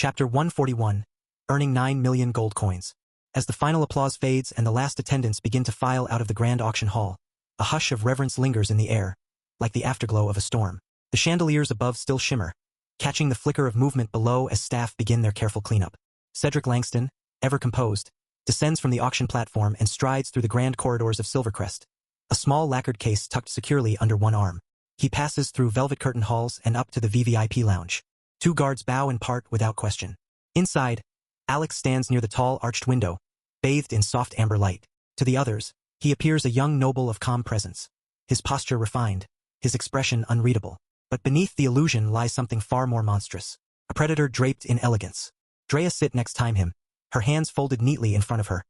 Chapter 141. Earning 9 million gold coins. As the final applause fades and the last attendants begin to file out of the grand auction hall, a hush of reverence lingers in the air, like the afterglow of a storm. The chandeliers above still shimmer, catching the flicker of movement below as staff begin their careful cleanup. Cedric Langston, ever composed, descends from the auction platform and strides through the grand corridors of Silvercrest, a small lacquered case tucked securely under one arm. He passes through velvet curtain halls and up to the VVIP lounge. 2 guards bow and part without question. Inside, Alex stands near the tall arched window, bathed in soft amber light. To the others, he appears a young noble of calm presence, his posture refined, his expression unreadable. But beneath the illusion lies something far more monstrous, a predator draped in elegance. Drea sit next to him, her hands folded neatly in front of her,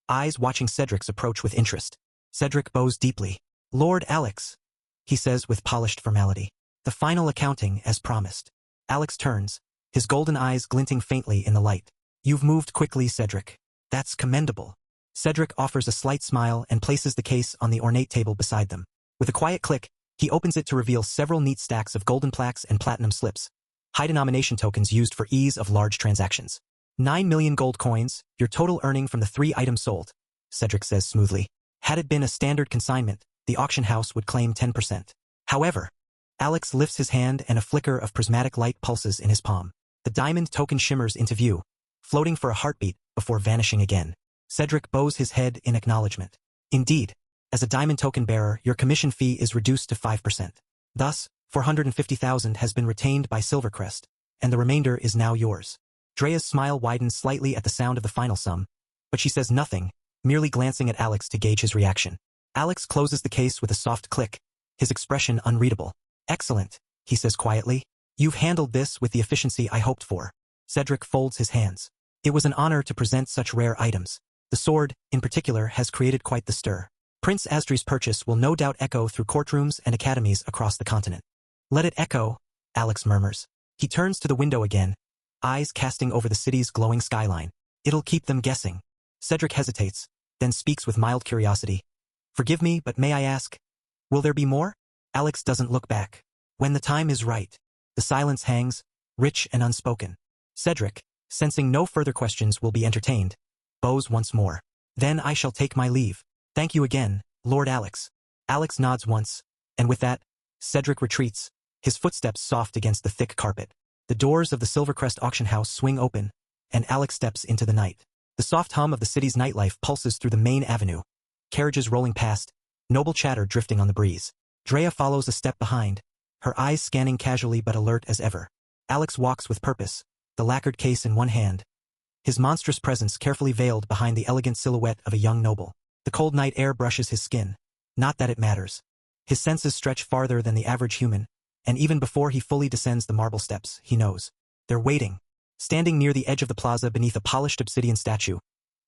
eyes watching Cedric's approach with interest. Cedric bows deeply. "Lord Alex," he says with polished formality. "The final accounting as promised." Alex turns, his golden eyes glinting faintly in the light. "You've moved quickly, Cedric. That's commendable." Cedric offers a slight smile and places the case on the ornate table beside them. With a quiet click, he opens it to reveal several neat stacks of golden plaques and platinum slips, high-denomination tokens used for ease of large transactions. 9 million gold coins, your total earning from the 3 items sold, Cedric says smoothly. Had it been a standard consignment, the auction house would claim 10%. However, Alex lifts his hand and a flicker of prismatic light pulses in his palm. The diamond token shimmers into view, floating for a heartbeat before vanishing again. Cedric bows his head in acknowledgement. Indeed, as a diamond token bearer, your commission fee is reduced to 5%. Thus, 450,000 has been retained by Silvercrest, and the remainder is now yours. Drea's smile widens slightly at the sound of the final sum, but she says nothing, merely glancing at Alex to gauge his reaction. Alex closes the case with a soft click, his expression unreadable. "Excellent," he says quietly. "You've handled this with the efficiency I hoped for." Cedric folds his hands. "It was an honor to present such rare items. The sword, in particular, has created quite the stir. Prince Asdri's purchase will no doubt echo through courtrooms and academies across the continent." "Let it echo," Alex murmurs. He turns to the window again, eyes casting over the city's glowing skyline. "It'll keep them guessing." Cedric hesitates, then speaks with mild curiosity. "Forgive me, but may I ask, will there be more?" Alex doesn't look back. "When the time is right." The silence hangs, rich and unspoken. Cedric, sensing no further questions will be entertained, bows once more. "Then I shall take my leave. Thank you again, Lord Alex." Alex nods once, and with that, Cedric retreats, his footsteps soft against the thick carpet. The doors of the Silvercrest auction house swing open, and Alex steps into the night. The soft hum of the city's nightlife pulses through the main avenue, carriages rolling past, noble chatter drifting on the breeze. Drea follows a step behind, her eyes scanning casually but alert as ever. Alex walks with purpose, the lacquered case in one hand, his monstrous presence carefully veiled behind the elegant silhouette of a young noble. The cold night air brushes his skin. Not that it matters. His senses stretch farther than the average human, and even before he fully descends the marble steps, he knows. They're waiting. Standing near the edge of the plaza beneath a polished obsidian statue,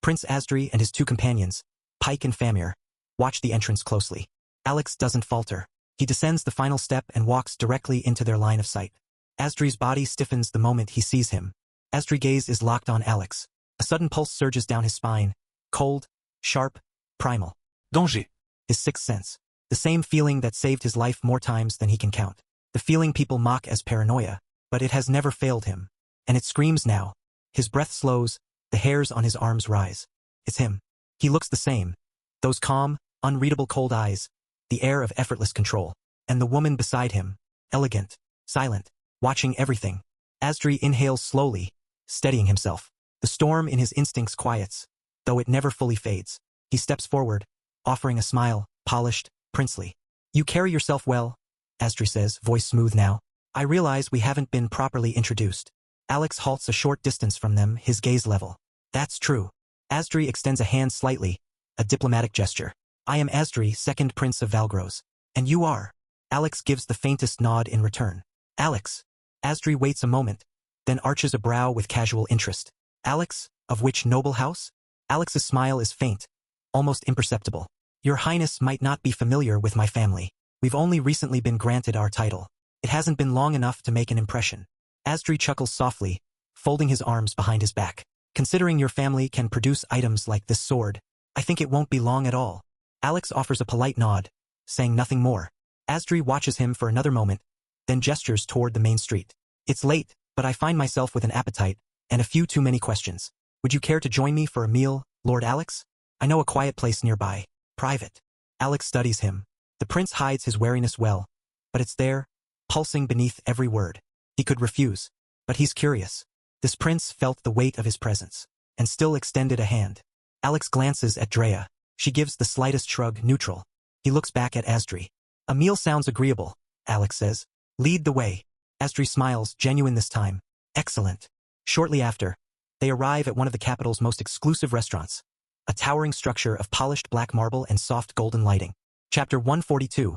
Prince Asdri and his 2 companions, Pike and Famir, watch the entrance closely. Alex doesn't falter. He descends the final step and walks directly into their line of sight. Asdri's body stiffens the moment he sees him. Asdri's gaze is locked on Alex. A sudden pulse surges down his spine, cold, sharp, primal. Danger. His sixth sense. The same feeling that saved his life more times than he can count. The feeling people mock as paranoia, but it has never failed him. And it screams now. His breath slows, the hairs on his arms rise. It's him. He looks the same. Those calm, unreadable cold eyes, the air of effortless control. And the woman beside him, elegant, silent, watching everything. Asdri inhales slowly, steadying himself. The storm in his instincts quiets, though it never fully fades. He steps forward, offering a smile, polished, princely. "You carry yourself well," Asdri says, voice smooth now. "I realize we haven't been properly introduced." Alex halts a short distance from them, his gaze level. "That's true." Asdri extends a hand slightly, a diplomatic gesture. "I am Asdri, 2nd Prince of Valgros. And you are?" Alex gives the faintest nod in return. "Alex." Asdri waits a moment, then arches a brow with casual interest. "Alex, of which noble house?" Alex's smile is faint, almost imperceptible. "Your Highness might not be familiar with my family. We've only recently been granted our title. It hasn't been long enough to make an impression." Asdri chuckles softly, folding his arms behind his back. "Considering your family can produce items like this sword, I think it won't be long at all." Alex offers a polite nod, saying nothing more. Asdri watches him for another moment, then gestures toward the main street. "It's late, but I find myself with an appetite. and a few too many questions. Would you care to join me for a meal, Lord Alex? I know a quiet place nearby. Private. Alex studies him. The prince hides his wariness well, but it's there, pulsing beneath every word. He could refuse, but he's curious. This prince felt the weight of his presence, and still extended a hand. Alex glances at Drea. She gives the slightest shrug, neutral. He looks back at Asdri. A meal sounds agreeable, Alex says. Lead the way. Asdri smiles, genuine this time. Excellent. Shortly after, they arrive at one of the capital's most exclusive restaurants. A towering structure of polished black marble and soft golden lighting. Chapter 142.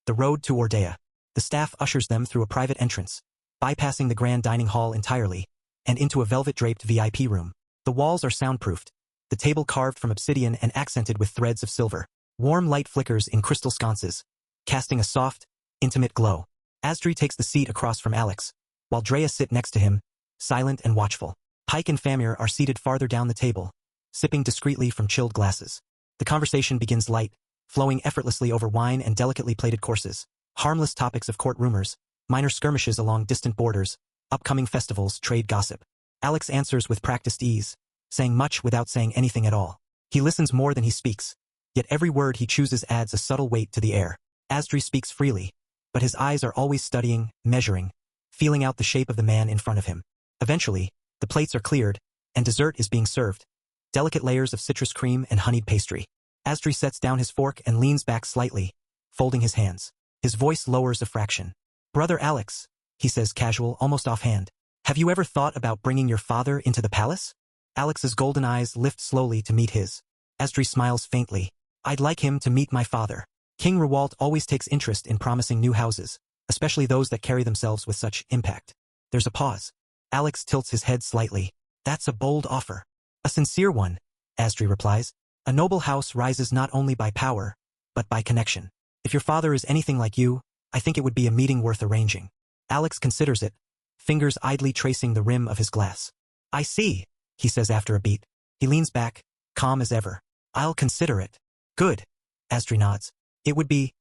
The Road to Ordea. The staff ushers them through a private entrance, bypassing the grand dining hall entirely, and into a velvet-draped VIP room. The walls are soundproofed, the table carved from obsidian and accented with threads of silver. Warm light flickers in crystal sconces, casting a soft, intimate glow. Asdri takes the seat across from Alex, while Drea sit next to him, silent and watchful. Pike and Famir are seated farther down the table, sipping discreetly from chilled glasses. The conversation begins light, flowing effortlessly over wine and delicately plated courses. Harmless topics of court rumors, minor skirmishes along distant borders, upcoming festivals, trade gossip. Alex answers with practiced ease, saying much without saying anything at all. He listens more than he speaks, yet every word he chooses adds a subtle weight to the air. Asdri speaks freely, but his eyes are always studying, measuring, feeling out the shape of the man in front of him. Eventually, the plates are cleared, and dessert is being served. Delicate layers of citrus cream and honeyed pastry. Asdri sets down his fork and leans back slightly, folding his hands. His voice lowers a fraction. Brother Alex, he says casual, almost offhand. Have you ever thought about bringing your father into the palace? Alex's golden eyes lift slowly to meet his. Asdri smiles faintly. I'd like him to meet my father. King Rewalt always takes interest in promising new houses, especially those that carry themselves with such impact. There's a pause. Alex tilts his head slightly. That's a bold offer. A sincere one, Asdri replies. A noble house rises not only by power, but by connection. If your father is anything like you, I think it would be a meeting worth arranging. Alex considers it, fingers idly tracing the rim of his glass. I see, he says after a beat. He leans back, calm as ever. I'll consider it. Good, Asdri nods. It would be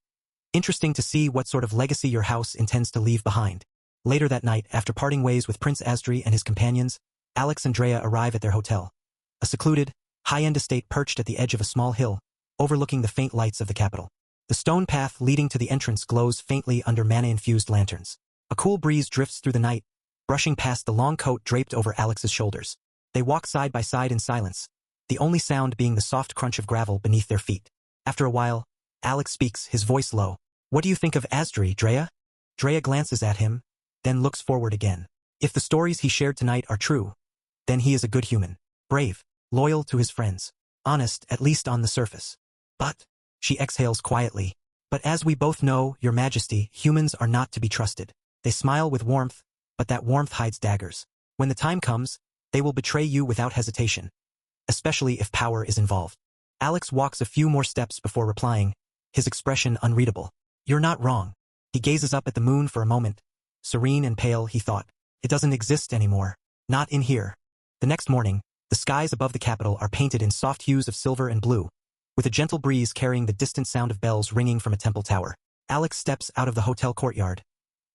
interesting to see what sort of legacy your house intends to leave behind. Later that night, after parting ways with Prince Asdri and his companions, Alex and Drea arrive at their hotel. A secluded, high-end estate perched at the edge of a small hill, overlooking the faint lights of the capital. The stone path leading to the entrance glows faintly under mana-infused lanterns. A cool breeze drifts through the night, brushing past the long coat draped over Alex's shoulders. They walk side by side in silence, the only sound being the soft crunch of gravel beneath their feet. After a while, Alex speaks, his voice low. What do you think of Asdri, Drea? Drea glances at him, then looks forward again. If the stories he shared tonight are true, then he is a good human. Brave, loyal to his friends, honest at least on the surface. But, she exhales quietly, but as we both know, your majesty, humans are not to be trusted. They smile with warmth, but that warmth hides daggers. When the time comes, they will betray you without hesitation, especially if power is involved. Alex walks a few more steps before replying, his expression unreadable. You're not wrong. He gazes up at the moon for a moment. Serene and pale, he thought. It doesn't exist anymore. Not in here. The next morning, the skies above the capital are painted in soft hues of silver and blue, with a gentle breeze carrying the distant sound of bells ringing from a temple tower. Alex steps out of the hotel courtyard,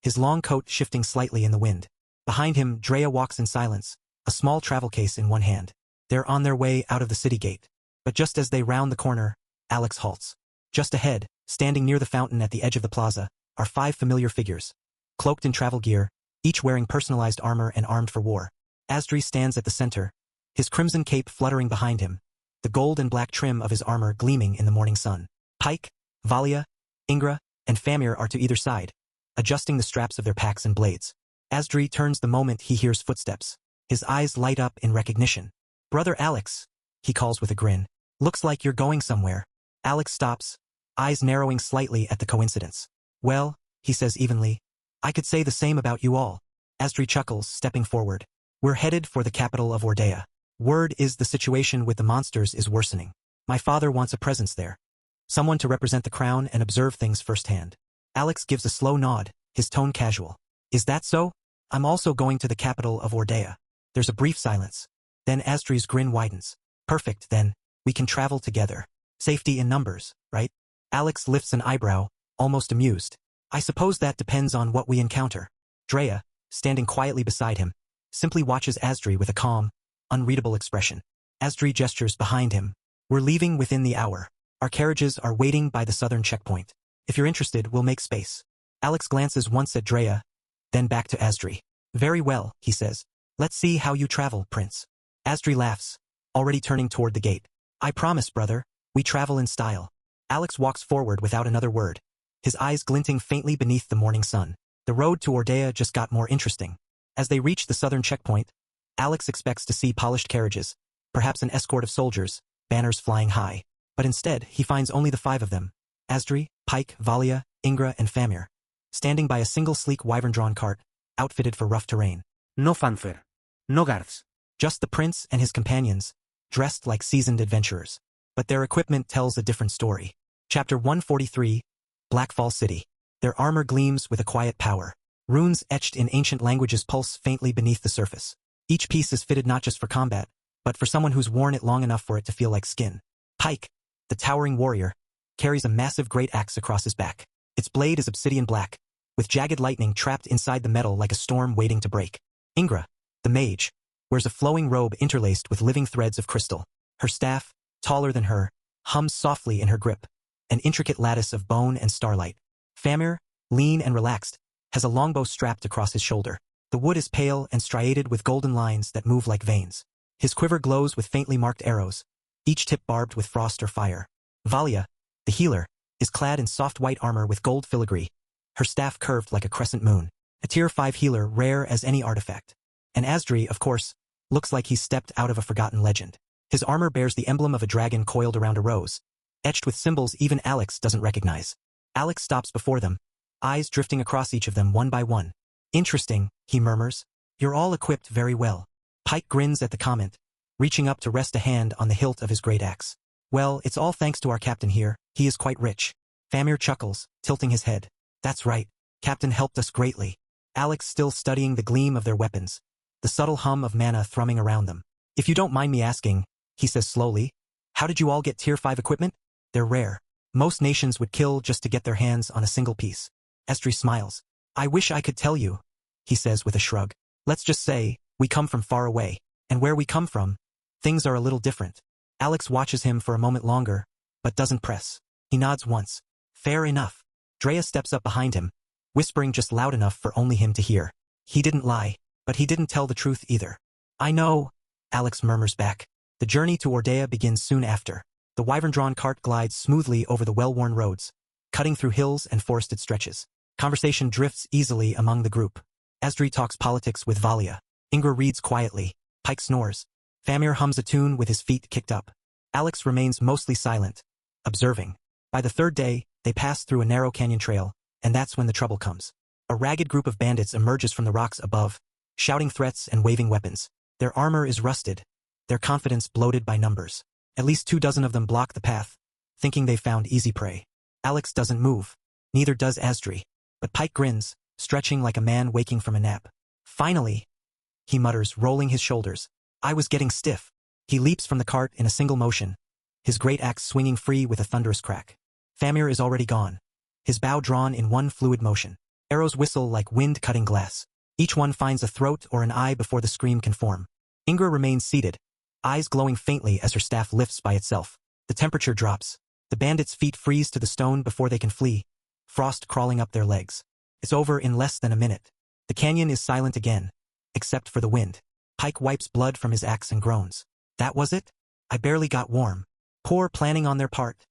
his long coat shifting slightly in the wind. Behind him, Drea walks in silence, a small travel case in one hand. They're on their way out of the city gate. But just as they round the corner, Alex halts. Just ahead, standing near the fountain at the edge of the plaza, are 5 familiar figures, cloaked in travel gear, each wearing personalized armor and armed for war. Asdri stands at the center, his crimson cape fluttering behind him, the gold and black trim of his armor gleaming in the morning sun. Pike, Valia, Ingra, and Famir are to either side, adjusting the straps of their packs and blades. Asdri turns the moment he hears footsteps. His eyes light up in recognition. Brother Alex, he calls with a grin. Looks like you're going somewhere. Alex stops, eyes narrowing slightly at the coincidence. Well, he says evenly, I could say the same about you all. Asdri chuckles, stepping forward. We're headed for the capital of Ordea. Word is the situation with the monsters is worsening. My father wants a presence there. Someone to represent the crown and observe things firsthand. Alex gives a slow nod, his tone casual. Is that so? I'm also going to the capital of Ordea. There's a brief silence. Then Asdri's grin widens. Perfect, then. We can travel together. Safety in numbers, right? Alex lifts an eyebrow, almost amused. I suppose that depends on what we encounter. Drea, standing quietly beside him, simply watches Asdri with a calm, unreadable expression. Asdri gestures behind him. We're leaving within the hour. Our carriages are waiting by the southern checkpoint. If you're interested, we'll make space. Alex glances once at Drea, then back to Asdri. Very well, he says. Let's see how you travel, Prince. Asdri laughs, already turning toward the gate. I promise, brother, we travel in style. Alex walks forward without another word, his eyes glinting faintly beneath the morning sun. The road to Ordea just got more interesting. As they reach the southern checkpoint, Alex expects to see polished carriages, perhaps an escort of soldiers, banners flying high. But instead, he finds only the 5 of them, Asdri, Pike, Valia, Ingra, and Famir, standing by a single sleek wyvern-drawn cart, outfitted for rough terrain. No fanfare. No guards. Just the prince and his companions, dressed like seasoned adventurers. But their equipment tells a different story. Chapter 143, Blackfall City. Their armor gleams with a quiet power. Runes etched in ancient languages pulse faintly beneath the surface. Each piece is fitted not just for combat, but for someone who's worn it long enough for it to feel like skin. Pike, the towering warrior, carries a massive great axe across his back. Its blade is obsidian black, with jagged lightning trapped inside the metal like a storm waiting to break. Ingra, the mage, wears a flowing robe interlaced with living threads of crystal. Her staff, taller than her, hums softly in her grip, an intricate lattice of bone and starlight. Famir, lean and relaxed, has a longbow strapped across his shoulder. The wood is pale and striated with golden lines that move like veins. His quiver glows with faintly marked arrows, each tip barbed with frost or fire. Valia, the healer, is clad in soft white armor with gold filigree, her staff curved like a crescent moon. A tier 5 healer rare as any artifact. And Asdri, of course, looks like he's stepped out of a forgotten legend. His armor bears the emblem of a dragon coiled around a rose, etched with symbols even Alex doesn't recognize. Alex stops before them, eyes drifting across each of them one by one. Interesting, he murmurs. You're all equipped very well. Pike grins at the comment, reaching up to rest a hand on the hilt of his great axe. Well, it's all thanks to our captain here. He is quite rich. Famir chuckles, tilting his head. That's right. Captain helped us greatly. Alex still studying the gleam of their weapons, the subtle hum of mana thrumming around them. If you don't mind me asking, he says slowly, how did you all get tier 5 equipment? They're rare. Most nations would kill just to get their hands on a single piece. Asdri smiles. I wish I could tell you, he says with a shrug. Let's just say, we come from far away. And where we come from, things are a little different. Alex watches him for a moment longer, but doesn't press. He nods once. Fair enough. Drea steps up behind him, whispering just loud enough for only him to hear. He didn't lie, but he didn't tell the truth either. I know, Alex murmurs back. The journey to Ordea begins soon after. The wyvern-drawn cart glides smoothly over the well-worn roads, cutting through hills and forested stretches. Conversation drifts easily among the group. Asdri talks politics with Valia. Ingra reads quietly. Pike snores. Famir hums a tune with his feet kicked up. Alex remains mostly silent, observing. By the 3rd day, they pass through a narrow canyon trail, and that's when the trouble comes. A ragged group of bandits emerges from the rocks above, shouting threats and waving weapons. Their armor is rusted, their confidence bloated by numbers. At least 24 of them block the path, thinking they've found easy prey. Alex doesn't move, neither does Asdri, but Pike grins, stretching like a man waking from a nap. Finally, he mutters, rolling his shoulders. I was getting stiff. He leaps from the cart in a single motion, his great axe swinging free with a thunderous crack. Famir is already gone, his bow drawn in one fluid motion. Arrows whistle like wind cutting glass. Each one finds a throat or an eye before the scream can form. Ingra remains seated, eyes glowing faintly as her staff lifts by itself. The temperature drops. The bandits' feet freeze to the stone before they can flee, frost crawling up their legs. It's over in less than a minute. The canyon is silent again, except for the wind. Pike wipes blood from his axe and groans. That was it? I barely got warm. Poor planning on their part,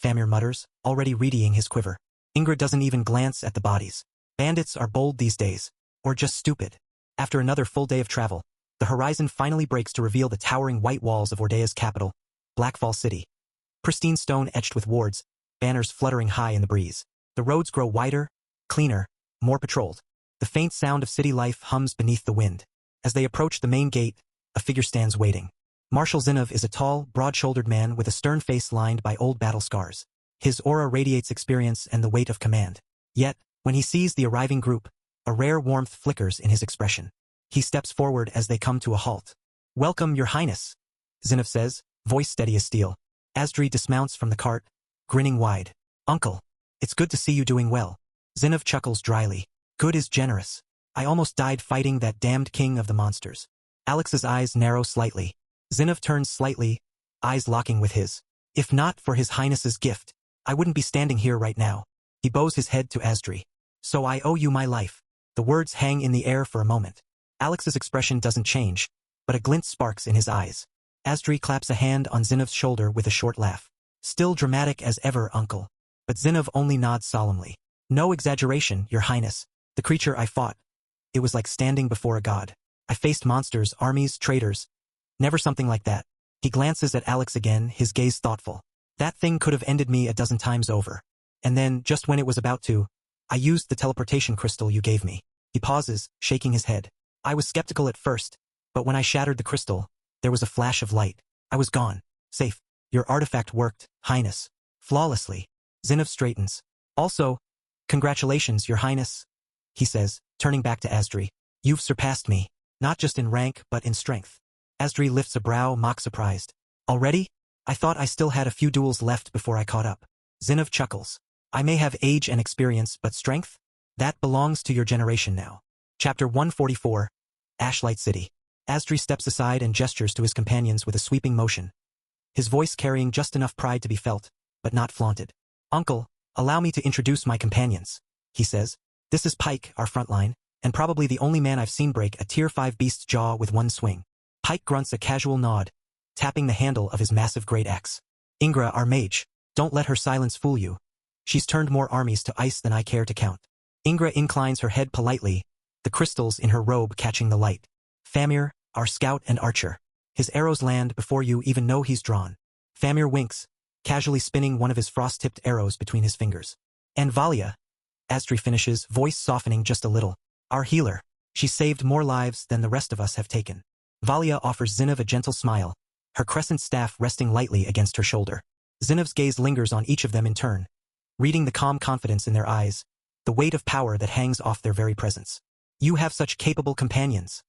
Famir mutters, already readying his quiver. Ingra doesn't even glance at the bodies. Bandits are bold these days, or just stupid. After another full day of travel, the horizon finally breaks to reveal the towering white walls of Ordea's capital, Blackfall City. Pristine stone etched with wards, banners fluttering high in the breeze. The roads grow wider, cleaner, more patrolled. The faint sound of city life hums beneath the wind. As they approach the main gate, a figure stands waiting. Marshal Zinov is a tall, broad-shouldered man with a stern face lined by old battle scars. His aura radiates experience and the weight of command. Yet, when he sees the arriving group, a rare warmth flickers in his expression. He steps forward as they come to a halt. Welcome, Your Highness, Zinov says, voice steady as steel. Asdri dismounts from the cart, grinning wide. Uncle, it's good to see you doing well. Zinov chuckles dryly. Good is generous. I almost died fighting that damned king of the monsters. Alex's eyes narrow slightly. Zinev turns slightly, eyes locking with his. If not for his highness's gift, I wouldn't be standing here right now. He bows his head to Asdri. So I owe you my life. The words hang in the air for a moment. Alex's expression doesn't change, but a glint sparks in his eyes. Asdri claps a hand on Zinev's shoulder with a short laugh. Still dramatic as ever, uncle. But Zinev only nods solemnly. No exaggeration, your highness. The creature I fought. It was like standing before a god. I faced monsters, armies, traitors. Never something like that. He glances at Alex again, his gaze thoughtful. That thing could have ended me a dozen times over. And then, just when it was about to, I used the teleportation crystal you gave me. He pauses, shaking his head. I was skeptical at first, but when I shattered the crystal, there was a flash of light. I was gone. Safe. Your artifact worked, highness. Flawlessly. Zinev straightens. Also, congratulations, your highness, he says, turning back to Asdri. You've surpassed me, not just in rank but in strength. Asdri lifts a brow, mock surprised. Already? I thought I still had a few duels left before I caught up. Zinev chuckles. I may have age and experience, but strength? That belongs to your generation now. Chapter 144. Ashlight City. Asdri steps aside and gestures to his companions with a sweeping motion. His voice carrying just enough pride to be felt, but not flaunted. Uncle, allow me to introduce my companions, he says. This is Pike, our frontline, and probably the only man I've seen break a Tier 5 beast's jaw with one swing. Pike grunts a casual nod, tapping the handle of his massive great axe. Ingra, our mage. Don't let her silence fool you. She's turned more armies to ice than I care to count. Ingra inclines her head politely, the crystals in her robe catching the light. Famir, our scout and archer. His arrows land before you even know he's drawn. Famir winks, casually spinning one of his frost-tipped arrows between his fingers. And Valia, Asdri finishes, voice softening just a little. Our healer. She saved more lives than the rest of us have taken. Valia offers Zinev a gentle smile, her crescent staff resting lightly against her shoulder. Zinev's gaze lingers on each of them in turn, reading the calm confidence in their eyes, the weight of power that hangs off their very presence. You have such capable companions,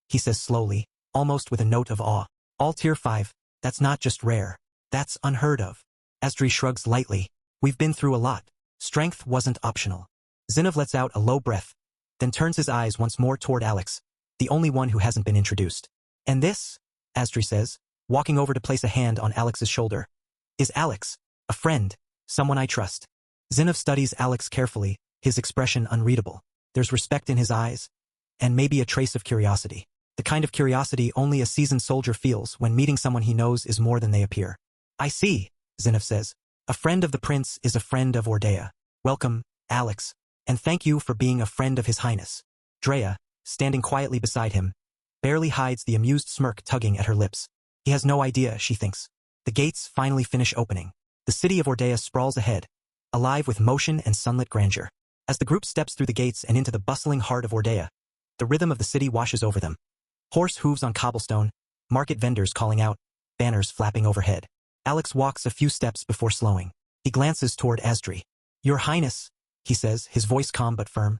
he says slowly, almost with a note of awe. All Tier 5, that's not just rare. That's unheard of. Asdri shrugs lightly. We've been through a lot. Strength wasn't optional. Zinev lets out a low breath, then turns his eyes once more toward Alex, the only one who hasn't been introduced. And this, Asdri says, walking over to place a hand on Alex's shoulder, is Alex, a friend, someone I trust. Zinev studies Alex carefully, his expression unreadable. There's respect in his eyes, and maybe a trace of curiosity. The kind of curiosity only a seasoned soldier feels when meeting someone he knows is more than they appear. I see, Zinev says. A friend of the prince is a friend of Ordea. Welcome, Alex, and thank you for being a friend of his highness. Drea, standing quietly beside him, barely hides the amused smirk tugging at her lips. He has no idea, she thinks. The gates finally finish opening. The city of Ordea sprawls ahead, alive with motion and sunlit grandeur. As the group steps through the gates and into the bustling heart of Ordea, the rhythm of the city washes over them. Horse hooves on cobblestone, market vendors calling out, banners flapping overhead. Alex walks a few steps before slowing. He glances toward Asdri. Your Highness, he says, his voice calm but firm.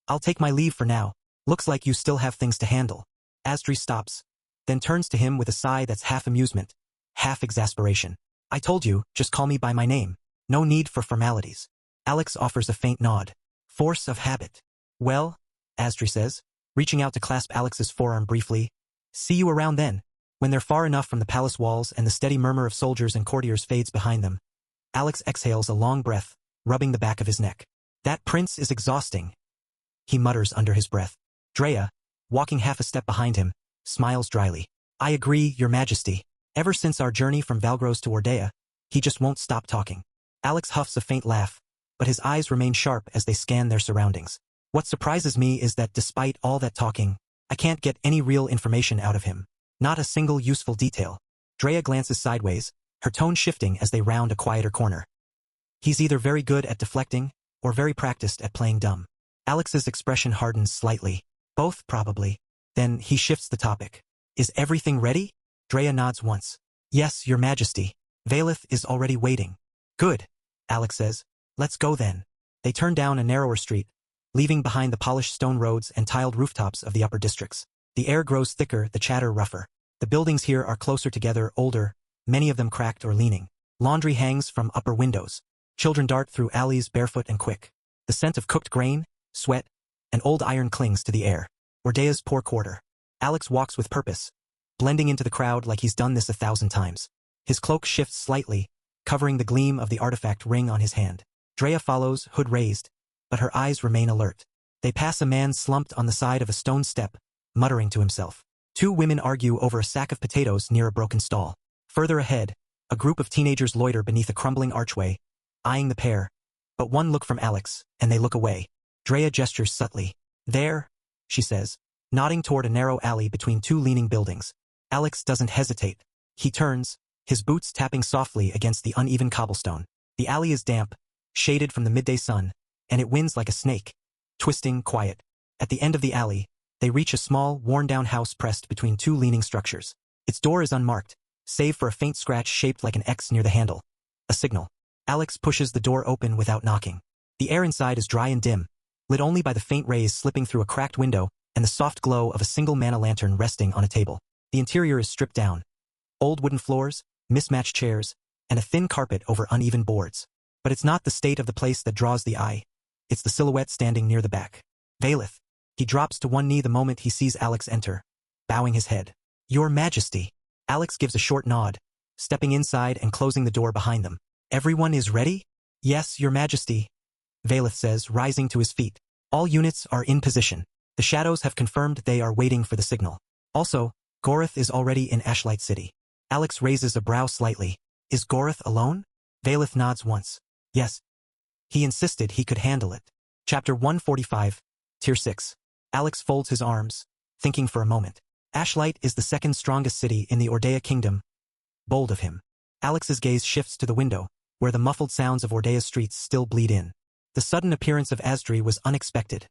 I'll take my leave for now. Looks like you still have things to handle. Asdri stops, then turns to him with a sigh that's half amusement, half exasperation. I told you, just call me by my name. No need for formalities. Alex offers a faint nod. Force of habit. Well, Asdri says, reaching out to clasp Alex's forearm briefly. See you around then. When they're far enough from the palace walls and the steady murmur of soldiers and courtiers fades behind them, Alex exhales a long breath, rubbing the back of his neck. That prince is exhausting, he mutters under his breath. Drea, walking half a step behind him, smiles dryly. I agree, your majesty. Ever since our journey from Valgros to Ordea, he just won't stop talking. Alex huffs a faint laugh, but his eyes remain sharp as they scan their surroundings. What surprises me is that despite all that talking, I can't get any real information out of him. Not a single useful detail. Drea glances sideways, her tone shifting as they round a quieter corner. He's either very good at deflecting, or very practiced at playing dumb. Alex's expression hardens slightly. Both, probably. Then he shifts the topic. Is everything ready? Drea nods once. Yes, your majesty. Valeth is already waiting. Good, Alex says. Let's go then. They turn down a narrower street, leaving behind the polished stone roads and tiled rooftops of the upper districts. The air grows thicker, the chatter rougher. The buildings here are closer together, older, many of them cracked or leaning. Laundry hangs from upper windows. Children dart through alleys barefoot and quick. The scent of cooked grain, sweat, An old iron clings to the air. Ordea's poor quarter. Alex walks with purpose, blending into the crowd like he's done this 1,000 times. His cloak shifts slightly, covering the gleam of the artifact ring on his hand. Drea follows, hood raised, but her eyes remain alert. They pass a man slumped on the side of a stone step, muttering to himself. 2 women argue over a sack of potatoes near a broken stall. Further ahead, a group of teenagers loiter beneath a crumbling archway, eyeing the pair. But one look from Alex, and they look away. Drea gestures subtly. There, she says, nodding toward a narrow alley between 2 leaning buildings. Alex doesn't hesitate. He turns, his boots tapping softly against the uneven cobblestone. The alley is damp, shaded from the midday sun, and it winds like a snake, twisting, quiet. At the end of the alley, they reach a small, worn-down house pressed between 2 leaning structures. Its door is unmarked, save for a faint scratch shaped like an X near the handle. A signal. Alex pushes the door open without knocking. The air inside is dry and dim, lit only by the faint rays slipping through a cracked window and the soft glow of a single mana lantern resting on a table. The interior is stripped down. Old wooden floors, mismatched chairs, and a thin carpet over uneven boards. But it's not the state of the place that draws the eye. It's the silhouette standing near the back. Vaelith. He drops to one knee the moment he sees Alex enter, bowing his head. Your Majesty. Alex gives a short nod, stepping inside and closing the door behind them. Everyone is ready? Yes, Your Majesty, Vaelith says, rising to his feet. All units are in position. The shadows have confirmed they are waiting for the signal. Also, Goroth is already in Ashlight City. Alex raises a brow slightly. Is Goroth alone? Vaelith nods once. Yes. He insisted he could handle it. Chapter 145, Tier 6. Alex folds his arms, thinking for a moment. Ashlight is the 2nd strongest city in the Ordea Kingdom. Bold of him. Alex's gaze shifts to the window, where the muffled sounds of Ordea's streets still bleed in. The sudden appearance of Asdri was unexpected,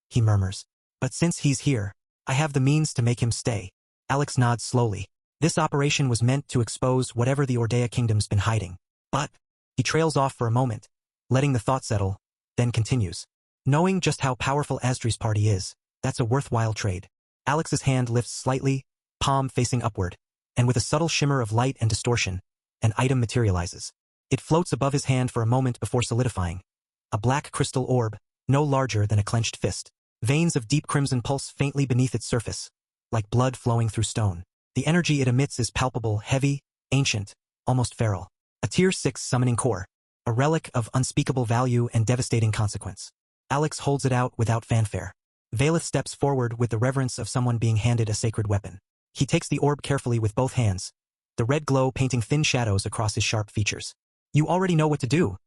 he murmurs. But since he's here, I have the means to make him stay. Alex nods slowly. This operation was meant to expose whatever the Ordea Kingdom's been hiding. But, he trails off for a moment, letting the thought settle, then continues. Knowing just how powerful Asdri's party is, that's a worthwhile trade. Alex's hand lifts slightly, palm facing upward, and with a subtle shimmer of light and distortion, an item materializes. It floats above his hand for a moment before solidifying. A black crystal orb, no larger than a clenched fist. Veins of deep crimson pulse faintly beneath its surface, like blood flowing through stone. The energy it emits is palpable, heavy, ancient, almost feral. A Tier 6 summoning core, a relic of unspeakable value and devastating consequence. Alex holds it out without fanfare. Vaelith steps forward with the reverence of someone being handed a sacred weapon. He takes the orb carefully with both hands, the red glow painting thin shadows across his sharp features. You already know what to do,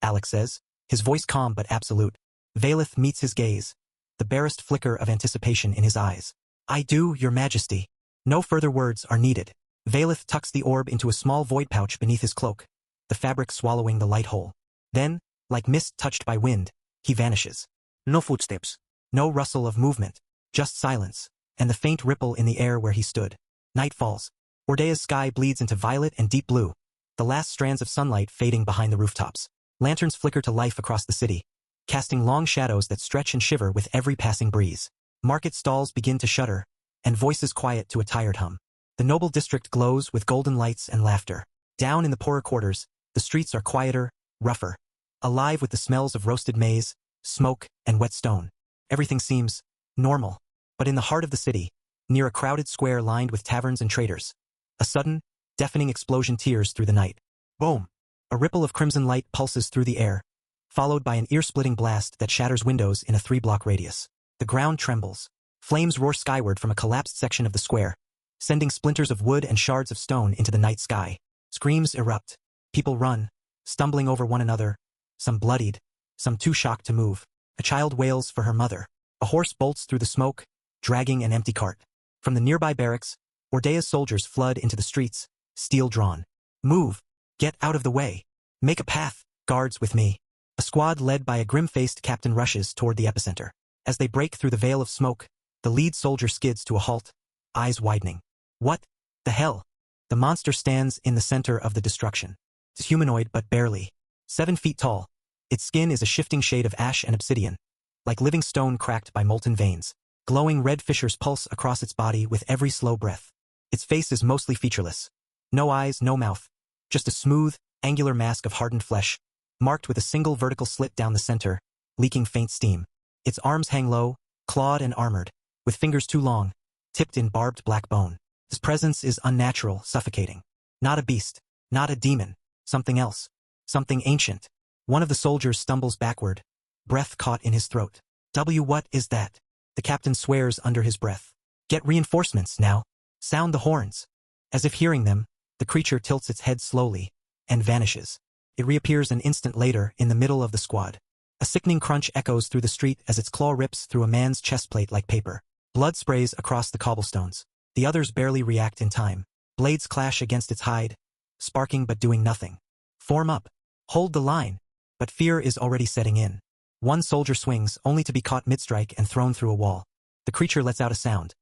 Alex says, his voice calm but absolute. Vaelith meets his gaze, the barest flicker of anticipation in his eyes. I do, Your Majesty. No further words are needed. Vaelith tucks the orb into a small void pouch beneath his cloak, the fabric swallowing the light whole. Then, like mist touched by wind, he vanishes. No footsteps. No rustle of movement, just silence, and the faint ripple in the air where he stood. Night falls. Ordea's sky bleeds into violet and deep blue, the last strands of sunlight fading behind the rooftops. Lanterns flicker to life across the city, casting long shadows that stretch and shiver with every passing breeze. Market stalls begin to shudder, and voices quiet to a tired hum. The noble district glows with golden lights and laughter. Down in the poorer quarters, the streets are quieter, rougher, alive with the smells of roasted maize, smoke, and wet stone. Everything seems normal. But in the heart of the city, near a crowded square lined with taverns and traders, a sudden, deafening explosion tears through the night. Boom! A ripple of crimson light pulses through the air, followed by an ear-splitting blast that shatters windows in a 3-block radius. The ground trembles. Flames roar skyward from a collapsed section of the square, sending splinters of wood and shards of stone into the night sky. Screams erupt. People run, stumbling over one another, some bloodied, some too shocked to move. A child wails for her mother. A horse bolts through the smoke, dragging an empty cart. From the nearby barracks, Ordea's soldiers flood into the streets, steel drawn. Move! Get out of the way! Make a path, guards with me! A squad led by a grim-faced captain rushes toward the epicenter. As they break through the veil of smoke, the lead soldier skids to a halt, eyes widening. What the hell? The monster stands in the center of the destruction. It's humanoid but barely. 7 feet tall. Its skin is a shifting shade of ash and obsidian, like living stone cracked by molten veins. Glowing red fissures pulse across its body with every slow breath. Its face is mostly featureless. No eyes, no mouth. Just a smooth, angular mask of hardened flesh, marked with a single vertical slit down the center, leaking faint steam. Its arms hang low, clawed and armored, with fingers too long, tipped in barbed black bone. His presence is unnatural, suffocating. Not a beast, not a demon, something else, something ancient. One of the soldiers stumbles backward, breath caught in his throat. What is that? The captain swears under his breath. Get reinforcements, now. Sound the horns. As if hearing them, the creature tilts its head slowly, and vanishes. It reappears an instant later in the middle of the squad. A sickening crunch echoes through the street as its claw rips through a man's chestplate like paper. Blood sprays across the cobblestones. The others barely react in time. Blades clash against its hide, sparking but doing nothing. Form up. Hold the line. But fear is already setting in. One soldier swings, only to be caught mid-strike and thrown through a wall. The creature lets out a sound.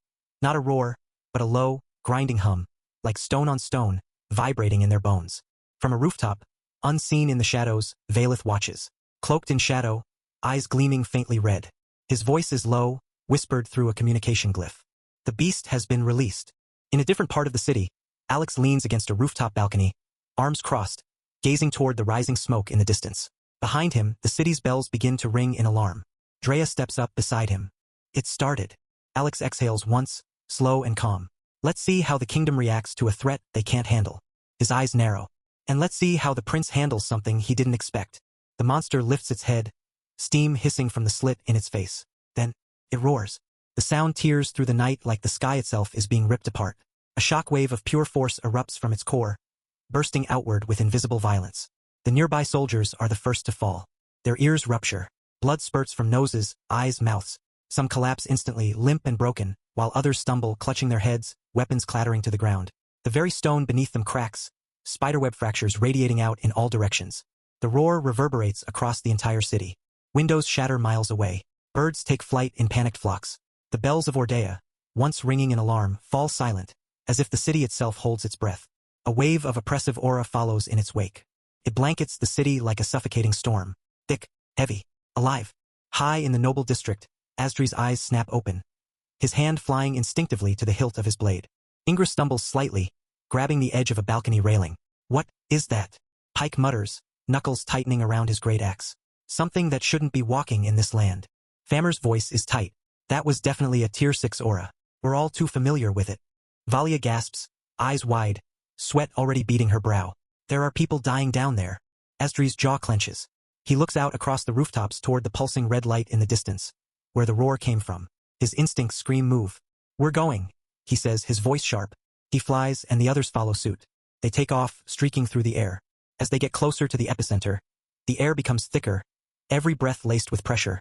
Not a roar, but a low, grinding hum, like stone on stone, vibrating in their bones. From a rooftop, unseen in the shadows, Valeth watches. Cloaked in shadow, eyes gleaming faintly red. His voice is low, whispered through a communication glyph. The beast has been released. In a different part of the city, Alex leans against a rooftop balcony, arms crossed, gazing toward the rising smoke in the distance. Behind him, the city's bells begin to ring in alarm. Drea steps up beside him. It started. Alex exhales once, slow and calm. Let's see how the kingdom reacts to a threat they can't handle. His eyes narrow. And let's see how the prince handles something he didn't expect. The monster lifts its head, steam hissing from the slit in its face. Then, it roars. The sound tears through the night like the sky itself is being ripped apart. A shockwave of pure force erupts from its core, bursting outward with invisible violence. The nearby soldiers are the first to fall. Their ears rupture. Blood spurts from noses, eyes, mouths. Some collapse instantly, limp and broken, while others stumble, clutching their heads, weapons clattering to the ground. The very stone beneath them cracks, spiderweb fractures radiating out in all directions. The roar reverberates across the entire city. Windows shatter miles away. Birds take flight in panicked flocks. The bells of Ordea, once ringing in alarm, fall silent, as if the city itself holds its breath. A wave of oppressive aura follows in its wake. It blankets the city like a suffocating storm. Thick, heavy, alive. High in the noble district, Asdri's eyes snap open, his hand flying instinctively to the hilt of his blade. Ingra stumbles slightly, grabbing the edge of a balcony railing. What is that? Pike mutters, knuckles tightening around his great axe. Something that shouldn't be walking in this land. Famer's voice is tight. That was definitely a tier 6 aura. We're all too familiar with it. Valia gasps, eyes wide, sweat already beading her brow. There are people dying down there. Asdri's jaw clenches. He looks out across the rooftops toward the pulsing red light in the distance, where the roar came from. His instincts scream move. We're going, he says, his voice sharp. He flies and the others follow suit. They take off, streaking through the air. As they get closer to the epicenter, the air becomes thicker, every breath laced with pressure,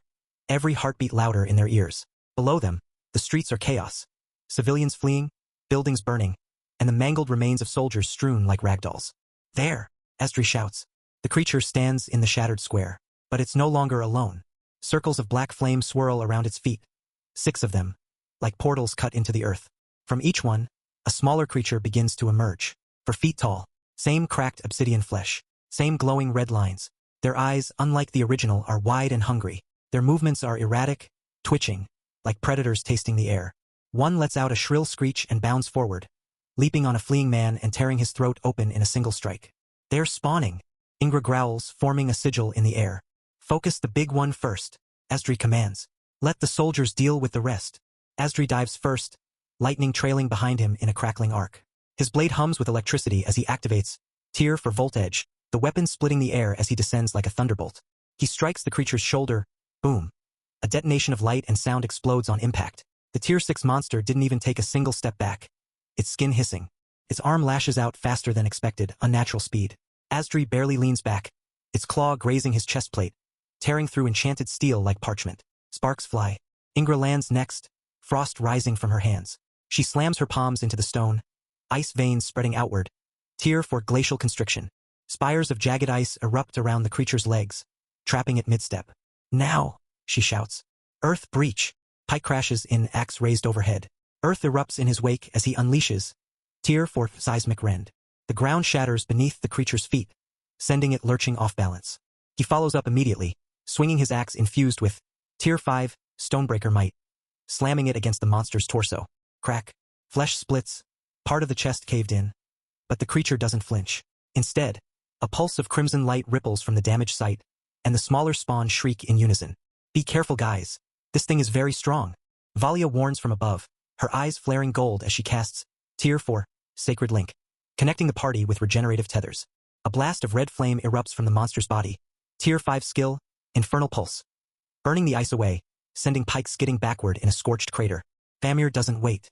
every heartbeat louder in their ears. Below them, the streets are chaos. Civilians fleeing, buildings burning, and the mangled remains of soldiers strewn like ragdolls. There, Asdri shouts. The creature stands in the shattered square, but it's no longer alone. Circles of black flame swirl around its feet. 6 of them, like portals cut into the earth. From each one, a smaller creature begins to emerge. 4 feet tall, same cracked obsidian flesh, same glowing red lines. Their eyes, unlike the original, are wide and hungry. Their movements are erratic, twitching, like predators tasting the air. One lets out a shrill screech and bounds forward, leaping on a fleeing man and tearing his throat open in a single strike. They're spawning. Ingra growls, forming a sigil in the air. Focus the big one first, Asdri commands. Let the soldiers deal with the rest. Asdri dives first, lightning trailing behind him in a crackling arc. His blade hums with electricity as he activates, Tear for Volt Edge, the weapon splitting the air as he descends like a thunderbolt. He strikes the creature's shoulder, boom. A detonation of light and sound explodes on impact. The Tier 6 monster didn't even take a single step back. Its skin hissing. Its arm lashes out faster than expected, unnatural speed. Asdri barely leans back, its claw grazing his chest plate, tearing through enchanted steel like parchment. Sparks fly. Ingra lands next, frost rising from her hands. She slams her palms into the stone, ice veins spreading outward. Tear for Glacial Constriction. Spires of jagged ice erupt around the creature's legs, trapping it mid-step. Now, she shouts. Earth breach. Pike crashes in, axe raised overhead. Earth erupts in his wake as he unleashes. Tear for Seismic Rend. The ground shatters beneath the creature's feet, sending it lurching off balance. He follows up immediately, swinging his axe infused with Tier 5, Stonebreaker Might, slamming it against the monster's torso. Crack. Flesh splits, part of the chest caved in. But the creature doesn't flinch. Instead, a pulse of crimson light ripples from the damaged site, and the smaller spawn shriek in unison. Be careful, guys. This thing is very strong. Valia warns from above, her eyes flaring gold as she casts Tier 4, Sacred Link, connecting the party with regenerative tethers. A blast of red flame erupts from the monster's body. Tier 5 skill, Infernal Pulse. Burning the ice away, sending Pike skidding backward in a scorched crater. Famir doesn't wait.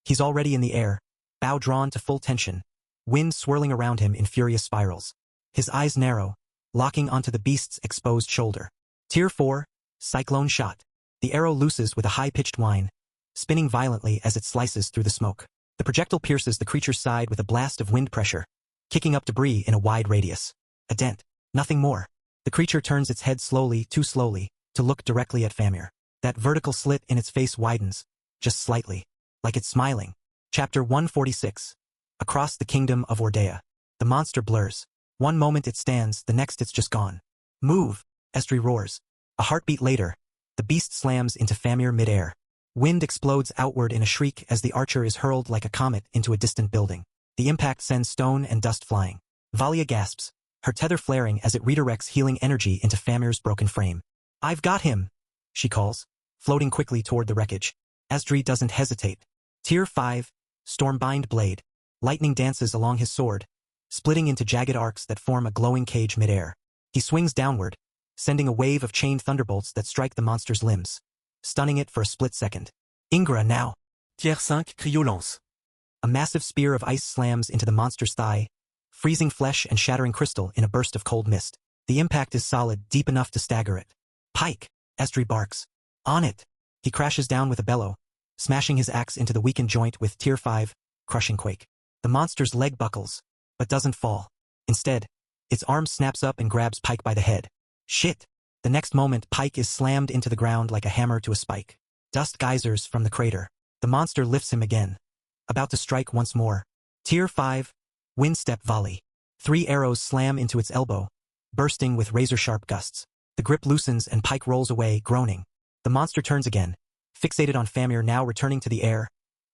He's already in the air, bow drawn to full tension, wind swirling around him in furious spirals. His eyes narrow, locking onto the beast's exposed shoulder. Tier 4, Cyclone Shot. The arrow looses with a high-pitched whine, spinning violently as it slices through the smoke. The projectile pierces the creature's side with a blast of wind pressure, kicking up debris in a wide radius. A dent, nothing more. The creature turns its head slowly, too slowly, to look directly at Famir. That vertical slit in its face widens, just slightly, like it's smiling. Chapter 146. Across the Kingdom of Ordea. The monster blurs. One moment it stands, the next it's just gone. Move, Estri roars. A heartbeat later, the beast slams into Famir midair. Wind explodes outward in a shriek as the archer is hurled like a comet into a distant building. The impact sends stone and dust flying. Valia gasps, her tether flaring as it redirects healing energy into Famir's broken frame. I've got him, she calls, floating quickly toward the wreckage. Asdri doesn't hesitate. Tier 5, Stormbind Blade. Lightning dances along his sword, splitting into jagged arcs that form a glowing cage midair. He swings downward, sending a wave of chained thunderbolts that strike the monster's limbs, stunning it for a split second. Ingra now. Tier 5 Cryolance. A massive spear of ice slams into the monster's thigh, freezing flesh and shattering crystal in a burst of cold mist. The impact is solid, deep enough to stagger it. Pike, Estri barks. On it. He crashes down with a bellow, smashing his axe into the weakened joint with Tier 5, Crushing Quake. The monster's leg buckles, but doesn't fall. Instead, its arm snaps up and grabs Pike by the head. Shit! The next moment, Pike is slammed into the ground like a hammer to a spike. Dust geysers from the crater. The monster lifts him again, about to strike once more. Tier 5, Windstep Volley. 3 arrows slam into its elbow, bursting with razor-sharp gusts. The grip loosens and Pike rolls away, groaning. The monster turns again, fixated on Famir now returning to the air,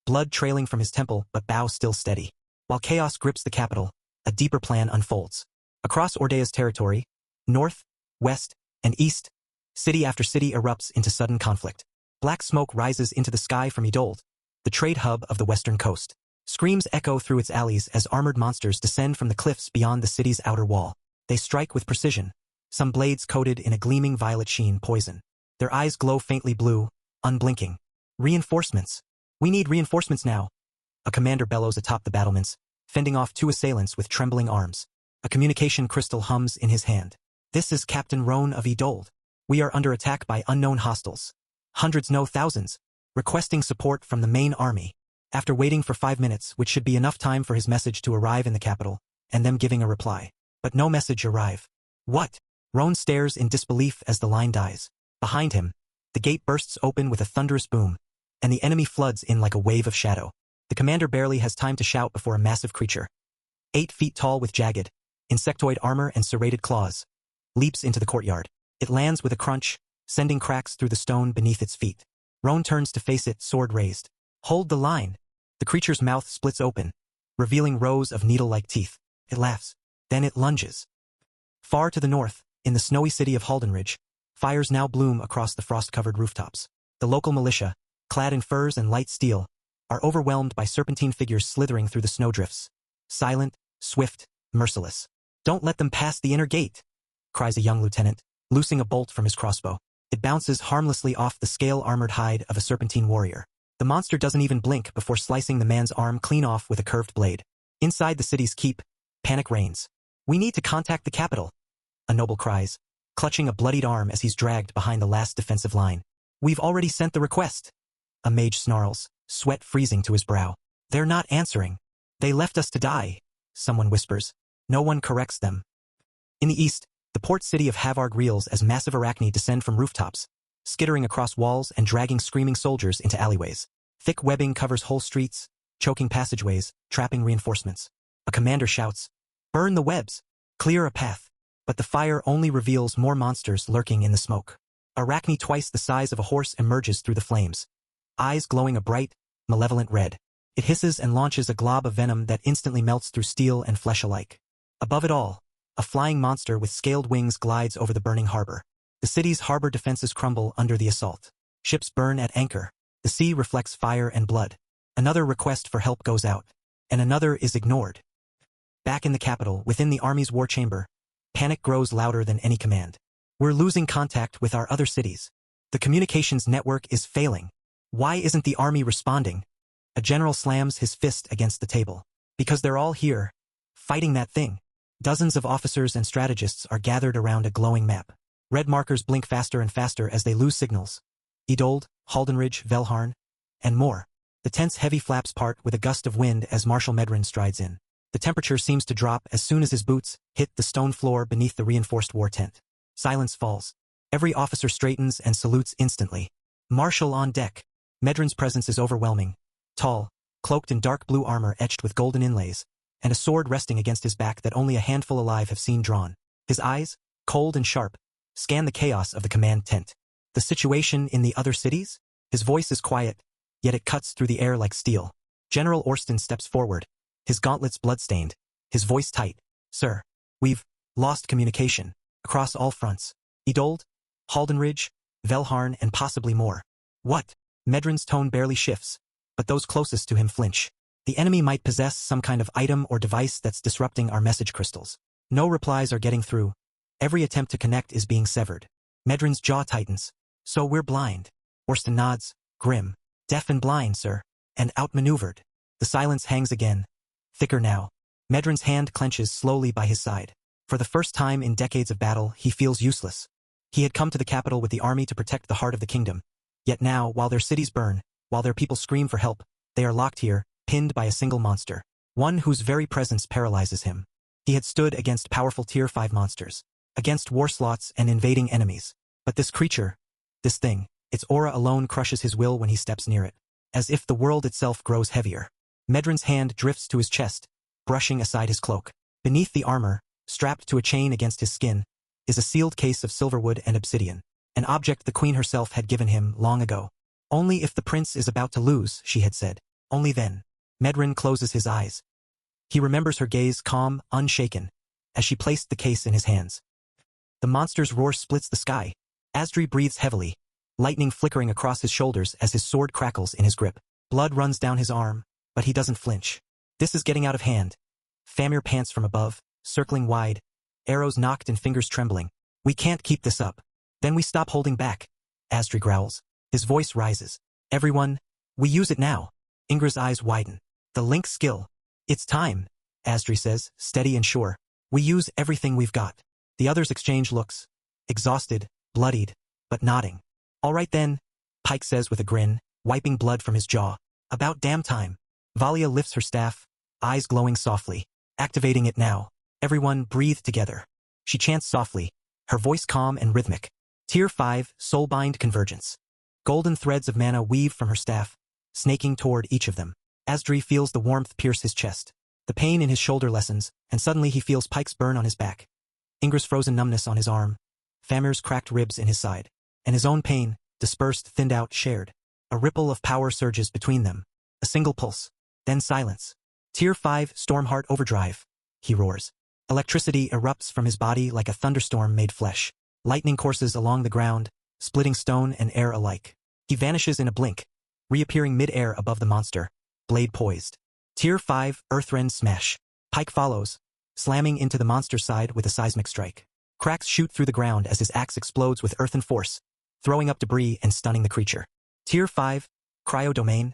blood trailing from his temple but bow still steady. While chaos grips the capital, a deeper plan unfolds. Across Ordea's territory, north, west, and east, city after city erupts into sudden conflict. Black smoke rises into the sky from Idold, the trade hub of the western coast. Screams echo through its alleys as armored monsters descend from the cliffs beyond the city's outer wall. They strike with precision, some blades coated in a gleaming violet sheen poison. Their eyes glow faintly blue, unblinking. Reinforcements. We need reinforcements now. A commander bellows atop the battlements, fending off 2 assailants with trembling arms. A communication crystal hums in his hand. This is Captain Roan of Idold. We are under attack by unknown hostiles. Hundreds, no thousands, requesting support from the main army. After waiting for 5 minutes, which should be enough time for his message to arrive in the capital, and them giving a reply. But no message arrive. What? Roan stares in disbelief as the line dies. Behind him, the gate bursts open with a thunderous boom, and the enemy floods in like a wave of shadow. The commander barely has time to shout before a massive creature, 8 feet tall with jagged, insectoid armor and serrated claws, leaps into the courtyard. It lands with a crunch, sending cracks through the stone beneath its feet. Roan turns to face it, sword raised. Hold the line. The creature's mouth splits open, revealing rows of needle-like teeth. It laughs. Then it lunges. Far to the north, in the snowy city of Haldenridge, fires now bloom across the frost-covered rooftops. The local militia, clad in furs and light steel, are overwhelmed by serpentine figures slithering through the snowdrifts. Silent, swift, merciless. Don't let them pass the inner gate, cries a young lieutenant, loosing a bolt from his crossbow. It bounces harmlessly off the scale-armored hide of a serpentine warrior. The monster doesn't even blink before slicing the man's arm clean off with a curved blade. Inside the city's keep, panic reigns. We need to contact the capital, a noble cries, clutching a bloodied arm as he's dragged behind the last defensive line. We've already sent the request. A mage snarls, sweat freezing to his brow. They're not answering. They left us to die, someone whispers. No one corrects them. In the east, the port city of Havarg reels as massive arachne descend from rooftops, skittering across walls and dragging screaming soldiers into alleyways. Thick webbing covers whole streets, choking passageways, trapping reinforcements. A commander shouts, "Burn the webs! Clear a path!" But the fire only reveals more monsters lurking in the smoke. Arachne twice the size of a horse emerges through the flames, eyes glowing a bright, malevolent red. It hisses and launches a glob of venom that instantly melts through steel and flesh alike. Above it all, a flying monster with scaled wings glides over the burning harbor. The city's harbor defenses crumble under the assault. Ships burn at anchor. The sea reflects fire and blood. Another request for help goes out. And another is ignored. Back in the capital, within the army's war chamber, panic grows louder than any command. We're losing contact with our other cities. The communications network is failing. Why isn't the army responding? A general slams his fist against the table. Because they're all here, fighting that thing. Dozens of officers and strategists are gathered around a glowing map. Red markers blink faster and faster as they lose signals. Edold, Haldenridge, Velharn, and more. The tents heavy flaps part with a gust of wind as Marshal Medrin strides in. The temperature seems to drop as soon as his boots hit the stone floor beneath the reinforced war tent. Silence falls. Every officer straightens and salutes instantly. Marshal on deck. Medrin's presence is overwhelming. Tall, cloaked in dark blue armor etched with golden inlays, and a sword resting against his back that only a handful alive have seen drawn. His eyes, cold and sharp, scan the chaos of the command tent. The situation in the other cities? His voice is quiet, yet it cuts through the air like steel. General Orston steps forward, his gauntlets blood-stained, his voice tight. Sir, we've lost communication, across all fronts. Edold, Haldenridge, Velharn, and possibly more. What? Medrin's tone barely shifts, but those closest to him flinch. The enemy might possess some kind of item or device that's disrupting our message crystals. No replies are getting through. Every attempt to connect is being severed. Medrin's jaw tightens. So we're blind. Orston nods, grim. Deaf and blind, sir. And outmaneuvered. The silence hangs again. Thicker now. Medrin's hand clenches slowly by his side. For the first time in decades of battle, he feels useless. He had come to the capital with the army to protect the heart of the kingdom. Yet now, while their cities burn, while their people scream for help, they are locked here, pinned by a single monster. One whose very presence paralyzes him. He had stood against powerful Tier 5 monsters, against war slots and invading enemies. But this creature, this thing, its aura alone crushes his will when he steps near it. As if the world itself grows heavier. Medrin's hand drifts to his chest, brushing aside his cloak. Beneath the armor, strapped to a chain against his skin, is a sealed case of silverwood and obsidian. An object the queen herself had given him long ago. Only if the prince is about to lose, she had said. Only then. Medrin closes his eyes. He remembers her gaze calm, unshaken, as she placed the case in his hands. The monster's roar splits the sky. Asdri breathes heavily, lightning flickering across his shoulders as his sword crackles in his grip. Blood runs down his arm, but he doesn't flinch. This is getting out of hand. Famir pants from above, circling wide, arrows knocked and fingers trembling. We can't keep this up. Then we stop holding back. Asdri growls. His voice rises. Everyone, we use it now. Ingra's eyes widen. The link skill. It's time, Asdri says, steady and sure. We use everything we've got. The others exchange looks. Exhausted, bloodied, but nodding. All right then, Pike says with a grin, wiping blood from his jaw. About damn time. Valia lifts her staff, eyes glowing softly. Activating it now. Everyone breathe together. She chants softly, her voice calm and rhythmic. Tier 5, Soulbind Convergence. Golden threads of mana weave from her staff, snaking toward each of them. Asdri feels the warmth pierce his chest. The pain in his shoulder lessens, and suddenly he feels Pike's burn on his back. Ingra's frozen numbness on his arm. Famir's cracked ribs in his side. And his own pain, dispersed, thinned out, shared. A ripple of power surges between them. A single pulse. Then silence. Tier 5, Stormheart Overdrive. He roars. Electricity erupts from his body like a thunderstorm made flesh. Lightning courses along the ground, splitting stone and air alike. He vanishes in a blink, reappearing mid-air above the monster, blade poised. Tier 5, Earthrend Smash. Pike follows, slamming into the monster's side with a seismic strike. Cracks shoot through the ground as his axe explodes with earthen force, throwing up debris and stunning the creature. Tier 5, Cryo Domain.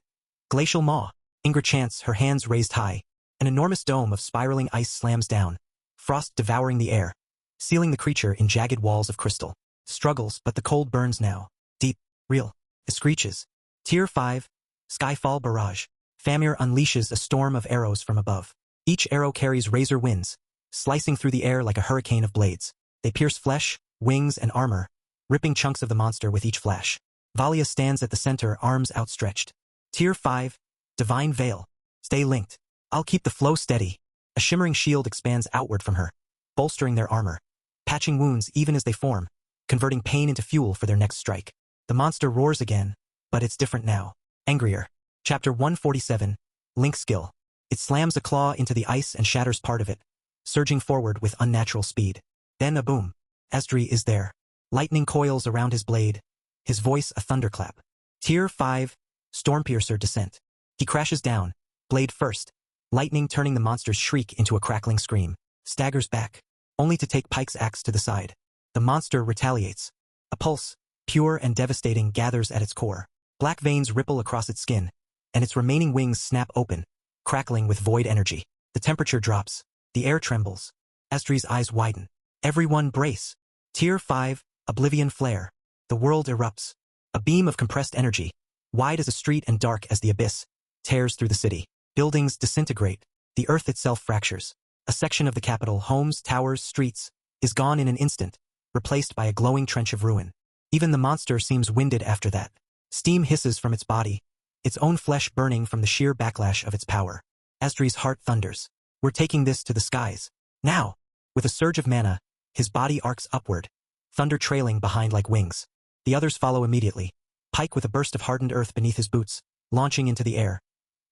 Glacial Maw. Ingra chants, her hands raised high. An enormous dome of spiraling ice slams down, frost devouring the air, sealing the creature in jagged walls of crystal. Struggles, but the cold burns now. Deep, real. It screeches. Tier 5, Skyfall Barrage. Famir unleashes a storm of arrows from above. Each arrow carries razor winds, slicing through the air like a hurricane of blades. They pierce flesh, wings, and armor, ripping chunks of the monster with each flash. Valia stands at the center, arms outstretched. Tier 5, Divine Veil. Stay linked. I'll keep the flow steady. A shimmering shield expands outward from her, bolstering their armor, patching wounds even as they form, converting pain into fuel for their next strike. The monster roars again, but it's different now. Angrier. Chapter 147, Link Skill. It slams a claw into the ice and shatters part of it, surging forward with unnatural speed. Then a boom. Asdri is there. Lightning coils around his blade, his voice a thunderclap. Tier 5, Stormpiercer descent. He crashes down, blade first, lightning turning the monster's shriek into a crackling scream. Staggers back, only to take Pike's axe to the side. The monster retaliates. A pulse, pure and devastating, gathers at its core. Black veins ripple across its skin, and its remaining wings snap open, crackling with void energy. The temperature drops. The air trembles. Asdri's eyes widen. Everyone brace. Tier 5, Oblivion Flare. The world erupts. A beam of compressed energy, wide as a street and dark as the abyss, tears through the city. Buildings disintegrate. The earth itself fractures. A section of the capital, homes, towers, streets, is gone in an instant, replaced by a glowing trench of ruin. Even the monster seems winded after that. Steam hisses from its body, its own flesh burning from the sheer backlash of its power. Asdri's heart thunders. We're taking this to the skies. Now! With a surge of mana, his body arcs upward, thunder trailing behind like wings. The others follow immediately. Pike with a burst of hardened earth beneath his boots, launching into the air.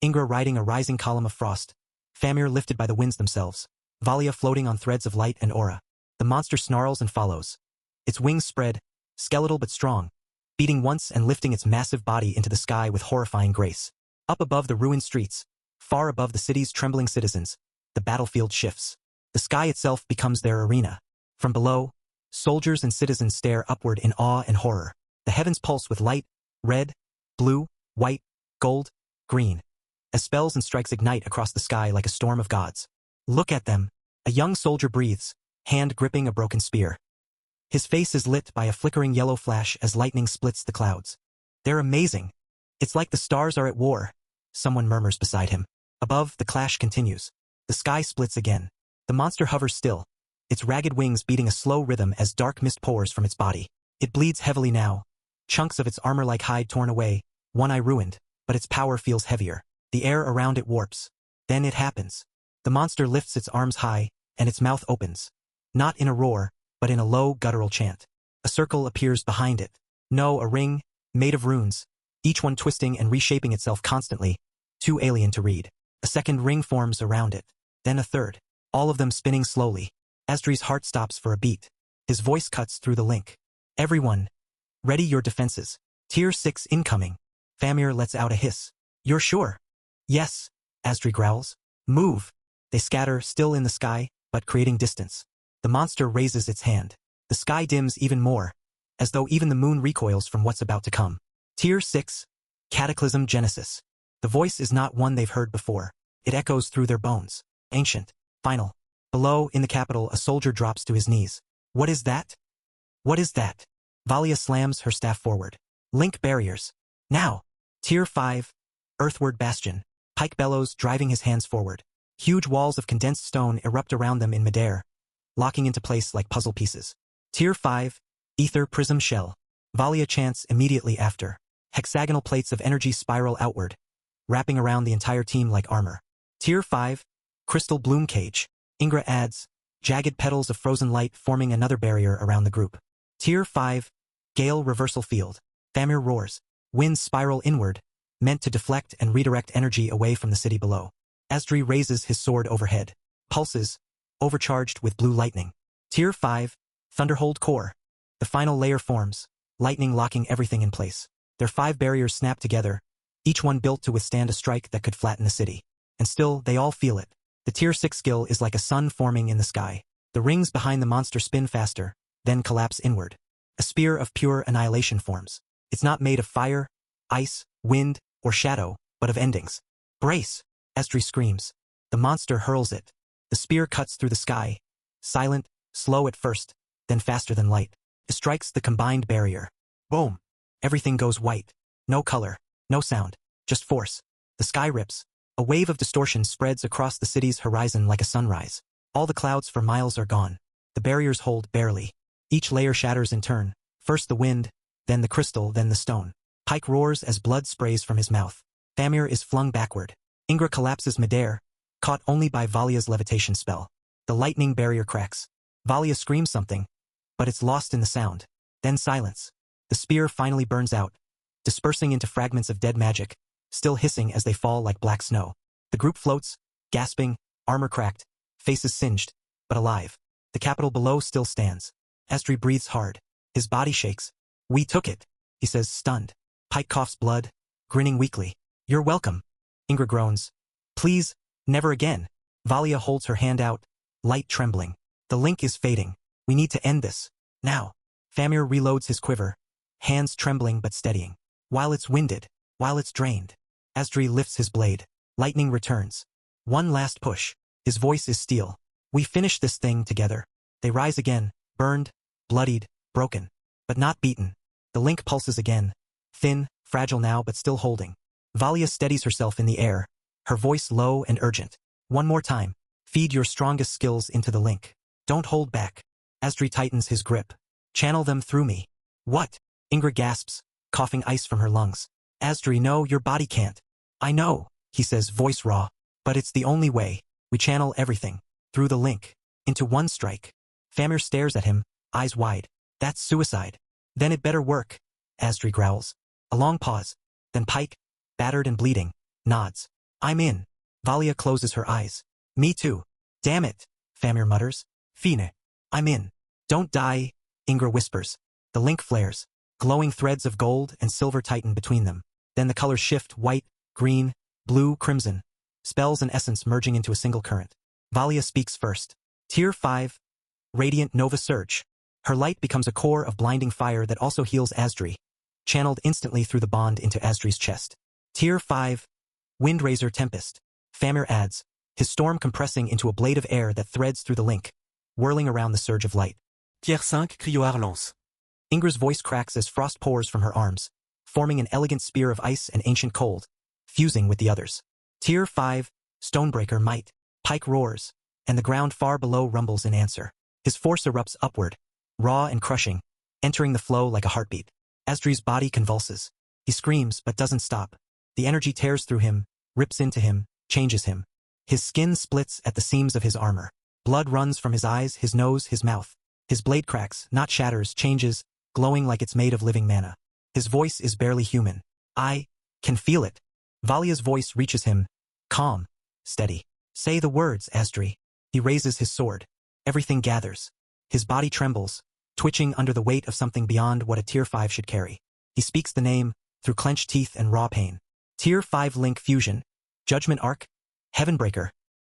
Ingra riding a rising column of frost. Famir lifted by the winds themselves. Valia floating on threads of light and aura. The monster snarls and follows. Its wings spread, skeletal but strong, beating once and lifting its massive body into the sky with horrifying grace. Up above the ruined streets, far above the city's trembling citizens, the battlefield shifts. The sky itself becomes their arena. From below, soldiers and citizens stare upward in awe and horror. The heavens pulse with light, red, blue, white, gold, green, as spells and strikes ignite across the sky like a storm of gods. Look at them. A young soldier breathes, hand gripping a broken spear. His face is lit by a flickering yellow flash as lightning splits the clouds. They're amazing. It's like the stars are at war, someone murmurs beside him. Above, the clash continues. The sky splits again. The monster hovers still, its ragged wings beating a slow rhythm as dark mist pours from its body. It bleeds heavily now, chunks of its armor-like hide torn away, one eye ruined, but its power feels heavier. The air around it warps. Then it happens. The monster lifts its arms high, and its mouth opens. Not in a roar, but in a low, guttural chant. A circle appears behind it. No, a ring, made of runes, each one twisting and reshaping itself constantly, too alien to read. A second ring forms around it. Then a third. All of them spinning slowly. Asdri's heart stops for a beat. His voice cuts through the link. Everyone, ready your defenses. Tier 6 incoming. Famir lets out a hiss. You're sure? Yes, Asdri growls. Move. They scatter, still in the sky, but creating distance. The monster raises its hand. The sky dims even more, as though even the moon recoils from what's about to come. Tier 6, Cataclysm Genesis. The voice is not one they've heard before. It echoes through their bones. Ancient. Final. Below, in the capital, a soldier drops to his knees. What is that? What is that? Valia slams her staff forward. Link barriers. Now. Tier 5, Earthward Bastion. Pike bellows, driving his hands forward. Huge walls of condensed stone erupt around them in midair, locking into place like puzzle pieces. Tier 5, Ether Prism Shell. Valia chants immediately after. Hexagonal plates of energy spiral outward, wrapping around the entire team like armor. Tier 5, Crystal Bloom Cage. Ingra adds, jagged petals of frozen light forming another barrier around the group. Tier 5, Gale Reversal Field. Famir roars. Winds spiral inward, meant to deflect and redirect energy away from the city below. Asdri raises his sword overhead. Pulses, overcharged with blue lightning. Tier 5, Thunderhold Core. The final layer forms, lightning locking everything in place. Their 5 barriers snap together, each one built to withstand a strike that could flatten the city. And still, they all feel it. The Tier 6 skill is like a sun forming in the sky. The rings behind the monster spin faster, then collapse inward. A spear of pure annihilation forms. It's not made of fire, ice, wind, or shadow, but of endings. Brace! Asdri screams. The monster hurls it. The spear cuts through the sky. Silent, slow at first, then faster than light. It strikes the combined barrier. Boom! Everything goes white. No color, no sound, just force. The sky rips. A wave of distortion spreads across the city's horizon like a sunrise. All the clouds for miles are gone. The barriers hold barely. Each layer shatters in turn. First the wind, then the crystal, then the stone. Pike roars as blood sprays from his mouth. Famir is flung backward. Ingra collapses midair, caught only by Valia's levitation spell. The lightning barrier cracks. Valia screams something, but it's lost in the sound. Then silence. The spear finally burns out, dispersing into fragments of dead magic, still hissing as they fall like black snow. The group floats, gasping, armor cracked, faces singed, but alive. The capital below still stands. Asdri breathes hard. His body shakes. We took it. he says, stunned. Pike coughs blood, grinning weakly. You're welcome. Ingra groans. Please, never again. Valia holds her hand out, light trembling. The link is fading. We need to end this. Now. Famir reloads his quiver, hands trembling but steadying. While it's winded, while it's drained. Asdri lifts his blade. Lightning returns. One last push. His voice is steel. We finish this thing together. They rise again, burned, bloodied, broken. But not beaten. The link pulses again. Thin, fragile now but still holding. Valia steadies herself in the air, her voice low and urgent. One more time. Feed your strongest skills into the link. Don't hold back. Asdri tightens his grip. Channel them through me. What? Ingra gasps, coughing ice from her lungs. Asdri, no, your body can't. I know, he says, voice raw. But it's the only way. We channel everything. Through the link. Into one strike. Famir stares at him, eyes wide. That's suicide. Then it better work. Asdri growls. A long pause. Then Pike, battered and bleeding, nods. I'm in. Valia closes her eyes. Me too. Damn it, Famir mutters. Fine. I'm in. Don't die, Ingra whispers. The link flares. Glowing threads of gold and silver tighten between them. Then the colors shift, white, green, blue, crimson. Spells and essence merging into a single current. Valia speaks first. Tier 5. Radiant Nova Surge. Her light becomes a core of blinding fire that also heals Asdri. Channeled instantly through the bond into Asdri's chest. Tier 5. Windrazor Tempest. Famir adds, his storm compressing into a blade of air that threads through the link, whirling around the surge of light. Tier 5 Cryoar Lance. Ingra's voice cracks as frost pours from her arms, forming an elegant spear of ice and ancient cold, fusing with the others. Tier 5. Stonebreaker Might. Pike roars, and the ground far below rumbles in answer. His force erupts upward, raw and crushing, entering the flow like a heartbeat. Asdri's body convulses. He screams but doesn't stop. The energy tears through him, rips into him, changes him. His skin splits at the seams of his armor. Blood runs from his eyes, his nose, his mouth. His blade cracks, not shatters, changes, glowing like it's made of living mana. His voice is barely human. I can feel it. Valia's voice reaches him, calm, steady. Say the words, Asdri. He raises his sword. Everything gathers. His body trembles, twitching under the weight of something beyond what a Tier 5 should carry. He speaks the name, through clenched teeth and raw pain. Tier 5 Link Fusion. Judgment Arc. Heavenbreaker.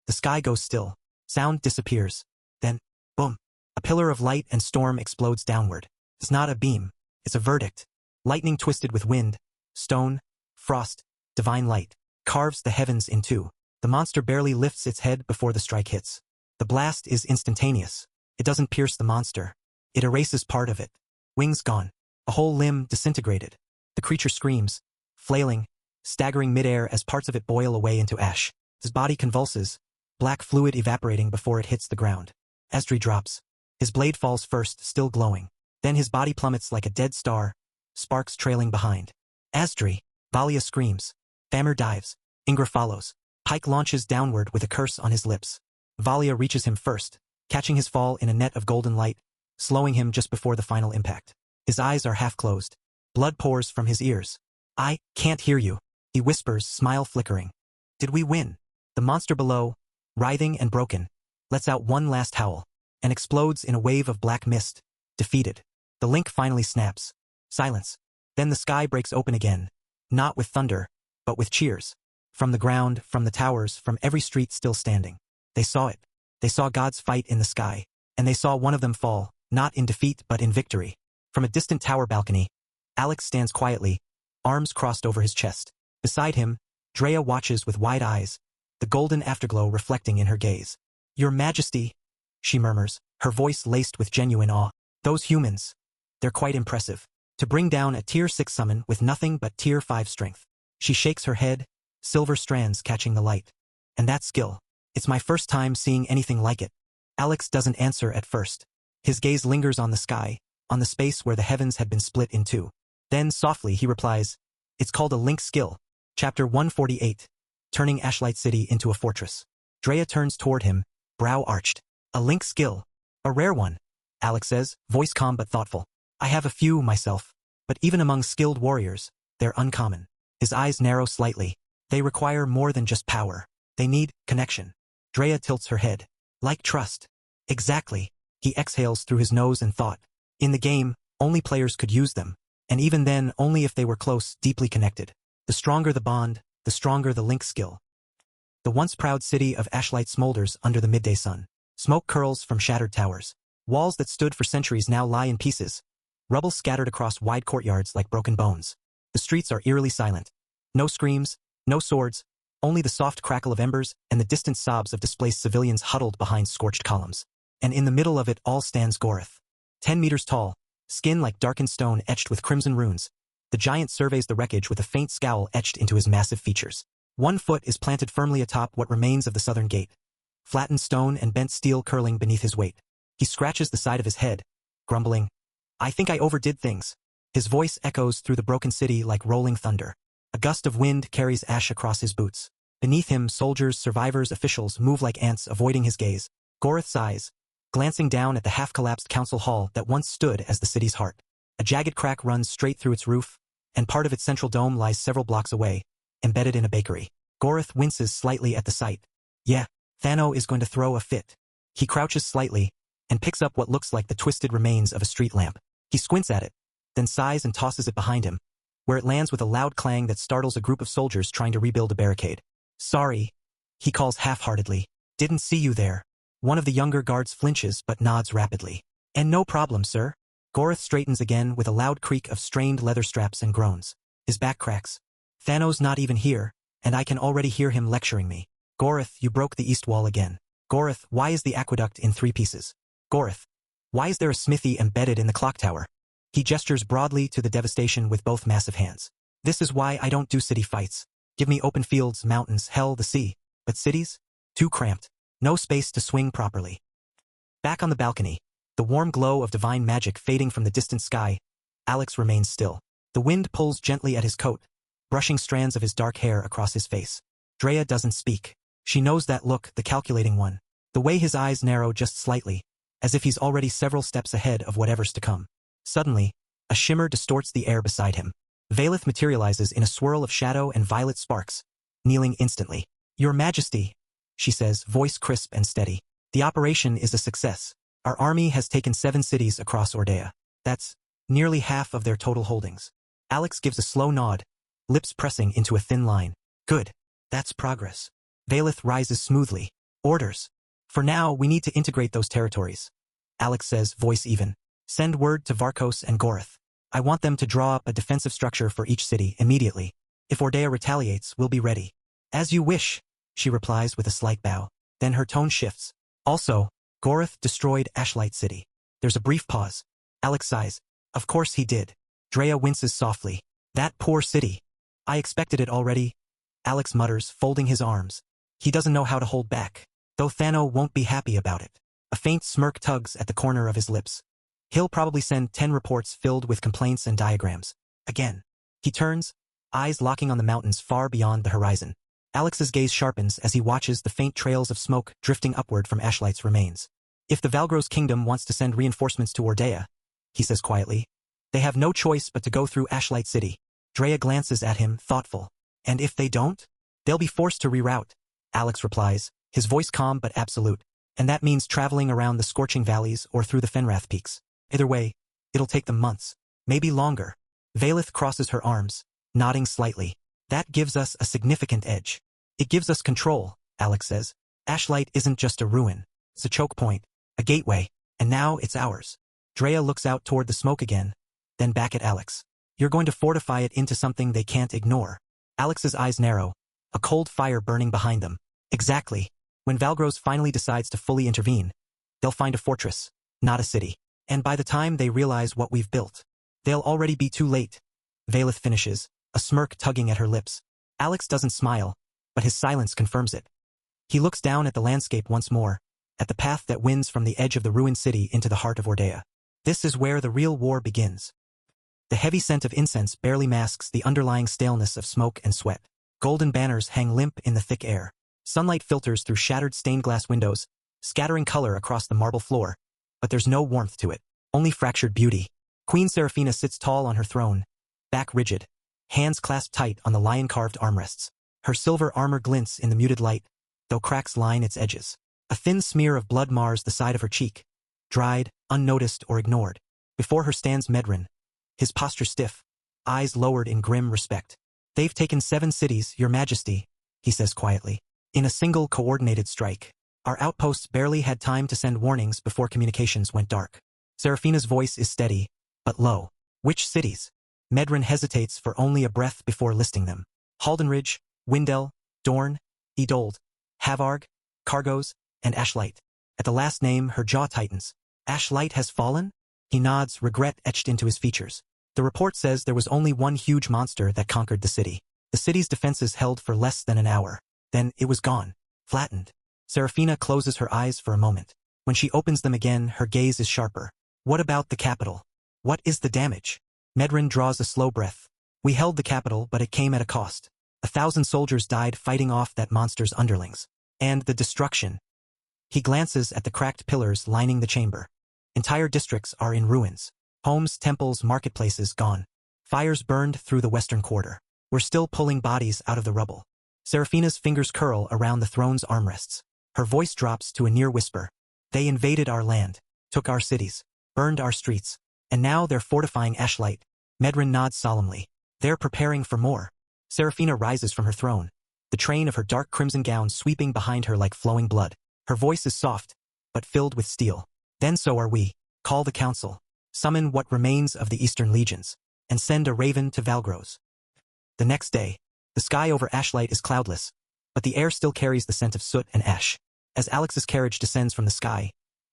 The sky goes still. Sound disappears. Then, boom. A pillar of light and storm explodes downward. It's not a beam. It's a verdict. Lightning twisted with wind, stone, frost, divine light, carves the heavens in two. The monster barely lifts its head before the strike hits. The blast is instantaneous. It doesn't pierce the monster. It erases part of it. Wings gone. A whole limb disintegrated. The creature screams, flailing, staggering midair as parts of it boil away into ash. His body convulses, black fluid evaporating before it hits the ground. Asdri drops. His blade falls first, still glowing. Then his body plummets like a dead star, sparks trailing behind. Asdri. Valia screams. Famir dives. Ingra follows. Pike launches downward with a curse on his lips. Valia reaches him first, catching his fall in a net of golden light, slowing him just before the final impact. His eyes are half closed. Blood pours from his ears. I can't hear you, he whispers, smile flickering. Did we win? The monster below, writhing and broken, lets out one last howl, and explodes in a wave of black mist, defeated. The link finally snaps. Silence. Then the sky breaks open again, not with thunder, but with cheers. From the ground, from the towers, from every street still standing. They saw it. They saw God's fight in the sky, and they saw one of them fall, not in defeat but in victory. From a distant tower balcony, Alex stands quietly, arms crossed over his chest. Beside him, Drea watches with wide eyes, the golden afterglow reflecting in her gaze. Your Majesty, she murmurs, her voice laced with genuine awe. Those humans, they're quite impressive. To bring down a Tier 6 summon with nothing but Tier 5 strength. She shakes her head, silver strands catching the light. And that skill. It's my first time seeing anything like it. Alex doesn't answer at first. His gaze lingers on the sky, on the space where the heavens had been split in two. Then, softly, he replies, it's called a link skill. Chapter 148. Turning Ashlight City into a fortress. Drea turns toward him, brow arched. A link skill. A rare one, Alex says, voice calm but thoughtful. I have a few myself, but even among skilled warriors, they're uncommon. His eyes narrow slightly. They require more than just power. They need connection. Drea tilts her head. Like trust. Exactly. He exhales through his nose and thought. In the game, only players could use them. And even then, only if they were close, deeply connected. The stronger the bond, the stronger the link skill. The once proud city of Ashlight smolders under the midday sun. Smoke curls from shattered towers. Walls that stood for centuries now lie in pieces. Rubble scattered across wide courtyards like broken bones. The streets are eerily silent. No screams, no swords, only the soft crackle of embers and the distant sobs of displaced civilians huddled behind scorched columns. And in the middle of it all stands Gorith. 10 meters tall, skin like darkened stone etched with crimson runes. The giant surveys the wreckage with a faint scowl etched into his massive features. One foot is planted firmly atop what remains of the southern gate. Flattened stone and bent steel curling beneath his weight. He scratches the side of his head, grumbling, "I think I overdid things." His voice echoes through the broken city like rolling thunder. A gust of wind carries ash across his boots. Beneath him, soldiers, survivors, officials move like ants, avoiding his gaze. Gorith sighs, glancing down at the half-collapsed council hall that once stood as the city's heart. A jagged crack runs straight through its roof, and part of its central dome lies several blocks away, embedded in a bakery. Gorith winces slightly at the sight. Yeah, Thano is going to throw a fit. He crouches slightly, and picks up what looks like the twisted remains of a street lamp. He squints at it, then sighs and tosses it behind him, where it lands with a loud clang that startles a group of soldiers trying to rebuild a barricade. "Sorry," he calls half-heartedly. "Didn't see you there." One of the younger guards flinches but nods rapidly. "And no problem, sir." Gorith straightens again with a loud creak of strained leather straps and groans. His back cracks. "Thano's not even here, and I can already hear him lecturing me. Gorith, you broke the east wall again. Gorith, why is the aqueduct in 3 pieces? Gorith, why is there a smithy embedded in the clock tower?" He gestures broadly to the devastation with both massive hands. "This is why I don't do city fights. Give me open fields, mountains, hell, the sea. But cities? Too cramped. No space to swing properly." Back on the balcony, the warm glow of divine magic fading from the distant sky, Alex remains still. The wind pulls gently at his coat, brushing strands of his dark hair across his face. Drea doesn't speak. She knows that look, the calculating one. The way his eyes narrow just slightly, as if he's already several steps ahead of whatever's to come. Suddenly, a shimmer distorts the air beside him. Valeth materializes in a swirl of shadow and violet sparks, kneeling instantly. "Your Majesty," she says, voice crisp and steady. "The operation is a success. Our army has taken 7 cities across Ordea. That's nearly half of their total holdings." Alex gives a slow nod, lips pressing into a thin line. "Good. That's progress." Valeth rises smoothly. "Orders. For now, we need to integrate those territories." Alex says, voice even. "Send word to Varkos and Gorith. I want them to draw up a defensive structure for each city immediately. If Ordea retaliates, we'll be ready." "As you wish," she replies with a slight bow. Then her tone shifts. "Also, Gorith destroyed Ashlight City." There's a brief pause. Alex sighs. "Of course he did." Drea winces softly. "That poor city. I expected it already." Alex mutters, folding his arms. He doesn't know how to hold back, though Thano won't be happy about it. A faint smirk tugs at the corner of his lips. He'll probably send 10 reports filled with complaints and diagrams. Again. He turns, eyes locking on the mountains far beyond the horizon. Alex's gaze sharpens as he watches the faint trails of smoke drifting upward from Ashlight's remains. "If the Valgros kingdom wants to send reinforcements to Ordea," he says quietly, "they have no choice but to go through Ashlight City." Drea glances at him, thoughtful. "And if they don't? They'll be forced to reroute," Alex replies, his voice calm but absolute. "And that means traveling around the scorching valleys or through the Fenrath peaks. Either way, it'll take them months, maybe longer." Valeth crosses her arms, nodding slightly. "That gives us a significant edge. It gives us control," Alex says. "Ashlight isn't just a ruin. It's a choke point, a gateway, and now it's ours." Drea looks out toward the smoke again, then back at Alex. "You're going to fortify it into something they can't ignore." Alex's eyes narrow, a cold fire burning behind them. "Exactly. When Valgros finally decides to fully intervene, they'll find a fortress, not a city. And by the time they realize what we've built, they'll already be too late." Valeth finishes, a smirk tugging at her lips. Alex doesn't smile, but his silence confirms it. He looks down at the landscape once more, at the path that winds from the edge of the ruined city into the heart of Ordea. This is where the real war begins. The heavy scent of incense barely masks the underlying staleness of smoke and sweat. Golden banners hang limp in the thick air. Sunlight filters through shattered stained glass windows, scattering color across the marble floor, but there's no warmth to it, only fractured beauty. Queen Seraphina sits tall on her throne, back rigid, hands clasped tight on the lion-carved armrests. Her silver armor glints in the muted light, though cracks line its edges. A thin smear of blood mars the side of her cheek, dried, unnoticed or ignored. Before her stands Medrin, his posture stiff, eyes lowered in grim respect. "They've taken 7 cities, Your Majesty," he says quietly, "in a single coordinated strike. Our outposts barely had time to send warnings before communications went dark." Serafina's voice is steady, but low. "Which cities?" Medren hesitates for only a breath before listing them. "Haldenridge, Windel, Dorn, Edold, Havarg, Cargos, and Ashlight." At the last name, her jaw tightens. "Ashlight has fallen?" He nods, regret etched into his features. "The report says there was only one huge monster that conquered the city. The city's defenses held for less than an hour. Then it was gone. Flattened." Serafina closes her eyes for a moment. When she opens them again, her gaze is sharper. "What about the capital? What is the damage?" Medren draws a slow breath. "We held the capital, but it came at a cost. 1,000 soldiers died fighting off that monster's underlings. And the destruction." He glances at the cracked pillars lining the chamber. Entire districts are in ruins. Homes, temples, marketplaces gone. Fires burned through the western quarter. "We're still pulling bodies out of the rubble." Serafina's fingers curl around the throne's armrests. Her voice drops to a near whisper. "They invaded our land, took our cities, burned our streets, and now they're fortifying Ashlight." Medren nods solemnly. "They're preparing for more." Serafina rises from her throne, the train of her dark crimson gown sweeping behind her like flowing blood. Her voice is soft, but filled with steel. "Then so are we. Call the council. Summon what remains of the Eastern legions, and send a raven to Valgros." The next day, the sky over Ashlight is cloudless, but the air still carries the scent of soot and ash. As Alex's carriage descends from the sky,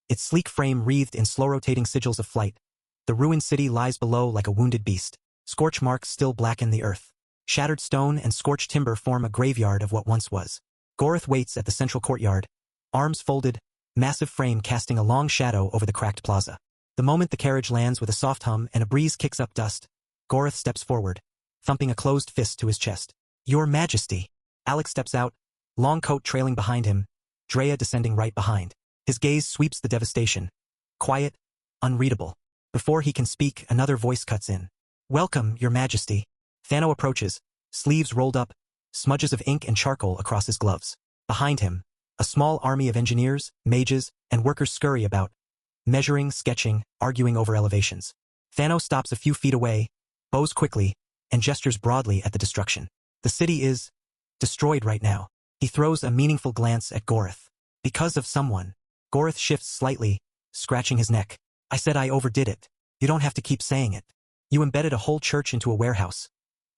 its sleek frame wreathed in slow-rotating sigils of flight, the ruined city lies below like a wounded beast. Scorch marks still blacken the earth. Shattered stone and scorched timber form a graveyard of what once was. Gorith waits at the central courtyard, arms folded, massive frame casting a long shadow over the cracked plaza. The moment the carriage lands with a soft hum and a breeze kicks up dust, Gorith steps forward, thumping a closed fist to his chest. "Your Majesty." Alex steps out, long coat trailing behind him, Drea descending right behind. His gaze sweeps the devastation. Quiet, unreadable. Before he can speak, another voice cuts in. "Welcome, Your Majesty." Thano approaches, sleeves rolled up, smudges of ink and charcoal across his gloves. Behind him, a small army of engineers, mages, and workers scurry about, measuring, sketching, arguing over elevations. Thano stops a few feet away, bows quickly, and gestures broadly at the destruction. "The city is destroyed right now." He throws a meaningful glance at Gorith. "Because of someone." Gorith shifts slightly, scratching his neck. "I said I overdid it. You don't have to keep saying it. You embedded a whole church into a warehouse."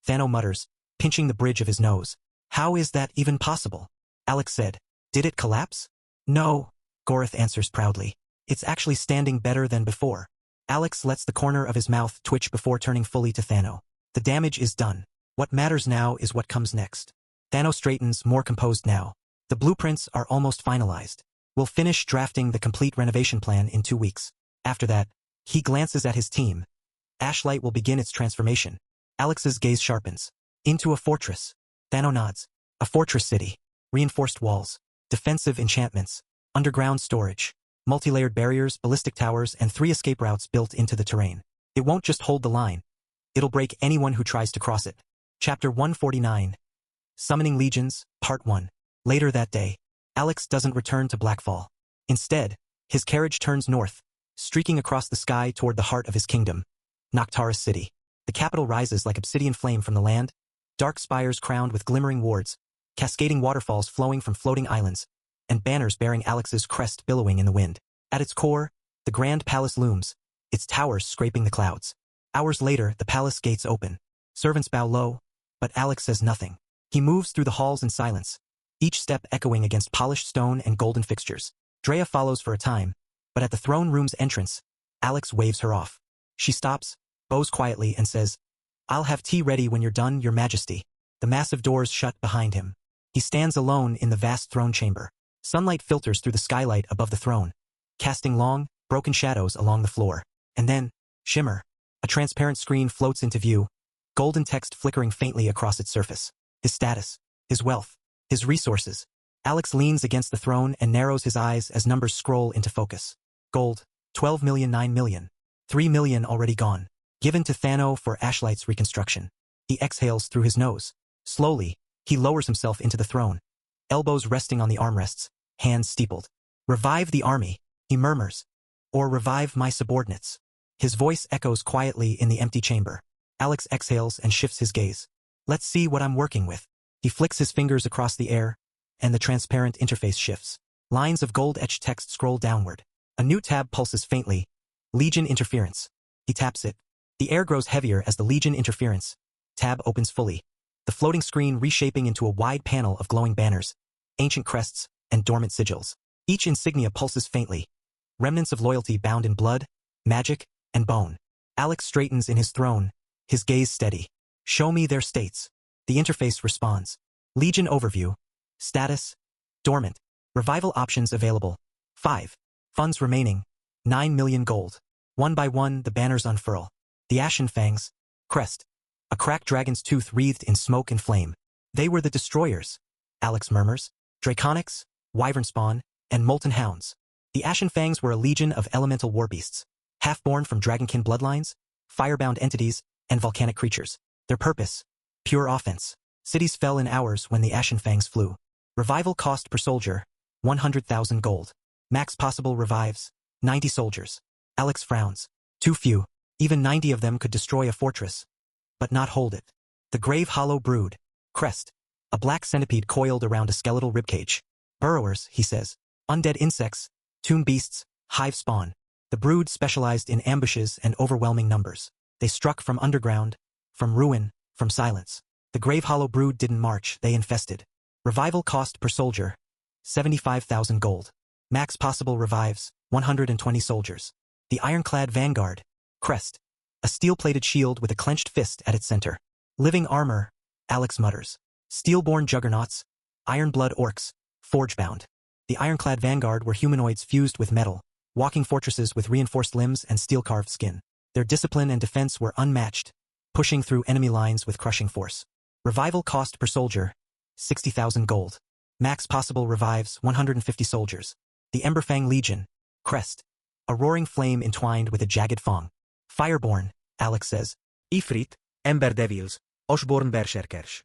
Thano mutters, pinching the bridge of his nose. "How is that even possible?" Alex said. "Did it collapse?" "No," Gorith answers proudly. "It's actually standing better than before." Alex lets the corner of his mouth twitch before turning fully to Thano. "The damage is done. What matters now is what comes next." Thano straightens, more composed now. "The blueprints are almost finalized. We'll finish drafting the complete renovation plan in 2 weeks. After that," he glances at his team, "Ashlight will begin its transformation." Alex's gaze sharpens. "Into a fortress." Thano nods. "A fortress city. Reinforced walls, defensive enchantments, underground storage, multi-layered barriers, ballistic towers, and 3 escape routes built into the terrain. It won't just hold the line. It'll break anyone who tries to cross it." Chapter 149. Summoning Legions, Part 1. Later that day, Alex doesn't return to Blackfall. Instead, his carriage turns north, streaking across the sky toward the heart of his kingdom, Noctaris City. The capital rises like obsidian flame from the land, dark spires crowned with glimmering wards, cascading waterfalls flowing from floating islands, and banners bearing Alex's crest billowing in the wind. At its core, the grand palace looms, its towers scraping the clouds. Hours later, the palace gates open. Servants bow low, but Alex says nothing. He moves through the halls in silence, each step echoing against polished stone and golden fixtures. Drea follows for a time, but at the throne room's entrance, Alex waves her off. She stops, bows quietly, and says, "I'll have tea ready when you're done, Your Majesty." The massive doors shut behind him. He stands alone in the vast throne chamber. Sunlight filters through the skylight above the throne, casting long, broken shadows along the floor. And then, shimmer. A transparent screen floats into view, golden text flickering faintly across its surface. His status, his wealth, his resources. Alex leans against the throne and narrows his eyes as numbers scroll into focus. Gold, 12 million, 9 million. 3 million already gone. Given to Thano for Ashlight's reconstruction. He exhales through his nose. Slowly, he lowers himself into the throne, elbows resting on the armrests, hands steepled. "Revive the army," he murmurs. "Or revive my subordinates." His voice echoes quietly in the empty chamber. Alex exhales and shifts his gaze. Let's see what I'm working with. He flicks his fingers across the air, and the transparent interface shifts. Lines of gold-etched text scroll downward. A new tab pulses faintly. Legion Interference. He taps it. The air grows heavier as the Legion Interference tab opens fully. The floating screen reshaping into a wide panel of glowing banners, ancient crests, and dormant sigils. Each insignia pulses faintly. Remnants of loyalty bound in blood, magic, and bone. Alex straightens in his throne, his gaze steady. Show me their states. The interface responds. Legion Overview. Status. Dormant. Revival options available. 5. Funds remaining. 9 million gold. One by one, the banners unfurl. The Ashen Fangs. Crest. A cracked dragon's tooth wreathed in smoke and flame. They were the destroyers. Alex murmurs. Draconics, wyvern spawn, and molten hounds. The Ashen Fangs were a legion of elemental warbeasts, half-born from dragonkin bloodlines, firebound entities, and volcanic creatures. Their purpose, pure offense. Cities fell in hours when the Ashen Fangs flew. Revival cost per soldier, 100,000 gold. Max possible revives, 90 soldiers. Alex frowns. Too few. Even 90 of them could destroy a fortress, but not hold it. The Grave Hollow Brood. Crest. A black centipede coiled around a skeletal ribcage. Burrowers, he says. Undead insects, tomb beasts, hive spawn. The brood specialized in ambushes and overwhelming numbers. They struck from underground, from ruin, from silence. The Grave Hollow Brood didn't march, they infested. Revival cost per soldier, 75,000 gold. Max possible revives, 120 soldiers. The Ironclad Vanguard. Crest. A steel-plated shield with a clenched fist at its center. Living armor, Alex mutters. Steel-born juggernauts, iron-blood orcs, forge-bound. The Ironclad Vanguard were humanoids fused with metal, walking fortresses with reinforced limbs and steel-carved skin. Their discipline and defense were unmatched, pushing through enemy lines with crushing force. Revival cost per soldier, 60,000 gold. Max possible revives, 150 soldiers. The Emberfang Legion. Crest. A roaring flame entwined with a jagged fang. Fireborn, Alex says. Ifrit, Ember Devils, Oshborn Berserkers.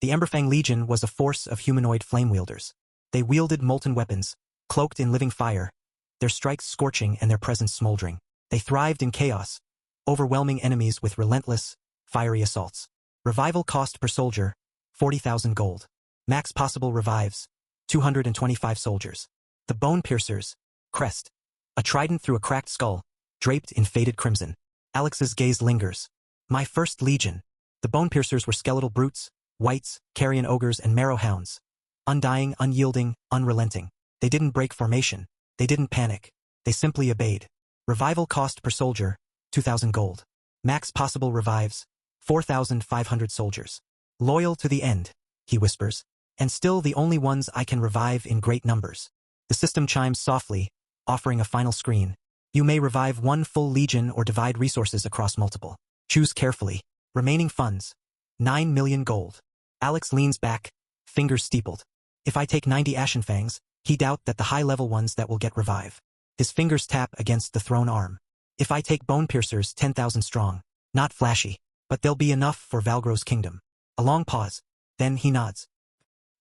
The Emberfang Legion was a force of humanoid flame-wielders. They wielded molten weapons, cloaked in living fire, their strikes scorching and their presence smoldering. They thrived in chaos, overwhelming enemies with relentless, fiery assaults. Revival cost per soldier, 40,000 gold. Max possible revives, 225 soldiers. The Bone Piercers. Crest. A trident through a cracked skull, draped in faded crimson. Alex's gaze lingers. My first legion. The Bone Piercers were skeletal brutes, wights, carrion ogres, and marrow hounds. Undying, unyielding, unrelenting. They didn't break formation. They didn't panic. They simply obeyed. Revival cost per soldier, 2,000 gold. Max possible revives, 4,500 soldiers. Loyal to the end, he whispers. And still the only ones I can revive in great numbers. The system chimes softly, offering a final screen. You may revive one full legion or divide resources across multiple. Choose carefully. Remaining funds, 9 million gold. Alex leans back, fingers steepled. If I take 90 Ashen Fangs, he doubt that the high-level ones that will get revive. His fingers tap against the throne arm. If I take Bone Piercers 10,000 strong, not flashy, but they'll be enough for Valgro's kingdom. A long pause, then he nods.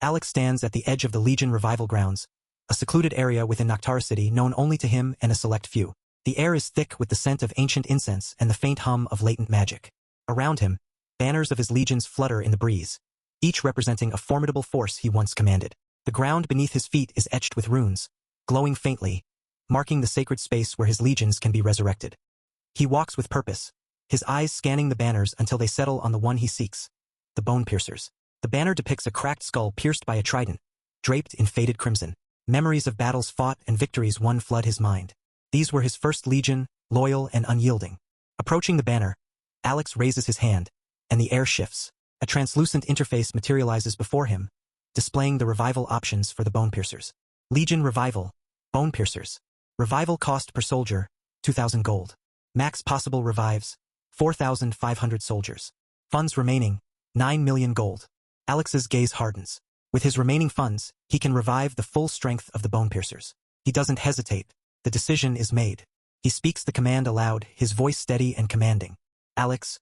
Alex stands at the edge of the Legion revival grounds, a secluded area within Noctara City known only to him and a select few. The air is thick with the scent of ancient incense and the faint hum of latent magic. Around him, banners of his legions flutter in the breeze, each representing a formidable force he once commanded. The ground beneath his feet is etched with runes, glowing faintly, marking the sacred space where his legions can be resurrected. He walks with purpose, his eyes scanning the banners until they settle on the one he seeks, the Bone Piercers. The banner depicts a cracked skull pierced by a trident, draped in faded crimson. Memories of battles fought and victories won flood his mind. These were his first legion, loyal and unyielding. Approaching the banner, Alex raises his hand, and the air shifts. A translucent interface materializes before him, displaying the revival options for the Bone Piercers. Legion Revival, Bone Piercers. Revival cost per soldier, 2,000 gold. Max possible revives, 4,500 soldiers. Funds remaining, 9 million gold. Alex's gaze hardens. With his remaining funds, he can revive the full strength of the Bone Piercers. He doesn't hesitate. The decision is made. He speaks the command aloud, his voice steady and commanding. Alex,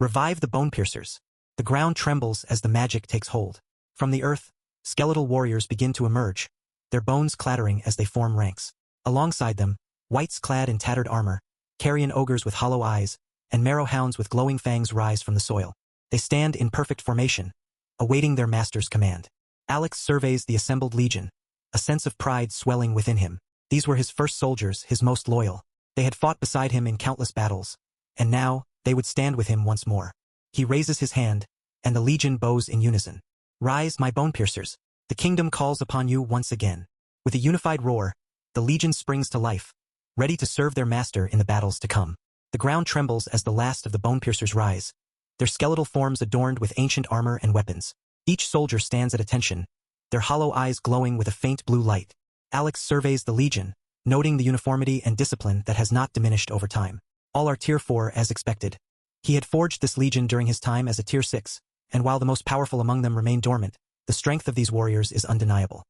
revive the Bone Piercers. The ground trembles as the magic takes hold. From the earth, skeletal warriors begin to emerge, their bones clattering as they form ranks. Alongside them, wights clad in tattered armor, carrion ogres with hollow eyes, and marrow hounds with glowing fangs rise from the soil. They stand in perfect formation, awaiting their master's command. Alex surveys the assembled legion, a sense of pride swelling within him. These were his first soldiers, his most loyal. They had fought beside him in countless battles, and now they would stand with him once more. He raises his hand, and the legion bows in unison. Rise, my bone piercers. The kingdom calls upon you once again. With a unified roar, the legion springs to life, ready to serve their master in the battles to come. The ground trembles as the last of the bone piercers rise, their skeletal forms adorned with ancient armor and weapons. Each soldier stands at attention, their hollow eyes glowing with a faint blue light. Alex surveys the legion, noting the uniformity and discipline that has not diminished over time. All are Tier 4 as expected. He had forged this legion during his time as a Tier 6, and while the most powerful among them remain dormant, the strength of these warriors is undeniable.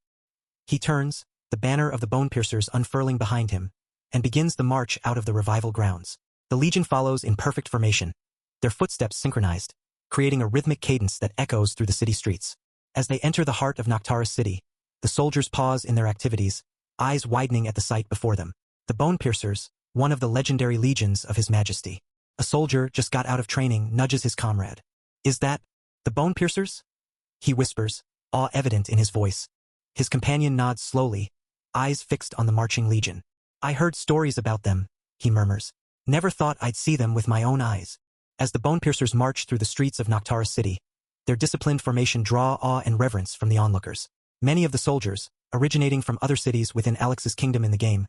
He turns, the banner of the bone piercers unfurling behind him, and begins the march out of the revival grounds. The legion follows in perfect formation, their footsteps synchronized, creating a rhythmic cadence that echoes through the city streets. As they enter the heart of Noctaris City, the soldiers pause in their activities, eyes widening at the sight before them. The bone piercers, one of the legendary legions of His Majesty. A soldier just got out of training nudges his comrade. Is that the bone piercers? He whispers, awe evident in his voice. His companion nods slowly, eyes fixed on the marching legion. I heard stories about them, he murmurs. Never thought I'd see them with my own eyes. As the bone piercers march through the streets of Noctaris City, their disciplined formation draw awe and reverence from the onlookers. Many of the soldiers, originating from other cities within Alex's kingdom in the game,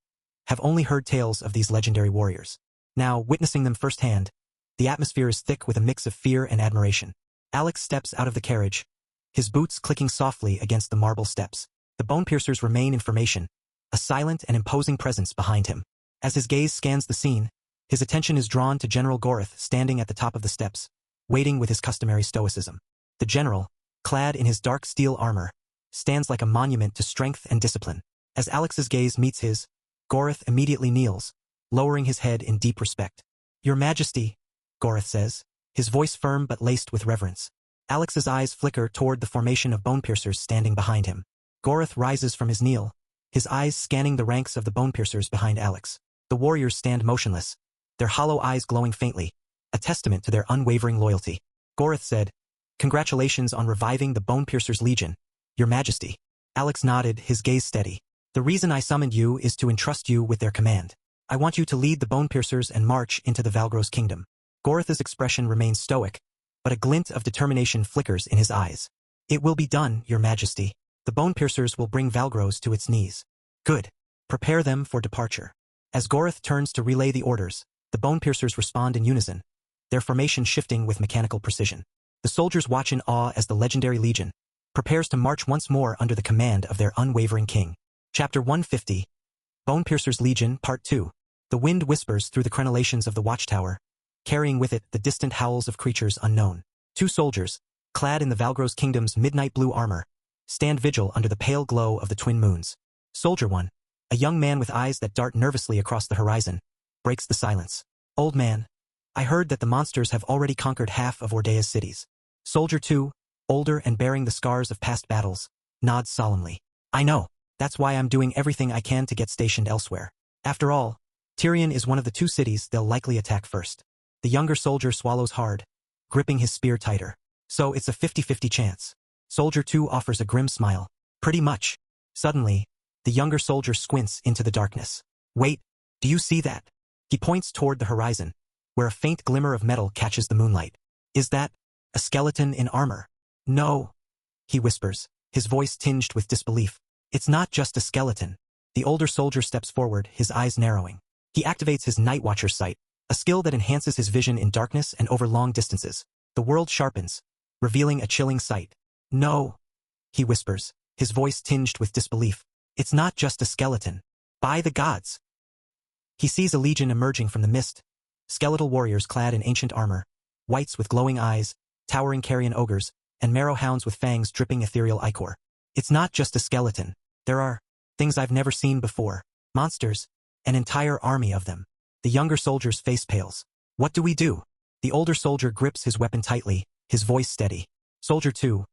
have only heard tales of these legendary warriors. Now, witnessing them firsthand, the atmosphere is thick with a mix of fear and admiration. Alex steps out of the carriage, his boots clicking softly against the marble steps. The bone piercers remain in formation, a silent and imposing presence behind him. As his gaze scans the scene, his attention is drawn to General Gorith standing at the top of the steps, waiting with his customary stoicism. The general, clad in his dark steel armor, stands like a monument to strength and discipline. As Alex's gaze meets his, Gorith immediately kneels, lowering his head in deep respect. Your Majesty, Gorith says, his voice firm but laced with reverence. Alex's eyes flicker toward the formation of bone piercers standing behind him. Gorith rises from his kneel, his eyes scanning the ranks of the bone piercers behind Alex. The warriors stand motionless, their hollow eyes glowing faintly, a testament to their unwavering loyalty. Gorith said, Congratulations on reviving the Bone Piercers Legion, Your Majesty. Alex nodded, his gaze steady. The reason I summoned you is to entrust you with their command. I want you to lead the Bone Piercers and march into the Valgros kingdom. Gorith's expression remains stoic, but a glint of determination flickers in his eyes. It will be done, Your Majesty. The Bone Piercers will bring Valgros to its knees. Good. Prepare them for departure. As Gorith turns to relay the orders, the Bone Piercers respond in unison, their formation shifting with mechanical precision. The soldiers watch in awe as the legendary legion prepares to march once more under the command of their unwavering king. Chapter 150, Bone Piercers Legion, Part 2. The wind whispers through the crenellations of the watchtower, carrying with it the distant howls of creatures unknown. Two soldiers, clad in the Valgros Kingdom's midnight blue armor, stand vigil under the pale glow of the twin moons. Soldier 1, a young man with eyes that dart nervously across the horizon, breaks the silence. Old man, I heard that the monsters have already conquered half of Ordea's cities. Soldier 2, older and bearing the scars of past battles, nods solemnly. I know. That's why I'm doing everything I can to get stationed elsewhere. After all, Tyrion is one of the two cities they'll likely attack first. The younger soldier swallows hard, gripping his spear tighter. So it's a 50-50 chance. Soldier 2 offers a grim smile. Pretty much. Suddenly, the younger soldier squints into the darkness. Wait, do you see that? He points toward the horizon, where a faint glimmer of metal catches the moonlight. Is that a skeleton in armor? No, he whispers, his voice tinged with disbelief. It's not just a skeleton. The older soldier steps forward, his eyes narrowing. He activates his Night Watcher's sight, a skill that enhances his vision in darkness and over long distances. The world sharpens, revealing a chilling sight. No, he whispers, his voice tinged with disbelief. It's not just a skeleton. By the gods! He sees a legion emerging from the mist, skeletal warriors clad in ancient armor, wights with glowing eyes, towering carrion ogres, and marrow hounds with fangs dripping ethereal ichor. It's not just a skeleton. There are things I've never seen before. Monsters, an entire army of them. The younger soldier's face pales. What do we do? The older soldier grips his weapon tightly, his voice steady. Soldier 2,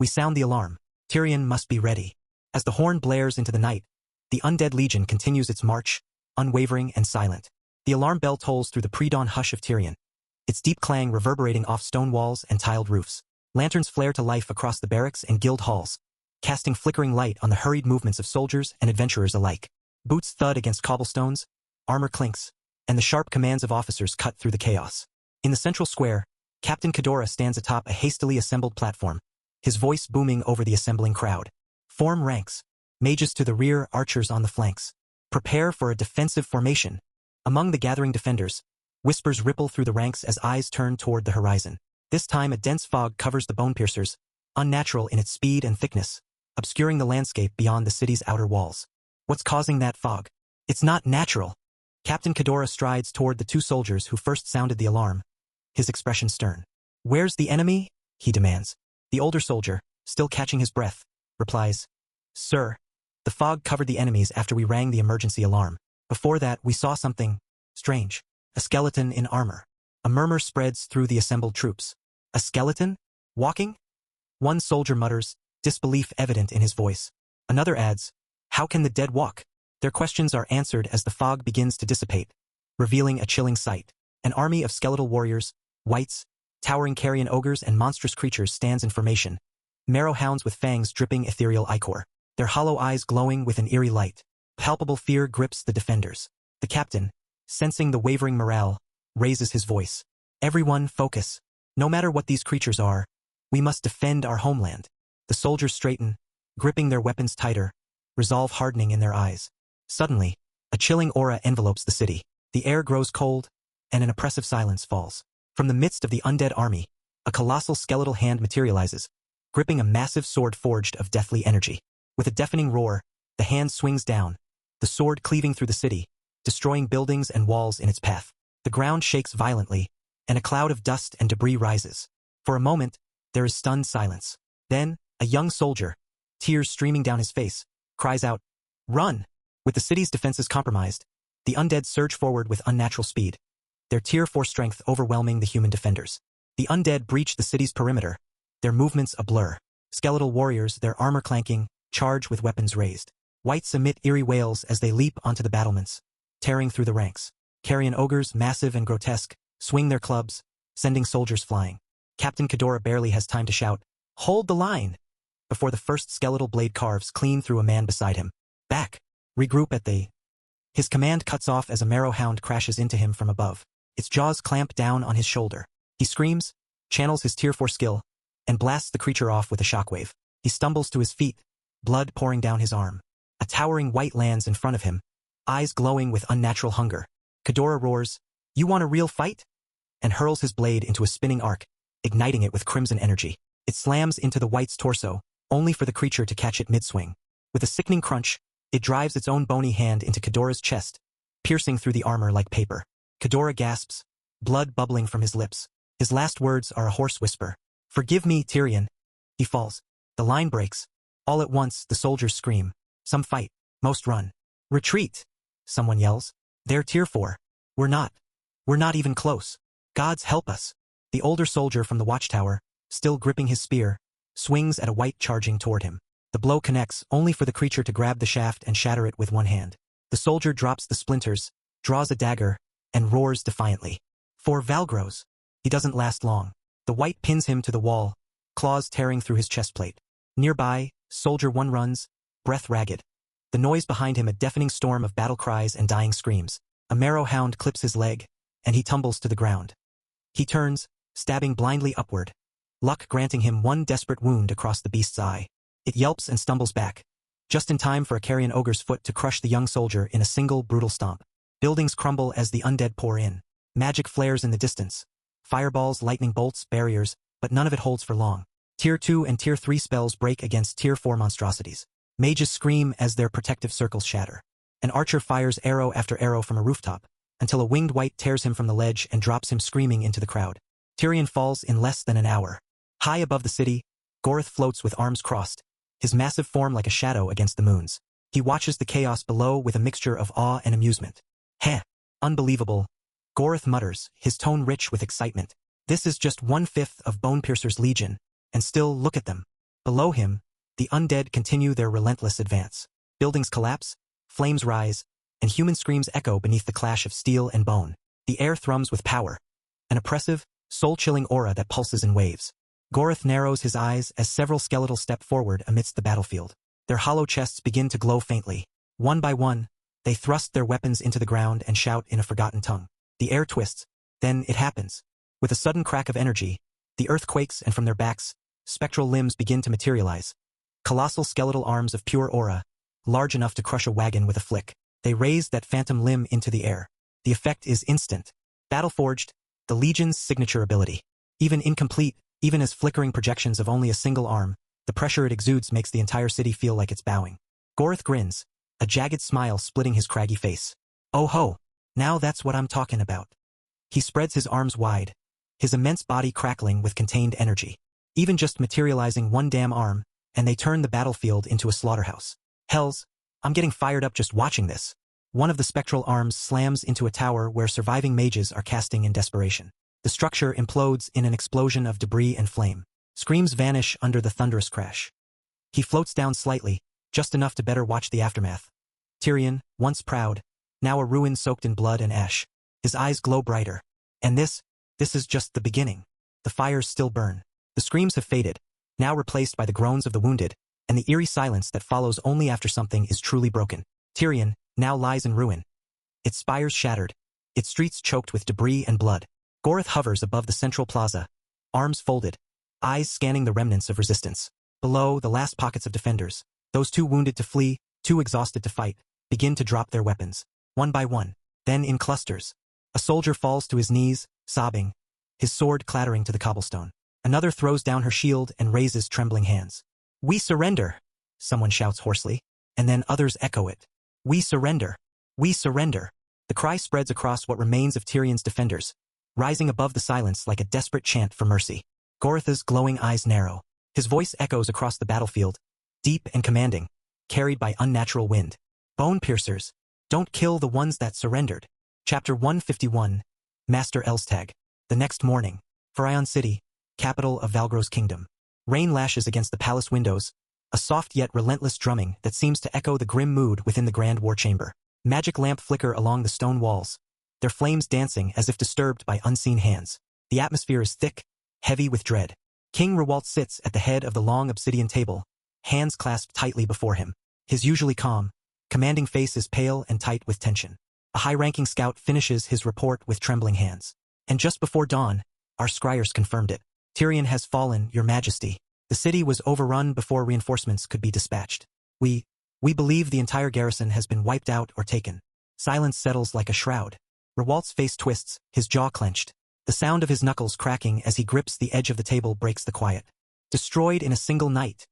we sound the alarm. Tyrion must be ready. As the horn blares into the night, the undead legion continues its march, unwavering and silent. The alarm bell tolls through the pre-dawn hush of Tyrion, its deep clang reverberating off stone walls and tiled roofs. Lanterns flare to life across the barracks and guild halls, casting flickering light on the hurried movements of soldiers and adventurers alike. Boots thud against cobblestones, armor clinks, and the sharp commands of officers cut through the chaos. In the central square, Captain Kedora stands atop a hastily assembled platform, his voice booming over the assembling crowd. Form ranks. Mages to the rear, archers on the flanks. Prepare for a defensive formation. Among the gathering defenders, whispers ripple through the ranks as eyes turn toward the horizon. This time a dense fog covers the bone piercers, unnatural in its speed and thickness, obscuring the landscape beyond the city's outer walls. What's causing that fog? It's not natural. Captain Kedora strides toward the two soldiers who first sounded the alarm, his expression stern. Where's the enemy? He demands. The older soldier, still catching his breath, replies, Sir, the fog covered the enemies after we rang the emergency alarm. Before that, we saw something strange. A skeleton in armor. A murmur spreads through the assembled troops. A skeleton? Walking? One soldier mutters, disbelief evident in his voice. Another adds, How can the dead walk? Their questions are answered as the fog begins to dissipate, revealing a chilling sight. An army of skeletal warriors, wights, towering carrion ogres and monstrous creatures stands in formation. Marrow hounds with fangs dripping ethereal ichor, their hollow eyes glowing with an eerie light. Palpable fear grips the defenders. The captain, sensing the wavering morale, raises his voice. Everyone focus. No matter what these creatures are, we must defend our homeland. The soldiers straighten, gripping their weapons tighter, resolve hardening in their eyes. Suddenly, a chilling aura envelopes the city. The air grows cold, and an oppressive silence falls. From the midst of the undead army, a colossal skeletal hand materializes, gripping a massive sword forged of deathly energy. With a deafening roar, the hand swings down, the sword cleaving through the city, destroying buildings and walls in its path. The ground shakes violently, and a cloud of dust and debris rises. For a moment, there is stunned silence. Then, a young soldier, tears streaming down his face, cries out, Run! With the city's defenses compromised, the undead surge forward with unnatural speed, their tier 4 strength overwhelming the human defenders. The undead breach the city's perimeter, their movements a blur. Skeletal warriors, their armor clanking, charge with weapons raised. Wights emit eerie wails as they leap onto the battlements, tearing through the ranks. Carrion ogres, massive and grotesque, swing their clubs, sending soldiers flying. Captain Kedora barely has time to shout, Hold the line! Before the first skeletal blade carves clean through a man beside him. Back! Regroup at the... His command cuts off as a marrow hound crashes into him from above. Its jaws clamp down on his shoulder. He screams, channels his tier 4 skill, and blasts the creature off with a shockwave. He stumbles to his feet, blood pouring down his arm. A towering wight lands in front of him, eyes glowing with unnatural hunger. Kedora roars, You want a real fight? And hurls his blade into a spinning arc, igniting it with crimson energy. It slams into the wight's torso, only for the creature to catch it mid-swing. With a sickening crunch, it drives its own bony hand into Kedora's chest, piercing through the armor like paper. Kedora gasps, blood bubbling from his lips. His last words are a hoarse whisper. Forgive me, Tyrion. He falls. The line breaks. All at once, the soldiers scream. Some fight. Most run. Retreat! Someone yells. They're tier 4. We're not even close. Gods help us. The older soldier from the watchtower, still gripping his spear, swings at a wight charging toward him. The blow connects only for the creature to grab the shaft and shatter it with one hand. The soldier drops the splinters, draws a dagger, and roars defiantly. For Valgros. He doesn't last long. The wight pins him to the wall, claws tearing through his chestplate. Nearby, Soldier 1 runs, breath ragged. The noise behind him a deafening storm of battle cries and dying screams. A marrow hound clips his leg, and he tumbles to the ground. He turns, stabbing blindly upward, luck granting him one desperate wound across the beast's eye. It yelps and stumbles back, just in time for a carrion ogre's foot to crush the young soldier in a single brutal stomp. Buildings crumble as the undead pour in. Magic flares in the distance. Fireballs, lightning bolts, barriers, but none of it holds for long. Tier 2 and Tier 3 spells break against Tier 4 monstrosities. Mages scream as their protective circles shatter. An archer fires arrow after arrow from a rooftop, until a winged wight tears him from the ledge and drops him screaming into the crowd. Tyrion falls in less than an hour. High above the city, Gorth floats with arms crossed, his massive form like a shadow against the moons. He watches the chaos below with a mixture of awe and amusement. Heh! Unbelievable. Gorth mutters, his tone rich with excitement. This is just 1/5 of Bonepiercer's legion, and still look at them. Below him, the undead continue their relentless advance. Buildings collapse, flames rise, and human screams echo beneath the clash of steel and bone. The air thrums with power, an oppressive, soul-chilling aura that pulses in waves. Gorith narrows his eyes as several skeletals step forward amidst the battlefield. Their hollow chests begin to glow faintly. One by one, they thrust their weapons into the ground and shout in a forgotten tongue. The air twists. Then it happens. With a sudden crack of energy, the earth quakes, and from their backs, spectral limbs begin to materialize. Colossal skeletal arms of pure aura, large enough to crush a wagon with a flick. They raise that phantom limb into the air. The effect is instant. Battleforged, the Legion's signature ability. Even incomplete, even as flickering projections of only a single arm, the pressure it exudes makes the entire city feel like it's bowing. Gorith grins, a jagged smile splitting his craggy face. Oh ho! Now that's what I'm talking about. He spreads his arms wide, his immense body crackling with contained energy. Even just materializing one damn arm, and they turn the battlefield into a slaughterhouse. Hells, I'm getting fired up just watching this. One of the spectral arms slams into a tower where surviving mages are casting in desperation. The structure implodes in an explosion of debris and flame. Screams vanish under the thunderous crash. He floats down slightly, just enough to better watch the aftermath. Tyrion, once proud, now a ruin soaked in blood and ash. His eyes glow brighter. And this is just the beginning. The fires still burn. The screams have faded, now replaced by the groans of the wounded, and the eerie silence that follows only after something is truly broken. Tyrion now lies in ruin. Its spires shattered, its streets choked with debris and blood. Gorith hovers above the central plaza, arms folded, eyes scanning the remnants of resistance. Below, the last pockets of defenders, those too wounded to flee, too exhausted to fight, begin to drop their weapons. One by one, then in clusters. A soldier falls to his knees, sobbing, his sword clattering to the cobblestone. Another throws down her shield and raises trembling hands. "We surrender!" someone shouts hoarsely, and then others echo it. "We surrender! We surrender!" The cry spreads across what remains of Tyrion's defenders, rising above the silence like a desperate chant for mercy. Gorith's glowing eyes narrow. His voice echoes across the battlefield, deep and commanding, carried by unnatural wind. "Bone piercers, don't kill the ones that surrendered." Chapter 151, Master Elstag. The next morning, Pharion City, capital of Valgro's kingdom. Rain lashes against the palace windows, a soft yet relentless drumming that seems to echo the grim mood within the grand war chamber. Magic lamp flicker along the stone walls, their flames dancing as if disturbed by unseen hands. The atmosphere is thick, heavy with dread. King Rewalt sits at the head of the long obsidian table, hands clasped tightly before him. His usually calm, commanding face is pale and tight with tension. A high-ranking scout finishes his report with trembling hands. "And just before dawn, our scryers confirmed it. Tyrion has fallen, Your Majesty. The city was overrun before reinforcements could be dispatched. We believe the entire garrison has been wiped out or taken." Silence settles like a shroud. Rewalt's face twists, his jaw clenched. The sound of his knuckles cracking as he grips the edge of the table breaks the quiet. "Destroyed in a single night,"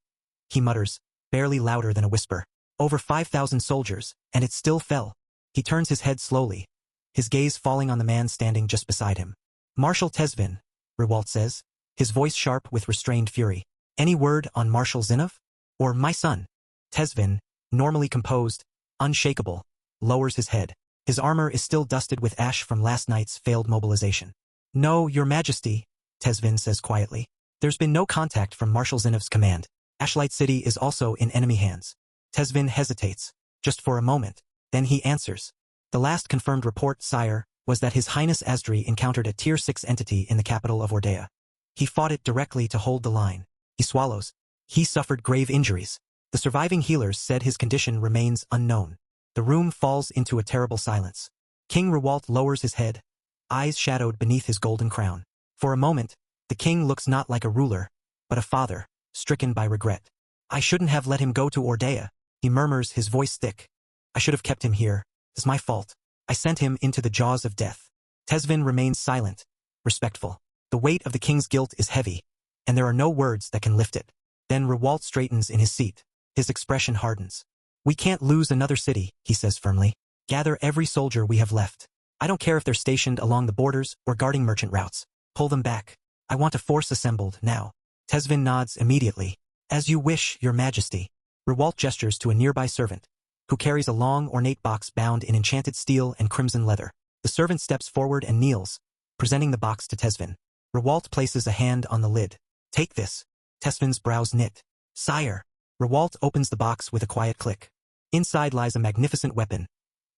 he mutters, barely louder than a whisper. "Over 5,000 soldiers, and it still fell." He turns his head slowly, his gaze falling on the man standing just beside him. "Marshal Tesvin," Rewalt says, his voice sharp with restrained fury. "Any word on Marshal Zinnov? Or my son?" Tesvin, normally composed, unshakable, lowers his head. His armor is still dusted with ash from last night's failed mobilization. "No, Your Majesty," Tesvin says quietly. "There's been no contact from Marshal Zinnov's command. Ashlight City is also in enemy hands." Tesvin hesitates, just for a moment. Then he answers. "The last confirmed report, sire, was that His Highness Asdri encountered a Tier 6 entity in the capital of Ordea. He fought it directly to hold the line." He swallows. "He suffered grave injuries. The surviving healers said his condition remains unknown." The room falls into a terrible silence. King Rewalt lowers his head, eyes shadowed beneath his golden crown. For a moment, the king looks not like a ruler, but a father, stricken by regret. "I shouldn't have let him go to Ordea," he murmurs, his voice thick. "I should have kept him here. It's my fault. I sent him into the jaws of death." Tesvin remains silent, respectful. The weight of the king's guilt is heavy, and there are no words that can lift it. Then Rewalt straightens in his seat. His expression hardens. "We can't lose another city," he says firmly. "Gather every soldier we have left. I don't care if they're stationed along the borders or guarding merchant routes. Pull them back. I want a force assembled, now." Tesvin nods immediately. "As you wish, Your Majesty." Rewalt gestures to a nearby servant, who carries a long, ornate box bound in enchanted steel and crimson leather. The servant steps forward and kneels, presenting the box to Tesvin. Rewalt places a hand on the lid. "Take this." Tesvin's brows knit. "Sire." Rewalt opens the box with a quiet click. Inside lies a magnificent weapon,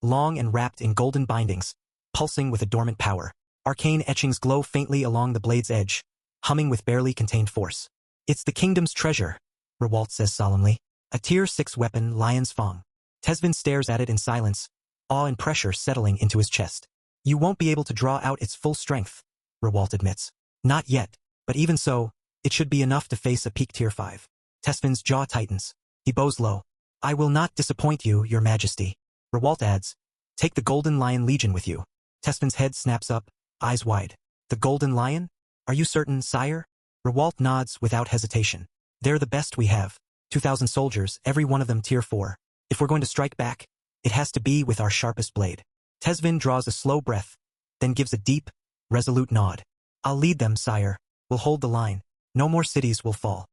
long and wrapped in golden bindings, pulsing with a dormant power. Arcane etchings glow faintly along the blade's edge, humming with barely contained force. It's the kingdom's treasure, Rewalt says solemnly. A Tier 6 weapon, Lion's Fang. Tesvin stares at it in silence, awe and pressure settling into his chest. You won't be able to draw out its full strength, Rewalt admits. Not yet, but even so, it should be enough to face a peak Tier 5. Tesvin's jaw tightens. He bows low. I will not disappoint you, your majesty. Rewalt adds, take the Golden Lion Legion with you. Tesvin's head snaps up, eyes wide. The Golden Lion? Are you certain, sire? Rewalt nods without hesitation. They're the best we have. 2,000 soldiers, every one of them Tier 4. If we're going to strike back, it has to be with our sharpest blade. Tesvin draws a slow breath, then gives a deep, resolute nod. I'll lead them, sire. We'll hold the line. No more cities will fall.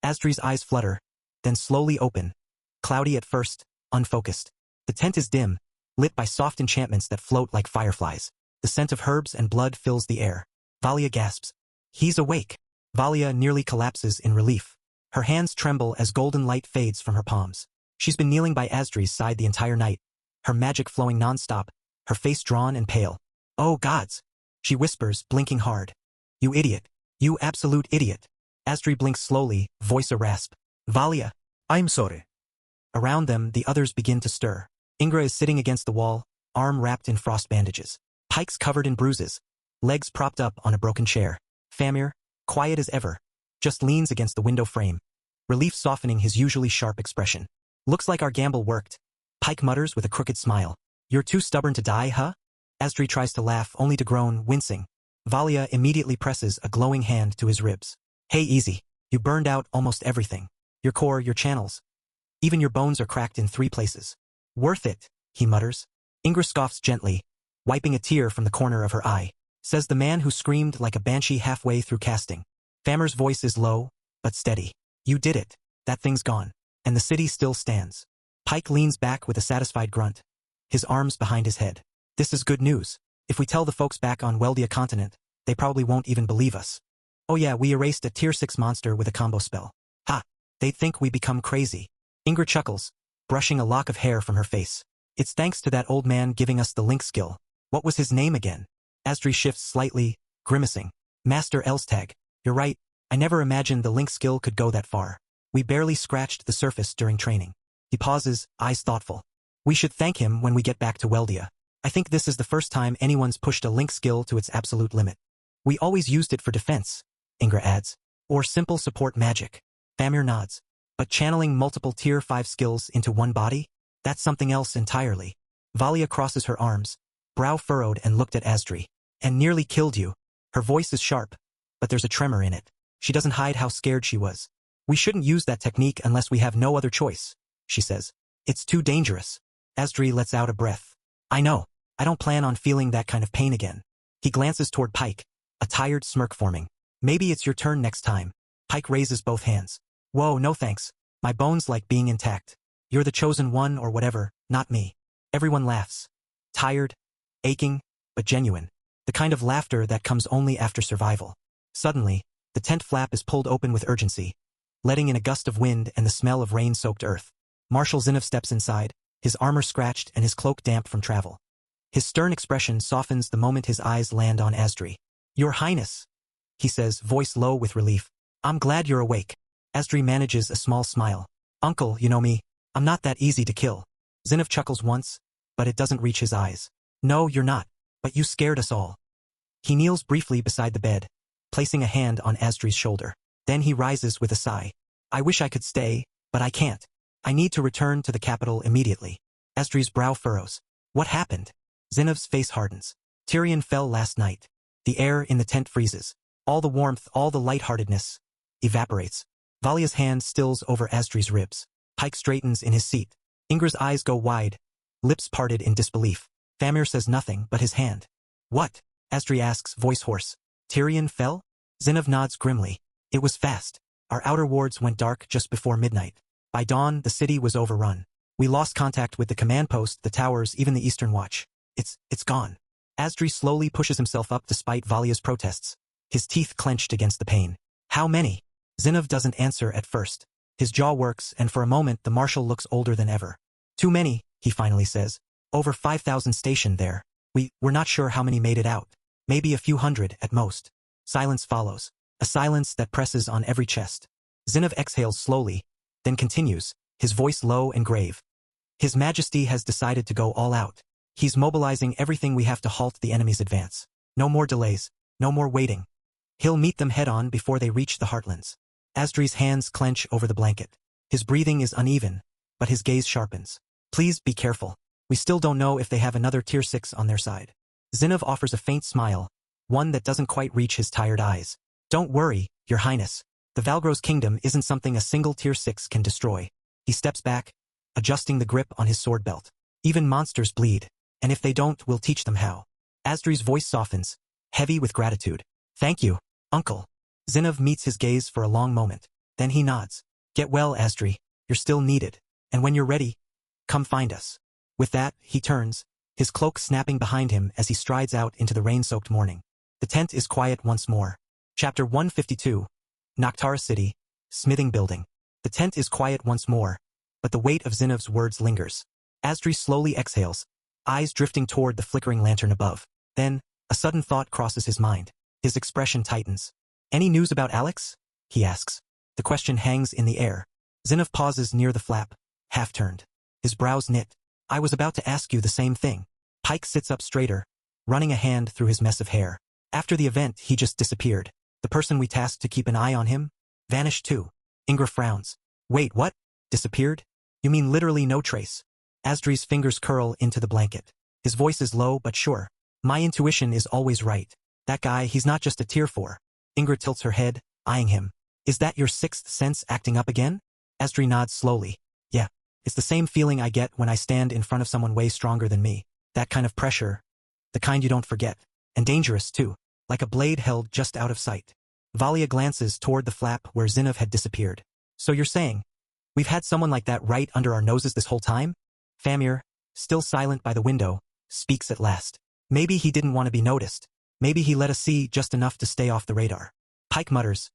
Asdri's eyes flutter, then slowly open, cloudy at first, unfocused. The tent is dim, lit by soft enchantments that float like fireflies. The scent of herbs and blood fills the air. Valia gasps. He's awake. Valia nearly collapses in relief. Her hands tremble as golden light fades from her palms. She's been kneeling by Asdri's side the entire night, her magic flowing nonstop, her face drawn and pale. Oh gods! She whispers, blinking hard. You idiot. You absolute idiot. Asdri blinks slowly, voice a rasp. Valia. I'm sorry. Around them, the others begin to stir. Ingra is sitting against the wall, arm wrapped in frost bandages. Pike's covered in bruises, legs propped up on a broken chair. Famir, quiet as ever, just leans against the window frame, relief softening his usually sharp expression. Looks like our gamble worked. Pike mutters with a crooked smile. You're too stubborn to die, huh? Asdri tries to laugh, only to groan, wincing. Valia immediately presses a glowing hand to his ribs. Hey, easy. You burned out almost everything. Your core, your channels. Even your bones are cracked in 3 places. Worth it, he mutters. Ingra scoffs gently, wiping a tear from the corner of her eye. Says the man who screamed like a banshee halfway through casting. Famir's voice is low, but steady. You did it. That thing's gone. And the city still stands. Pike leans back with a satisfied grunt, his arms behind his head. This is good news. If we tell the folks back on Weldia continent, they probably won't even believe us. Oh yeah, we erased a Tier 6 monster with a combo spell. Ha! They'd think we become crazy. Ingra chuckles, brushing a lock of hair from her face. It's thanks to that old man giving us the link skill. What was his name again? Asdri shifts slightly, grimacing. Master Elstag. You're right, I never imagined the link skill could go that far. We barely scratched the surface during training. He pauses, eyes thoughtful. We should thank him when we get back to Weldia. I think this is the first time anyone's pushed a link skill to its absolute limit. We always used it for defense, Ingra adds. Or simple support magic. Famir nods. But channeling multiple Tier 5 skills into one body? That's something else entirely. Valia crosses her arms, brow furrowed, and looked at Asdri. And nearly killed you. Her voice is sharp, but there's a tremor in it. She doesn't hide how scared she was. We shouldn't use that technique unless we have no other choice, she says. It's too dangerous. Asdri lets out a breath. I know. I don't plan on feeling that kind of pain again. He glances toward Pike, a tired smirk forming. Maybe it's your turn next time. Pike raises both hands. Whoa, no thanks. My bones like being intact. You're the chosen one or whatever, not me. Everyone laughs. Tired, aching, but genuine. The kind of laughter that comes only after survival. Suddenly, the tent flap is pulled open with urgency, letting in a gust of wind and the smell of rain-soaked earth. Marshal Zinov steps inside, his armor scratched and his cloak damp from travel. His stern expression softens the moment his eyes land on Asdri. Your Highness, he says, voice low with relief. I'm glad you're awake. Asdri manages a small smile. Uncle, you know me, I'm not that easy to kill. Zinov chuckles once, but it doesn't reach his eyes. No, you're not, but you scared us all. He kneels briefly beside the bed, placing a hand on Asdri's shoulder. Then he rises with a sigh. I wish I could stay, but I can't. I need to return to the capital immediately. Asdri's brow furrows. What happened? Zinov's face hardens. Tyrion fell last night. The air in the tent freezes. All the warmth, all the lightheartedness evaporates. Valia's hand stills over Asdri's ribs. Pike straightens in his seat. Ingra's eyes go wide, lips parted in disbelief. Famir says nothing but his hand. What? Asdri asks, voice hoarse. Tyrion fell? Zinov nods grimly. It was fast. Our outer wards went dark just before midnight. By dawn, the city was overrun. We lost contact with the command post, the towers, even the Eastern Watch. It's gone. Asdri slowly pushes himself up despite Valia's protests. His teeth clenched against the pain. How many? Zinov doesn't answer at first. His jaw works, and for a moment the marshal looks older than ever. Too many, he finally says. Over 5,000 stationed there. We're not sure how many made it out. Maybe a few hundred at most. Silence follows. A silence that presses on every chest. Zinev exhales slowly, then continues, his voice low and grave. His Majesty has decided to go all out. He's mobilizing everything we have to halt the enemy's advance. No more delays. No more waiting. He'll meet them head-on before they reach the heartlands. Asdri's hands clench over the blanket. His breathing is uneven, but his gaze sharpens. Please be careful. We still don't know if they have another Tier 6 on their side. Zinev offers a faint smile, one that doesn't quite reach his tired eyes. Don't worry, Your Highness. The Valgros kingdom isn't something a single Tier 6 can destroy. He steps back, adjusting the grip on his sword belt. Even monsters bleed, and if they don't, we'll teach them how. Asdri's voice softens, heavy with gratitude. Thank you, Uncle. Zinev meets his gaze for a long moment. Then he nods. Get well, Asdri. You're still needed. And when you're ready, come find us. With that, he turns, his cloak snapping behind him as he strides out into the rain-soaked morning. The tent is quiet once more. Chapter 152. Noctara City, Smithing Building. The tent is quiet once more, but the weight of Zinev's words lingers. Asdri slowly exhales, eyes drifting toward the flickering lantern above. Then, a sudden thought crosses his mind. His expression tightens. Any news about Alex? He asks. The question hangs in the air. Zinev pauses near the flap, half-turned. His brows knit. I was about to ask you the same thing. Pike sits up straighter, running a hand through his mess of hair. After the event, he just disappeared. The person we tasked to keep an eye on him? Vanished too. Ingra frowns. Wait, what? Disappeared? You mean literally no trace? Asdri's fingers curl into the blanket. His voice is low but sure. My intuition is always right. That guy, he's not just a Tier 4. Ingra tilts her head, eyeing him. Is that your sixth sense acting up again? Asdri nods slowly. Yeah. It's the same feeling I get when I stand in front of someone way stronger than me. That kind of pressure. The kind you don't forget. And dangerous, too. Like a blade held just out of sight. Valia glances toward the flap where Zinev had disappeared. So you're saying, we've had someone like that right under our noses this whole time? Famir, still silent by the window, speaks at last. Maybe he didn't want to be noticed. Maybe he let us see just enough to stay off the radar. Pike mutters.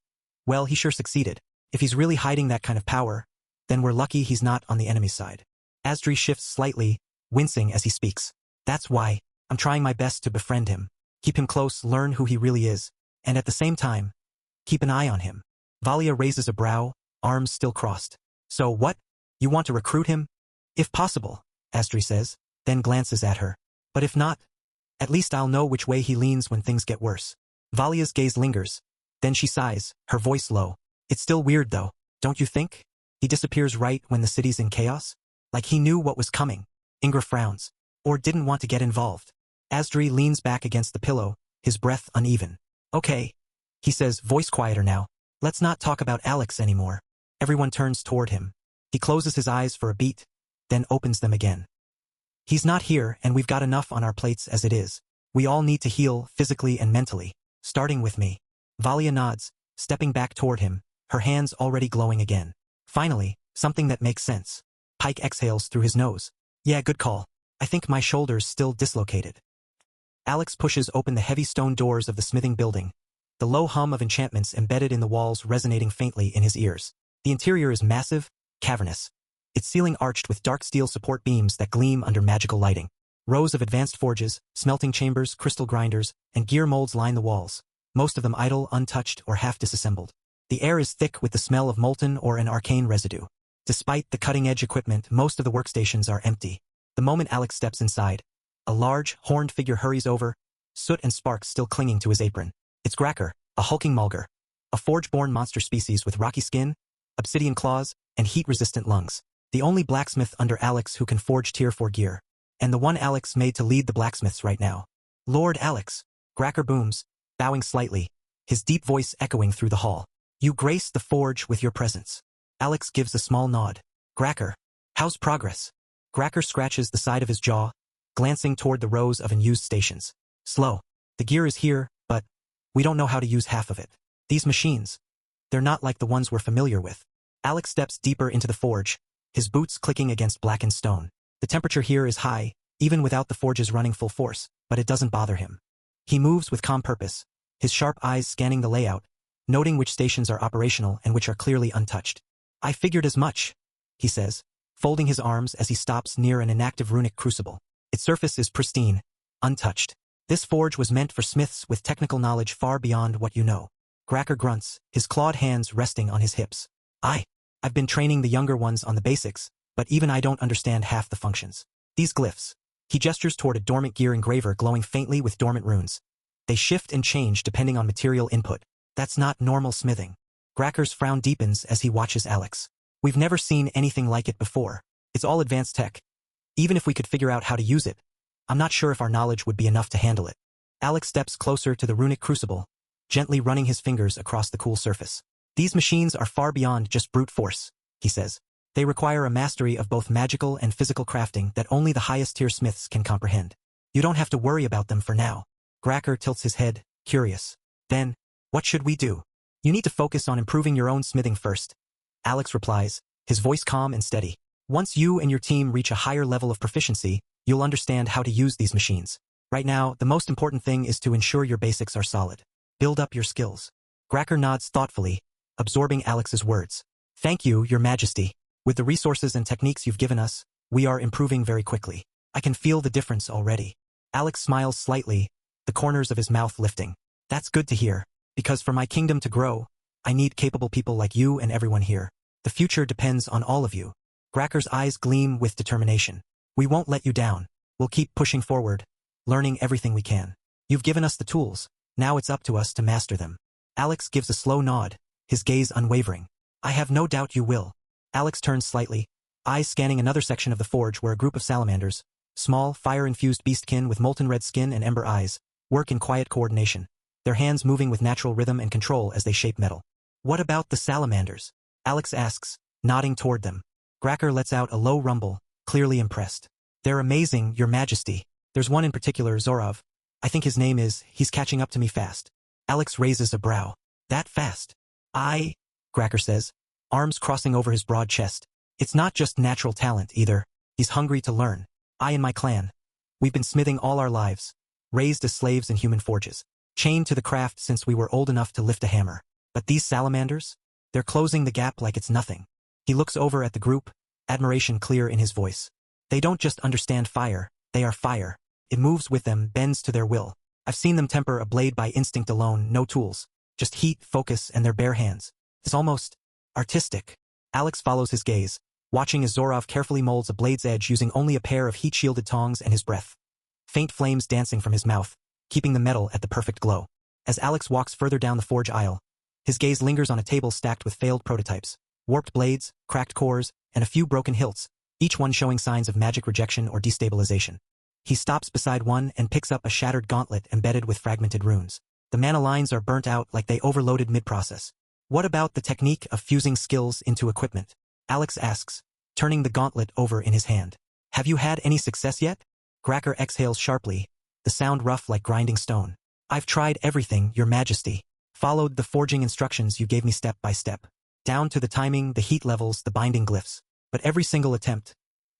Well, he sure succeeded. If he's really hiding that kind of power, then we're lucky he's not on the enemy's side. Asdri shifts slightly, wincing as he speaks. That's why I'm trying my best to befriend him. Keep him close, learn who he really is, and at the same time, keep an eye on him. Valia raises a brow, arms still crossed. So what? You want to recruit him? If possible, Asdri says, then glances at her. But if not, at least I'll know which way he leans when things get worse. Valia's gaze lingers. Then she sighs, her voice low. It's still weird though, don't you think? He disappears right when the city's in chaos? Like he knew what was coming. Ingra frowns. Or didn't want to get involved. Asdri leans back against the pillow, his breath uneven. Okay. He says, voice quieter now. Let's not talk about Alex anymore. Everyone turns toward him. He closes his eyes for a beat, then opens them again. He's not here and we've got enough on our plates as it is. We all need to heal physically and mentally, starting with me. Valia nods, stepping back toward him, her hands already glowing again. Finally, something that makes sense. Pike exhales through his nose. Yeah, good call. I think my shoulder's still dislocated. Alex pushes open the heavy stone doors of the smithing building, the low hum of enchantments embedded in the walls resonating faintly in his ears. The interior is massive, cavernous. Its ceiling arched with dark steel support beams that gleam under magical lighting. Rows of advanced forges, smelting chambers, crystal grinders, and gear molds line the walls, most of them idle, untouched, or half disassembled. The air is thick with the smell of molten or an arcane residue. Despite the cutting-edge equipment, most of the workstations are empty. The moment Alex steps inside, a large, horned figure hurries over, soot and sparks still clinging to his apron. It's Gracker, a hulking Mulgar, a forge-born monster species with rocky skin, obsidian claws, and heat-resistant lungs. The only blacksmith under Alex who can forge Tier 4 gear, and the one Alex made to lead the blacksmiths right now. Lord Alex, Gracker booms, bowing slightly, his deep voice echoing through the hall. You grace the forge with your presence. Alex gives a small nod. Gracker, how's progress? Gracker scratches the side of his jaw, glancing toward the rows of unused stations. Slow. The gear is here, but we don't know how to use half of it. These machines, they're not like the ones we're familiar with. Alex steps deeper into the forge, his boots clicking against blackened stone. The temperature here is high, even without the forges running full force, but it doesn't bother him. He moves with calm purpose, his sharp eyes scanning the layout, noting which stations are operational and which are clearly untouched. I figured as much, he says, folding his arms as he stops near an inactive runic crucible. Its surface is pristine, untouched. This forge was meant for smiths with technical knowledge far beyond what you know. Gracker grunts, his clawed hands resting on his hips. I've been training the younger ones on the basics, but even I don't understand half the functions. These glyphs. He gestures toward a dormant gear engraver glowing faintly with dormant runes. They shift and change depending on material input. That's not normal smithing. Gracker's frown deepens as he watches Alex. We've never seen anything like it before. It's all advanced tech. Even if we could figure out how to use it, I'm not sure if our knowledge would be enough to handle it. Alex steps closer to the runic crucible, gently running his fingers across the cool surface. These machines are far beyond just brute force, he says. They require a mastery of both magical and physical crafting that only the highest-tier smiths can comprehend. You don't have to worry about them for now. Gracker tilts his head, curious. Then, what should we do? You need to focus on improving your own smithing first. Alex replies, his voice calm and steady. Once you and your team reach a higher level of proficiency, you'll understand how to use these machines. Right now, the most important thing is to ensure your basics are solid. Build up your skills. Gracker nods thoughtfully, absorbing Alex's words. Thank you, Your Majesty. With the resources and techniques you've given us, we are improving very quickly. I can feel the difference already. Alex smiles slightly, the corners of his mouth lifting. That's good to hear, because for my kingdom to grow, I need capable people like you and everyone here. The future depends on all of you. Gracker's eyes gleam with determination. We won't let you down. We'll keep pushing forward, learning everything we can. You've given us the tools. Now it's up to us to master them. Alex gives a slow nod, his gaze unwavering. I have no doubt you will. Alex turns slightly, eyes scanning another section of the forge where a group of salamanders, small, fire-infused beastkin with molten red skin and ember eyes, work in quiet coordination, their hands moving with natural rhythm and control as they shape metal. What about the salamanders? Alex asks, nodding toward them. Gracker lets out a low rumble, clearly impressed. They're amazing, Your Majesty. There's one in particular, Zorov. I think his name is, he's catching up to me fast. Alex raises a brow. That fast? Gracker says, arms crossing over his broad chest. It's not just natural talent, either. He's hungry to learn. I and my clan. We've been smithing all our lives, raised as slaves in human forges, chained to the craft since we were old enough to lift a hammer. But these salamanders? They're closing the gap like it's nothing. He looks over at the group, admiration clear in his voice. They don't just understand fire, they are fire. It moves with them, bends to their will. I've seen them temper a blade by instinct alone, no tools. Just heat, focus, and their bare hands. It's almost artistic. Alex follows his gaze, watching as Zorov carefully molds a blade's edge using only a pair of heat-shielded tongs and his breath. Faint flames dancing from his mouth, keeping the metal at the perfect glow. As Alex walks further down the forge aisle, his gaze lingers on a table stacked with failed prototypes, warped blades, cracked cores, and a few broken hilts, each one showing signs of magic rejection or destabilization. He stops beside one and picks up a shattered gauntlet embedded with fragmented runes. The mana lines are burnt out like they overloaded mid-process. What about the technique of fusing skills into equipment? Alex asks, turning the gauntlet over in his hand. Have you had any success yet? Gracker exhales sharply, the sound rough like grinding stone. I've tried everything, Your Majesty. Followed the forging instructions you gave me step by step. Down to the timing, the heat levels, the binding glyphs. But every single attempt,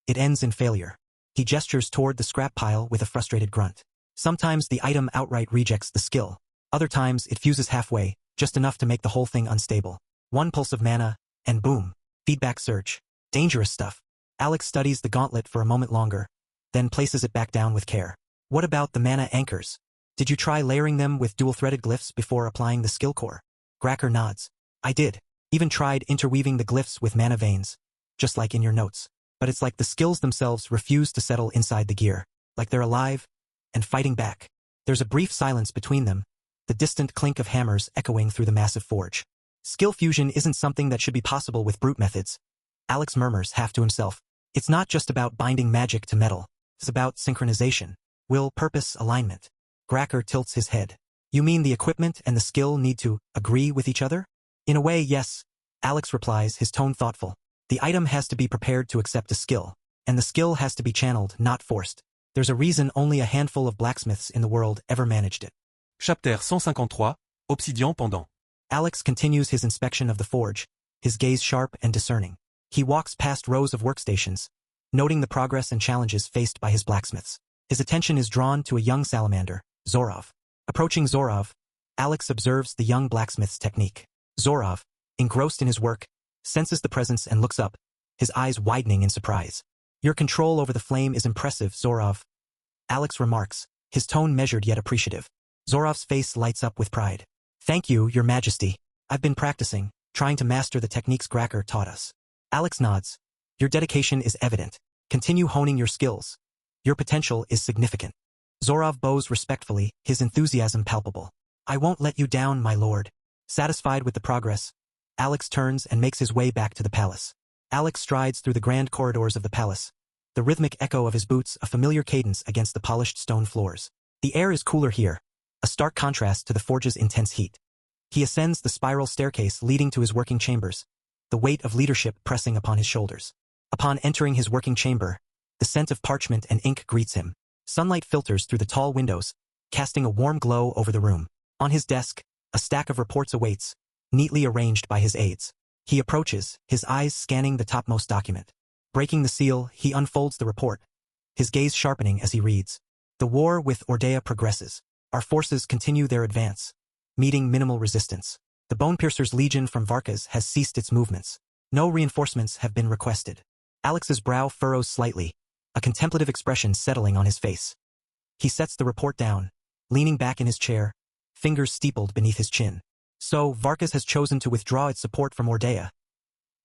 it ends in failure. He gestures toward the scrap pile with a frustrated grunt. Sometimes the item outright rejects the skill. Other times it fuses halfway, just enough to make the whole thing unstable. One pulse of mana, and boom. Feedback surge. Dangerous stuff. Alex studies the gauntlet for a moment longer, then places it back down with care. What about the mana anchors? Did you try layering them with dual-threaded glyphs before applying the skill core? Gracker nods. I did. Even tried interweaving the glyphs with mana veins, just like in your notes. But it's like the skills themselves refuse to settle inside the gear, like they're alive and fighting back. There's a brief silence between them, the distant clink of hammers echoing through the massive forge. Skill fusion isn't something that should be possible with brute methods. Alex murmurs half to himself. It's not just about binding magic to metal. It's about synchronization, will, purpose, alignment. Gracker tilts his head. You mean the equipment and the skill need to agree with each other? In a way, yes. Alex replies, his tone thoughtful. The item has to be prepared to accept a skill, and the skill has to be channeled, not forced. There's a reason only a handful of blacksmiths in the world ever managed it. Chapter 153, Obsidian Pendant. Alex continues his inspection of the forge, his gaze sharp and discerning. He walks past rows of workstations, noting the progress and challenges faced by his blacksmiths. His attention is drawn to a young salamander, Zorov. Approaching Zorov, Alex observes the young blacksmith's technique. Zorov, engrossed in his work, senses the presence and looks up, his eyes widening in surprise. Your control over the flame is impressive, Zorov. Alex remarks, his tone measured yet appreciative. Zorov's face lights up with pride. Thank you, Your Majesty. I've been practicing, trying to master the techniques Gracker taught us. Alex nods. Your dedication is evident. Continue honing your skills. Your potential is significant. Zorov bows respectfully, his enthusiasm palpable. I won't let you down, my lord. Satisfied with the progress, Alex turns and makes his way back to the palace. Alex strides through the grand corridors of the palace, the rhythmic echo of his boots a familiar cadence against the polished stone floors. The air is cooler here, a stark contrast to the forge's intense heat. He ascends the spiral staircase leading to his working chambers, the weight of leadership pressing upon his shoulders. Upon entering his working chamber, the scent of parchment and ink greets him. Sunlight filters through the tall windows, casting a warm glow over the room. On his desk, a stack of reports awaits, neatly arranged by his aides. He approaches, his eyes scanning the topmost document. Breaking the seal, he unfolds the report, his gaze sharpening as he reads. The war with Ordea progresses. Our forces continue their advance, meeting minimal resistance. The Bonepiercer's legion from Varkas has ceased its movements. No reinforcements have been requested. Alex's brow furrows slightly, a contemplative expression settling on his face. He sets the report down, leaning back in his chair, fingers steepled beneath his chin. So, Varkas has chosen to withdraw its support from Ordea.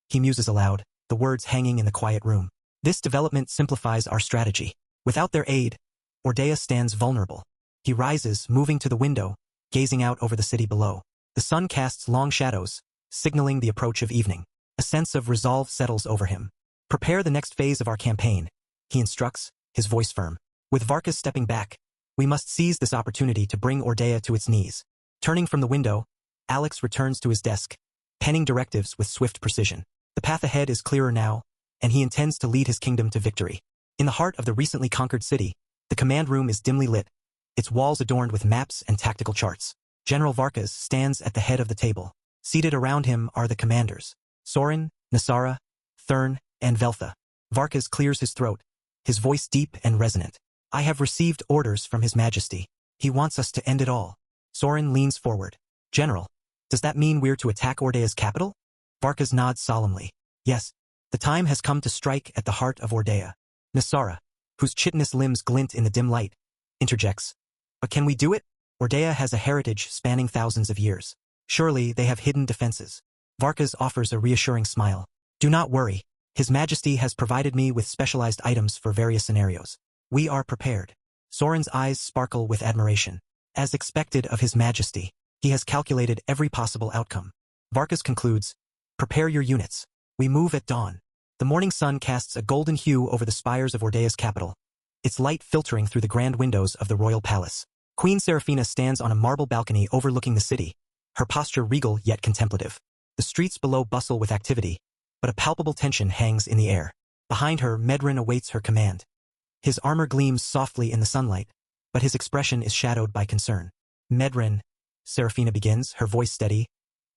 He muses aloud, the words hanging in the quiet room. This development simplifies our strategy. Without their aid, Ordea stands vulnerable. He rises, moving to the window, gazing out over the city below. The sun casts long shadows, signaling the approach of evening. A sense of resolve settles over him. Prepare the next phase of our campaign, he instructs, his voice firm. With Varkas stepping back, we must seize this opportunity to bring Ordea to its knees. Turning from the window, Alex returns to his desk, penning directives with swift precision. The path ahead is clearer now, and he intends to lead his kingdom to victory. In the heart of the recently conquered city, the command room is dimly lit, its walls adorned with maps and tactical charts. General Varkas stands at the head of the table. Seated around him are the commanders, Sorin, Nasara, Thurn, and Veltha. Varkas clears his throat, his voice deep and resonant. I have received orders from His Majesty. He wants us to end it all. Sorin leans forward. General, does that mean we're to attack Ordea's capital? Varkas nods solemnly. Yes, the time has come to strike at the heart of Ordea. Nasara, whose chitinous limbs glint in the dim light, interjects. But can we do it? Ordea has a heritage spanning thousands of years. Surely they have hidden defenses. Varkas offers a reassuring smile. Do not worry. His Majesty has provided me with specialized items for various scenarios. We are prepared. Sorin's eyes sparkle with admiration. As expected of His Majesty, he has calculated every possible outcome. Varkas concludes, prepare your units. We move at dawn. The morning sun casts a golden hue over the spires of Ordea's capital, its light filtering through the grand windows of the royal palace. Queen Seraphina stands on a marble balcony overlooking the city, her posture regal yet contemplative. The streets below bustle with activity, but a palpable tension hangs in the air. Behind her, Medrin awaits her command. His armor gleams softly in the sunlight, but his expression is shadowed by concern. Medrin, Seraphina begins, her voice steady.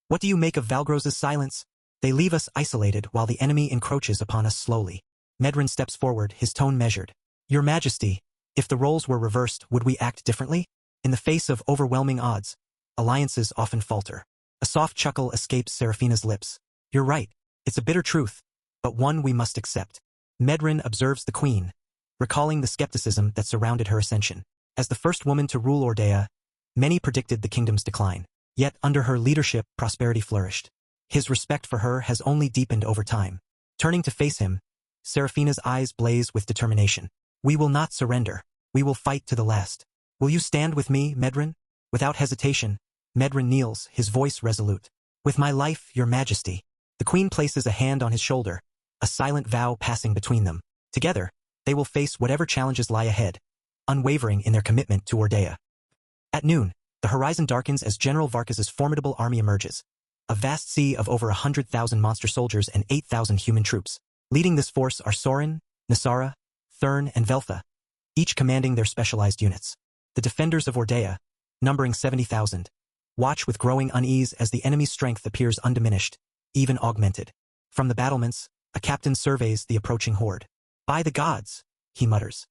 What do you make of Valgros's silence? They leave us isolated while the enemy encroaches upon us slowly. Medrin steps forward, his tone measured. Your Majesty, if the roles were reversed, would we act differently? In the face of overwhelming odds, alliances often falter. A soft chuckle escapes Seraphina's lips. You're right. It's a bitter truth, but one we must accept. Medrin observes the queen, recalling the skepticism that surrounded her ascension. As the first woman to rule Ordea, many predicted the kingdom's decline. Yet under her leadership, prosperity flourished. His respect for her has only deepened over time. Turning to face him, Seraphina's eyes blaze with determination. We will not surrender. We will fight to the last. Will you stand with me, Medrin? Without hesitation, Medrin kneels, his voice resolute. With my life, Your Majesty. The queen places a hand on his shoulder, a silent vow passing between them. Together, they will face whatever challenges lie ahead, unwavering in their commitment to Ordea. At noon, the horizon darkens as General Varkas's formidable army emerges, a vast sea of over 100,000 monster soldiers and 8,000 human troops. Leading this force are Sorin, Nasara, Thurn, and Veltha, each commanding their specialized units. The defenders of Ordea, numbering 70,000, watch with growing unease as the enemy's strength appears undiminished, even augmented. From the battlements, a captain surveys the approaching horde. By the gods, he mutters.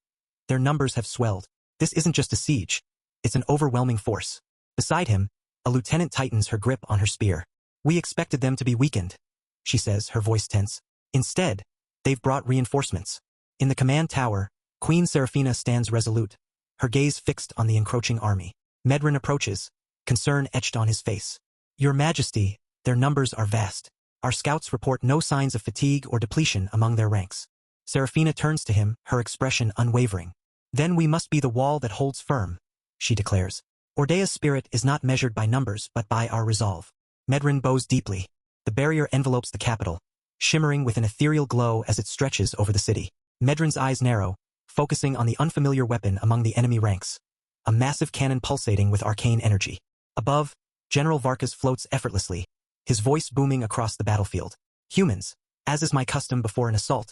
Their numbers have swelled. This isn't just a siege. It's an overwhelming force. Beside him, a lieutenant tightens her grip on her spear. We expected them to be weakened, she says, her voice tense. Instead, they've brought reinforcements. In the command tower, Queen Seraphina stands resolute, her gaze fixed on the encroaching army. Medrin approaches, concern etched on his face. Your Majesty, their numbers are vast. Our scouts report no signs of fatigue or depletion among their ranks. Seraphina turns to him, her expression unwavering. Then we must be the wall that holds firm, she declares. Ordea's spirit is not measured by numbers but by our resolve. Medrin bows deeply. The barrier envelopes the capital, shimmering with an ethereal glow as it stretches over the city. Medrin's eyes narrow, focusing on the unfamiliar weapon among the enemy ranks. A massive cannon pulsating with arcane energy. Above, General Varkas floats effortlessly, his voice booming across the battlefield. Humans, as is my custom before an assault,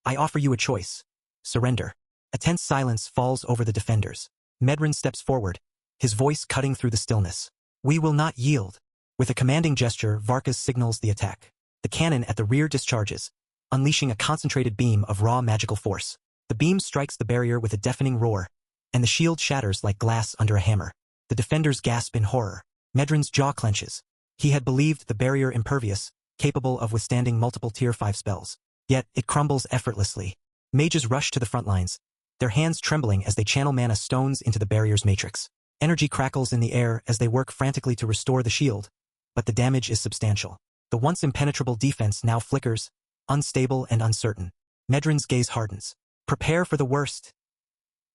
I offer you a choice. Surrender. A tense silence falls over the defenders. Medrin steps forward, his voice cutting through the stillness. We will not yield. With a commanding gesture, Varkas signals the attack. The cannon at the rear discharges, unleashing a concentrated beam of raw magical force. The beam strikes the barrier with a deafening roar, and the shield shatters like glass under a hammer. The defenders gasp in horror. Medrin's jaw clenches. He had believed the barrier impervious, capable of withstanding multiple Tier 5 spells. Yet, it crumbles effortlessly. Mages rush to the front lines, their hands trembling as they channel mana stones into the barrier's matrix. Energy crackles in the air as they work frantically to restore the shield, but the damage is substantial. The once impenetrable defense now flickers, unstable and uncertain. Medrin's gaze hardens. Prepare for the worst,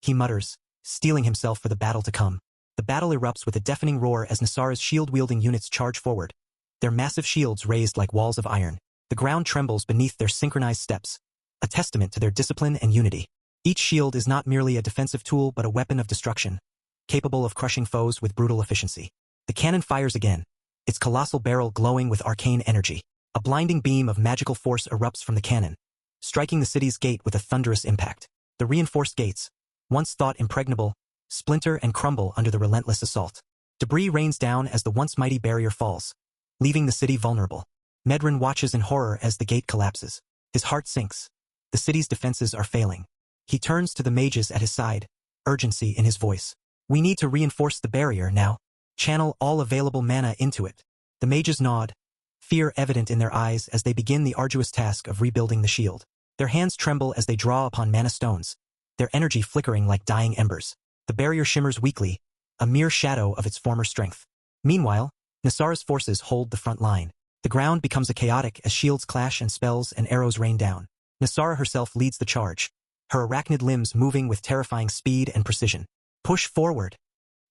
he mutters, steeling himself for the battle to come. The battle erupts with a deafening roar as Nasara's shield-wielding units charge forward, their massive shields raised like walls of iron. The ground trembles beneath their synchronized steps, a testament to their discipline and unity. Each shield is not merely a defensive tool but a weapon of destruction, capable of crushing foes with brutal efficiency. The cannon fires again, its colossal barrel glowing with arcane energy. A blinding beam of magical force erupts from the cannon, striking the city's gate with a thunderous impact. The reinforced gates, once thought impregnable, splinter and crumble under the relentless assault. Debris rains down as the once mighty barrier falls, leaving the city vulnerable. Medrin watches in horror as the gate collapses. His heart sinks. The city's defenses are failing. He turns to the mages at his side, urgency in his voice. We need to reinforce the barrier now. Channel all available mana into it. The mages nod, fear evident in their eyes as they begin the arduous task of rebuilding the shield. Their hands tremble as they draw upon mana stones, their energy flickering like dying embers. The barrier shimmers weakly, a mere shadow of its former strength. Meanwhile, Nasara's forces hold the front line. The ground becomes a chaotic as shields clash and spells and arrows rain down. Nasara herself leads the charge, her arachnid limbs moving with terrifying speed and precision. Push forward.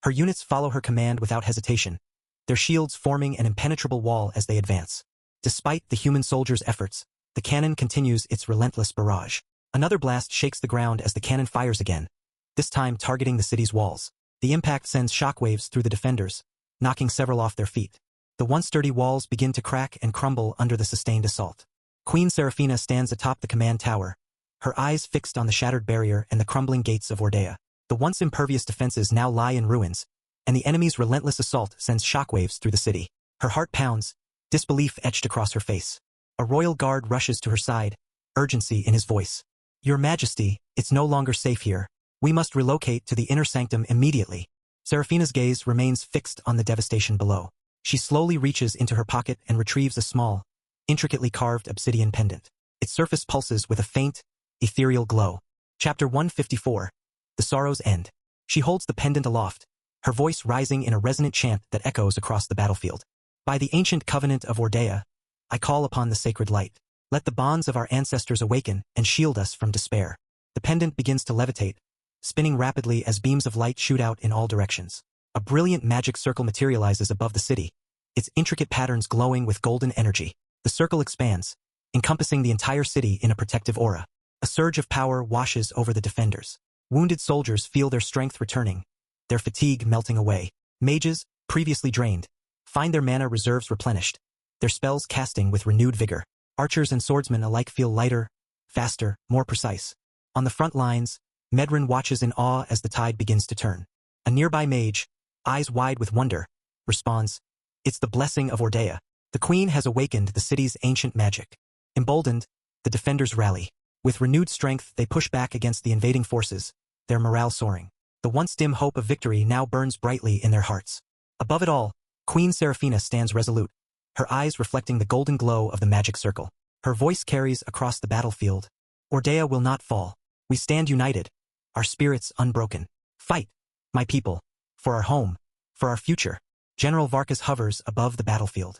Her units follow her command without hesitation, their shields forming an impenetrable wall as they advance. Despite the human soldiers' efforts, the cannon continues its relentless barrage. Another blast shakes the ground as the cannon fires again, this time targeting the city's walls. The impact sends shockwaves through the defenders, knocking several off their feet. The once sturdy walls begin to crack and crumble under the sustained assault. Queen Seraphina stands atop the command tower, her eyes fixed on the shattered barrier and the crumbling gates of Ordea. The once impervious defenses now lie in ruins, and the enemy's relentless assault sends shockwaves through the city. Her heart pounds, disbelief etched across her face. A royal guard rushes to her side, urgency in his voice. Your Majesty, it's no longer safe here. We must relocate to the inner sanctum immediately. Seraphina's gaze remains fixed on the devastation below. She slowly reaches into her pocket and retrieves a small, intricately carved obsidian pendant. Its surface pulses with a faint, ethereal glow. Chapter 154. The Sorrow's End. She holds the pendant aloft, her voice rising in a resonant chant that echoes across the battlefield. By the ancient covenant of Ordea, I call upon the sacred light. Let the bonds of our ancestors awaken and shield us from despair. The pendant begins to levitate, spinning rapidly as beams of light shoot out in all directions. A brilliant magic circle materializes above the city, its intricate patterns glowing with golden energy. The circle expands, encompassing the entire city in a protective aura. A surge of power washes over the defenders. Wounded soldiers feel their strength returning, their fatigue melting away. Mages, previously drained, find their mana reserves replenished, their spells casting with renewed vigor. Archers and swordsmen alike feel lighter, faster, more precise. On the front lines, Medrin watches in awe as the tide begins to turn. A nearby mage, eyes wide with wonder, responds, "It's the blessing of Ordea. The queen has awakened the city's ancient magic." Emboldened, the defenders rally. With renewed strength, they push back against the invading forces, their morale soaring. The once dim hope of victory now burns brightly in their hearts. Above it all, Queen Seraphina stands resolute, her eyes reflecting the golden glow of the magic circle. Her voice carries across the battlefield. Ordea will not fall. We stand united, our spirits unbroken. Fight, my people, for our home, for our future. General Varkas hovers above the battlefield.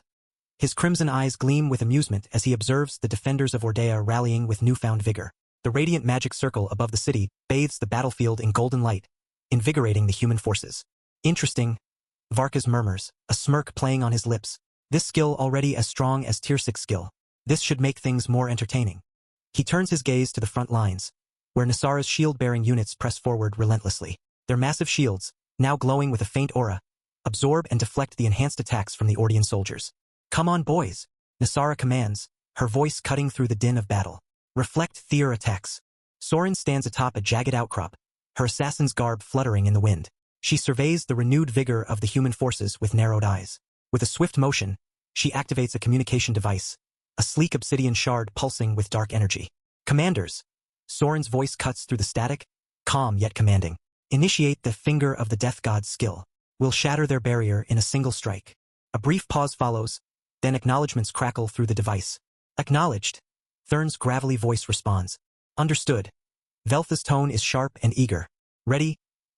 His crimson eyes gleam with amusement as he observes the defenders of Ordea rallying with newfound vigor. The radiant magic circle above the city bathes the battlefield in golden light, invigorating the human forces. Interesting, Varkas murmurs, a smirk playing on his lips. This skill already as strong as Tier 6 skill. This should make things more entertaining. He turns his gaze to the front lines, where Nasara's shield-bearing units press forward relentlessly. Their massive shields, now glowing with a faint aura, absorb and deflect the enhanced attacks from the Ordean soldiers. Come on, boys, Nasara commands, her voice cutting through the din of battle. Reflect Theer attacks. Sorin stands atop a jagged outcrop, her assassin's garb fluttering in the wind. She surveys the renewed vigor of the human forces with narrowed eyes. With a swift motion, she activates a communication device, a sleek obsidian shard pulsing with dark energy. Commanders! Sorin's voice cuts through the static, calm yet commanding. Initiate the Finger of the Death God's skill. We'll shatter their barrier in a single strike. A brief pause follows, then acknowledgements crackle through the device. Acknowledged. Thurn's gravelly voice responds. Understood. Veltha's tone is sharp and eager. Ready?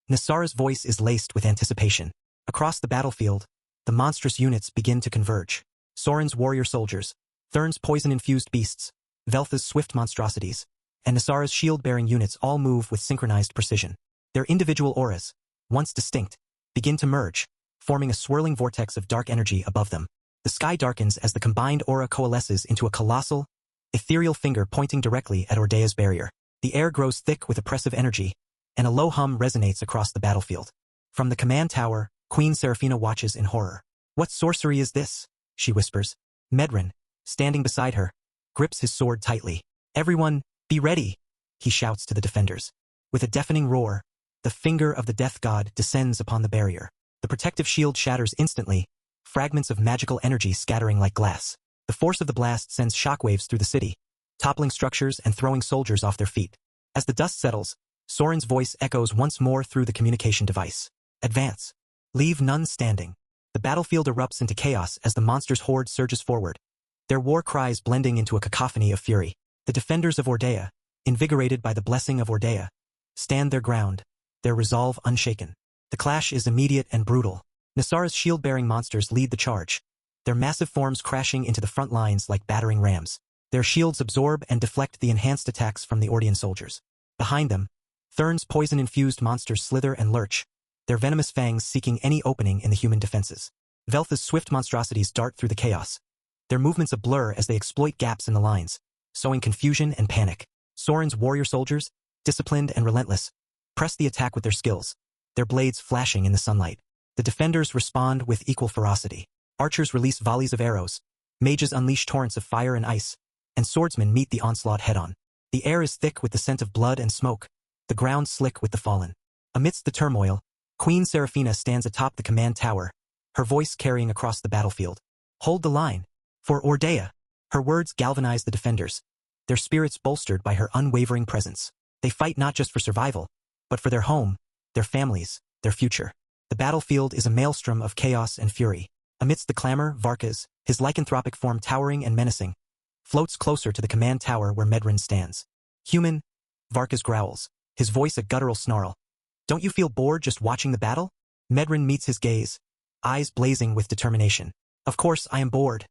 Nasara's voice is laced with anticipation. Across the battlefield, the monstrous units begin to converge. Sorin's warrior soldiers, Thurn's poison-infused beasts, Veltha's swift monstrosities, and Nasara's shield-bearing units all move with synchronized precision. Their individual auras, once distinct, begin to merge, forming a swirling vortex of dark energy above them. The sky darkens as the combined aura coalesces into a colossal, ethereal finger pointing directly at Ordea's barrier. The air grows thick with oppressive energy, and a low hum resonates across the battlefield. From the command tower, Queen Seraphina watches in horror. What sorcery is this? She whispers. Medrin, standing beside her, grips his sword tightly. Everyone, be ready, he shouts to the defenders. With a deafening roar, the finger of the death god descends upon the barrier. The protective shield shatters instantly, fragments of magical energy scattering like glass. The force of the blast sends shockwaves through the city, toppling structures and throwing soldiers off their feet. As the dust settles, Sorin's voice echoes once more through the communication device. Advance. Leave none standing. The battlefield erupts into chaos as the monster's horde surges forward, their war cries blending into a cacophony of fury. The defenders of Ordea, invigorated by the blessing of Ordea, stand their ground, their resolve unshaken. The clash is immediate and brutal. Nasara's shield-bearing monsters lead the charge, their massive forms crashing into the front lines like battering rams. Their shields absorb and deflect the enhanced attacks from the Ordean soldiers. Behind them, Thurn's poison-infused monsters slither and lurch, their venomous fangs seeking any opening in the human defenses. Veltha's swift monstrosities dart through the chaos, their movements a blur as they exploit gaps in the lines, sowing confusion and panic. Sorin's warrior soldiers, disciplined and relentless, press the attack with their skills, their blades flashing in the sunlight. The defenders respond with equal ferocity. Archers release volleys of arrows, mages unleash torrents of fire and ice, and swordsmen meet the onslaught head-on. The air is thick with the scent of blood and smoke, the ground slick with the fallen. Amidst the turmoil, Queen Seraphina stands atop the command tower, her voice carrying across the battlefield. Hold the line. For Ordea. Her words galvanize the defenders, their spirits bolstered by her unwavering presence. They fight not just for survival, but for their home, their families, their future. The battlefield is a maelstrom of chaos and fury. Amidst the clamor, Varkas, his lycanthropic form towering and menacing, floats closer to the command tower where Medrin stands. Human, Varkas growls, his voice a guttural snarl. Don't you feel bored just watching the battle? Medrin meets his gaze, eyes blazing with determination. Of course I am bored,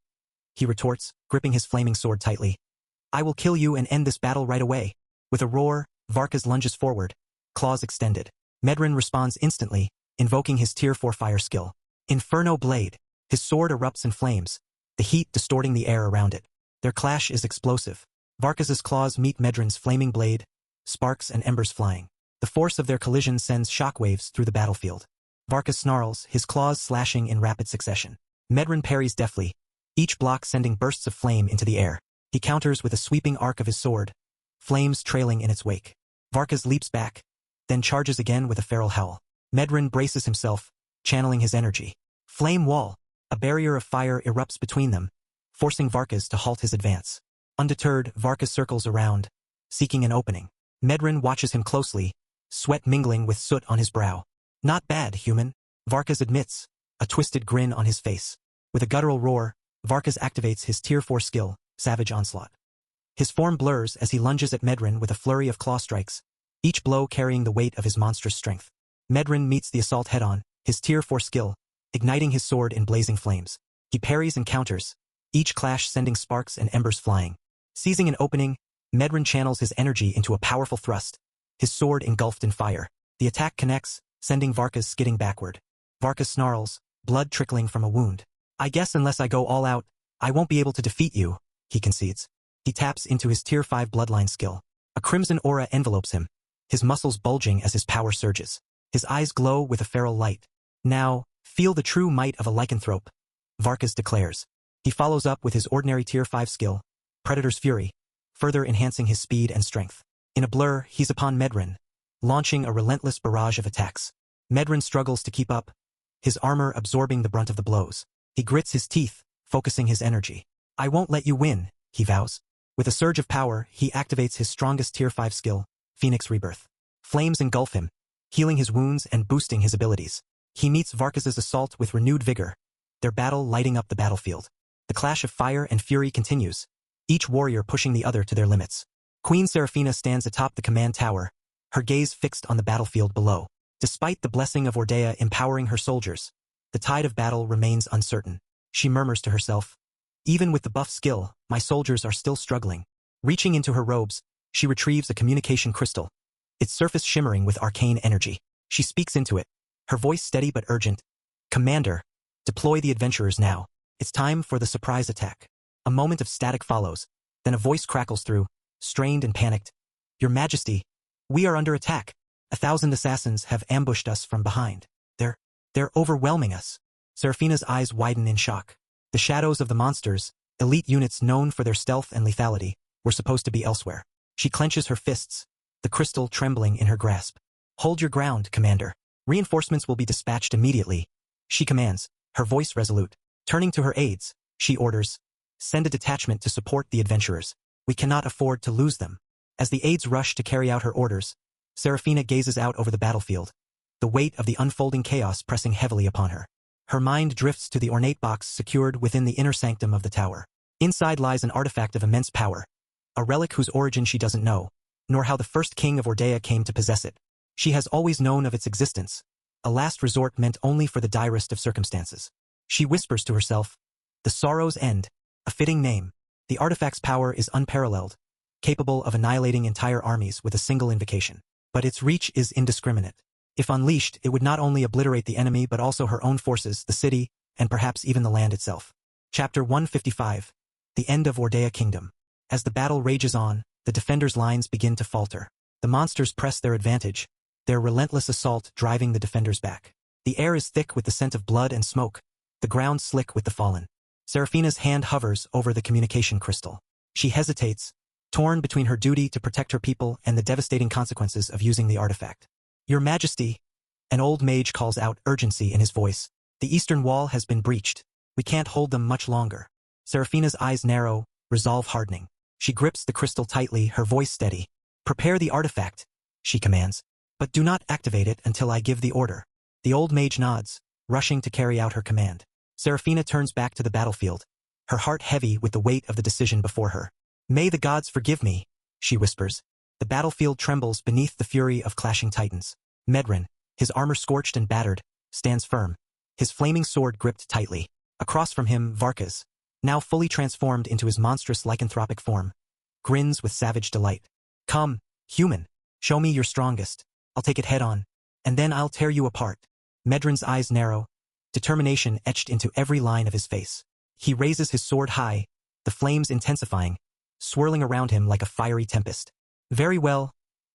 he retorts, gripping his flaming sword tightly. I will kill you and end this battle right away. With a roar, Varkas lunges forward, claws extended. Medrin responds instantly, invoking his Tier 4 fire skill. Inferno Blade. His sword erupts in flames, the heat distorting the air around it. Their clash is explosive. Varkas's claws meet Medrin's flaming blade, sparks and embers flying. The force of their collision sends shockwaves through the battlefield. Varkas snarls, his claws slashing in rapid succession. Medrin parries deftly, each block sending bursts of flame into the air. He counters with a sweeping arc of his sword, flames trailing in its wake. Varkas leaps back, then charges again with a feral howl. Medrin braces himself, channeling his energy. Flame Wall. A barrier of fire erupts between them, forcing Varkas to halt his advance. Undeterred, Varkas circles around, seeking an opening. Medrin watches him closely, sweat mingling with soot on his brow. Not bad, human, Varkas admits, a twisted grin on his face. With a guttural roar, Varkas activates his Tier 4 skill, Savage Onslaught. His form blurs as he lunges at Medrin with a flurry of claw strikes, each blow carrying the weight of his monstrous strength. Medrin meets the assault head-on, his tier 4 skill, igniting his sword in blazing flames. He parries and counters, each clash sending sparks and embers flying. Seizing an opening, Medrin channels his energy into a powerful thrust, his sword engulfed in fire. The attack connects, sending Varkas skidding backward. Varkas snarls, blood trickling from a wound. I guess unless I go all out, I won't be able to defeat you, he concedes. He taps into his tier 5 bloodline skill. A crimson aura envelopes him, his muscles bulging as his power surges. His eyes glow with a feral light. Now, feel the true might of a lycanthrope, Varkas declares. He follows up with his ordinary tier 5 skill, Predator's Fury, further enhancing his speed and strength. In a blur, he's upon Medrin, launching a relentless barrage of attacks. Medrin struggles to keep up, his armor absorbing the brunt of the blows. He grits his teeth, focusing his energy. I won't let you win, he vows. With a surge of power, he activates his strongest tier 5 skill, Phoenix Rebirth. Flames engulf him, healing his wounds and boosting his abilities. He meets Varkas's assault with renewed vigor, their battle lighting up the battlefield. The clash of fire and fury continues, each warrior pushing the other to their limits. Queen Seraphina stands atop the command tower, her gaze fixed on the battlefield below. Despite the blessing of Ordea empowering her soldiers, the tide of battle remains uncertain. She murmurs to herself, even with the buff skill, my soldiers are still struggling. Reaching into her robes, she retrieves a communication crystal, its surface shimmering with arcane energy. She speaks into it, her voice steady but urgent. Commander, deploy the adventurers now. It's time for the surprise attack. A moment of static follows, then a voice crackles through, strained and panicked. Your Majesty, we are under attack. 1,000 assassins have ambushed us from behind. They're overwhelming us. Seraphina's eyes widen in shock. The shadows of the monsters, elite units known for their stealth and lethality, were supposed to be elsewhere. She clenches her fists, the crystal trembling in her grasp. Hold your ground, Commander. Reinforcements will be dispatched immediately, she commands, her voice resolute. Turning to her aides, she orders, send a detachment to support the adventurers. We cannot afford to lose them. As the aides rush to carry out her orders, Seraphina gazes out over the battlefield, the weight of the unfolding chaos pressing heavily upon her. Her mind drifts to the ornate box secured within the inner sanctum of the tower. Inside lies an artifact of immense power, a relic whose origin she doesn't know, nor how the first king of Ordea came to possess it. She has always known of its existence, a last resort meant only for the direst of circumstances. She whispers to herself, the Sorrow's End, a fitting name. The artifact's power is unparalleled, capable of annihilating entire armies with a single invocation. But its reach is indiscriminate. If unleashed, it would not only obliterate the enemy but also her own forces, the city, and perhaps even the land itself. Chapter 155. The End of Ordea Kingdom. As the battle rages on, the defenders' lines begin to falter. The monsters press their advantage, their relentless assault driving the defenders back. The air is thick with the scent of blood and smoke, the ground slick with the fallen. Seraphina's hand hovers over the communication crystal. She hesitates, torn between her duty to protect her people and the devastating consequences of using the artifact. Your Majesty, an old mage calls out, urgency in his voice. The eastern wall has been breached. We can't hold them much longer. Seraphina's eyes narrow, resolve hardening. She grips the crystal tightly, her voice steady. Prepare the artifact, she commands, but do not activate it until I give the order. The old mage nods, rushing to carry out her command. Seraphina turns back to the battlefield, her heart heavy with the weight of the decision before her. May the gods forgive me, she whispers. The battlefield trembles beneath the fury of clashing titans. Medrin, his armor scorched and battered, stands firm, his flaming sword gripped tightly. Across from him, Varkas, now fully transformed into his monstrous lycanthropic form, grins with savage delight. Come, human, show me your strongest. I'll take it head on, and then I'll tear you apart. Medrin's eyes narrow, determination etched into every line of his face. He raises his sword high, the flames intensifying, swirling around him like a fiery tempest. Very well,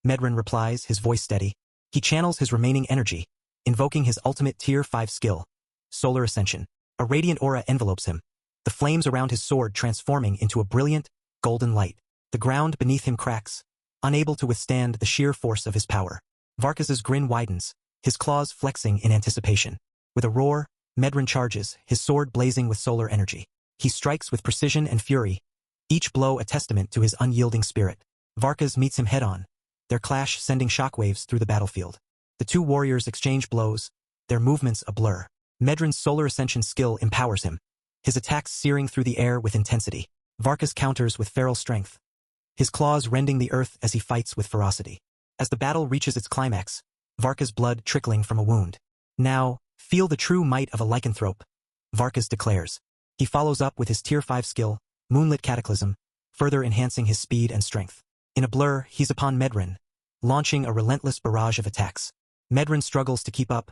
Medrin replies, his voice steady. He channels his remaining energy, invoking his ultimate tier 5 skill, Solar Ascension. A radiant aura envelopes him, the flames around his sword transforming into a brilliant, golden light. The ground beneath him cracks, unable to withstand the sheer force of his power. Varkas's grin widens, his claws flexing in anticipation. With a roar, Medrin charges, his sword blazing with solar energy. He strikes with precision and fury, each blow a testament to his unyielding spirit. Varkas meets him head-on, their clash sending shockwaves through the battlefield. The two warriors exchange blows, their movements a blur. Medrin's Solar Ascension skill empowers him, his attacks searing through the air with intensity. Varkas counters with feral strength, his claws rending the earth as he fights with ferocity. As the battle reaches its climax, Varka's blood trickling from a wound. Now, feel the true might of a lycanthrope, Varkas declares. He follows up with his Tier 5 skill, Moonlit Cataclysm, further enhancing his speed and strength. In a blur, he's upon Medrin, launching a relentless barrage of attacks. Medrin struggles to keep up,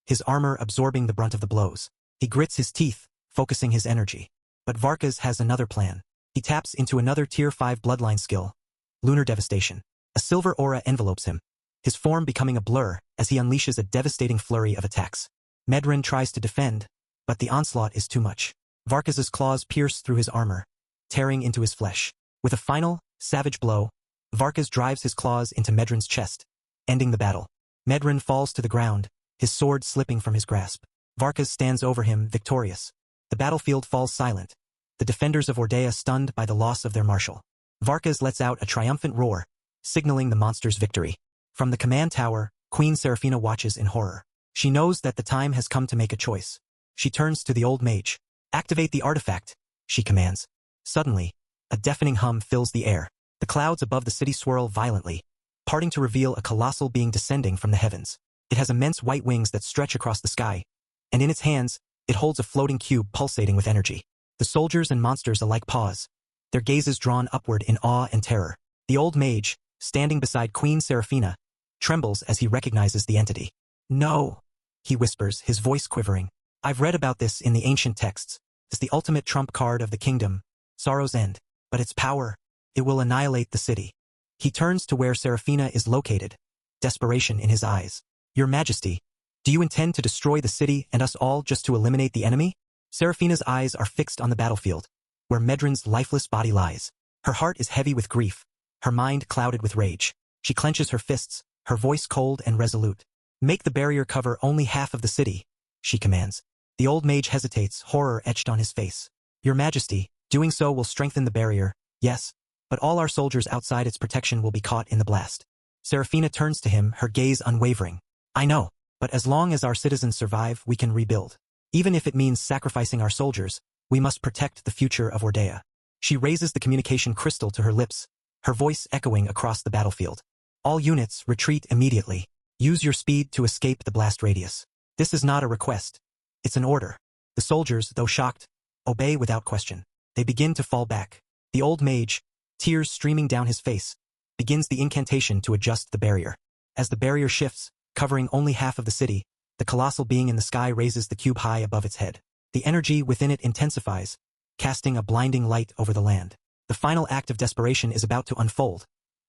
his armor absorbing the brunt of the blows. He grits his teeth, focusing his energy. But Varkas has another plan. He taps into another Tier 5 bloodline skill, Lunar Devastation. A silver aura envelopes him, his form becoming a blur as he unleashes a devastating flurry of attacks. Medrin tries to defend, but the onslaught is too much. Varkas's claws pierce through his armor, tearing into his flesh. With a final, savage blow, Varkas drives his claws into Medrin's chest, ending the battle. Medrin falls to the ground, his sword slipping from his grasp. Varkas stands over him, victorious. The battlefield falls silent, the defenders of Ordea stunned by the loss of their marshal. Varkas lets out a triumphant roar, signaling the monster's victory. From the command tower, Queen Seraphina watches in horror. She knows that the time has come to make a choice. She turns to the old mage. "Activate the artifact," she commands. Suddenly, a deafening hum fills the air. The clouds above the city swirl violently, parting to reveal a colossal being descending from the heavens. It has immense white wings that stretch across the sky, and in its hands, it holds a floating cube pulsating with energy. The soldiers and monsters alike pause, their gazes drawn upward in awe and terror. The old mage, standing beside Queen Seraphina, trembles as he recognizes the entity. "No," he whispers, his voice quivering. "I've read about this in the ancient texts. It's the ultimate trump card of the kingdom, Sorrow's End. But its power, it will annihilate the city." He turns to where Seraphina is located, desperation in his eyes. "Your Majesty, do you intend to destroy the city and us all just to eliminate the enemy?" Seraphina's eyes are fixed on the battlefield, where Medrin's lifeless body lies. Her heart is heavy with grief, her mind clouded with rage. She clenches her fists, her voice cold and resolute. "Make the barrier cover only half of the city," she commands. The old mage hesitates, horror etched on his face. "Your Majesty, doing so will strengthen the barrier, yes, but all our soldiers outside its protection will be caught in the blast." Seraphina turns to him, her gaze unwavering. "I know, but as long as our citizens survive, we can rebuild. Even if it means sacrificing our soldiers, we must protect the future of Ordea." She raises the communication crystal to her lips, her voice echoing across the battlefield. "All units, retreat immediately. Use your speed to escape the blast radius." This is not a request. It's an order. The soldiers, though shocked, obey without question. They begin to fall back. The old mage, tears streaming down his face, begins the incantation to adjust the barrier. As the barrier shifts, covering only half of the city, the colossal being in the sky raises the cube high above its head. The energy within it intensifies, casting a blinding light over the land. The final act of desperation is about to unfold,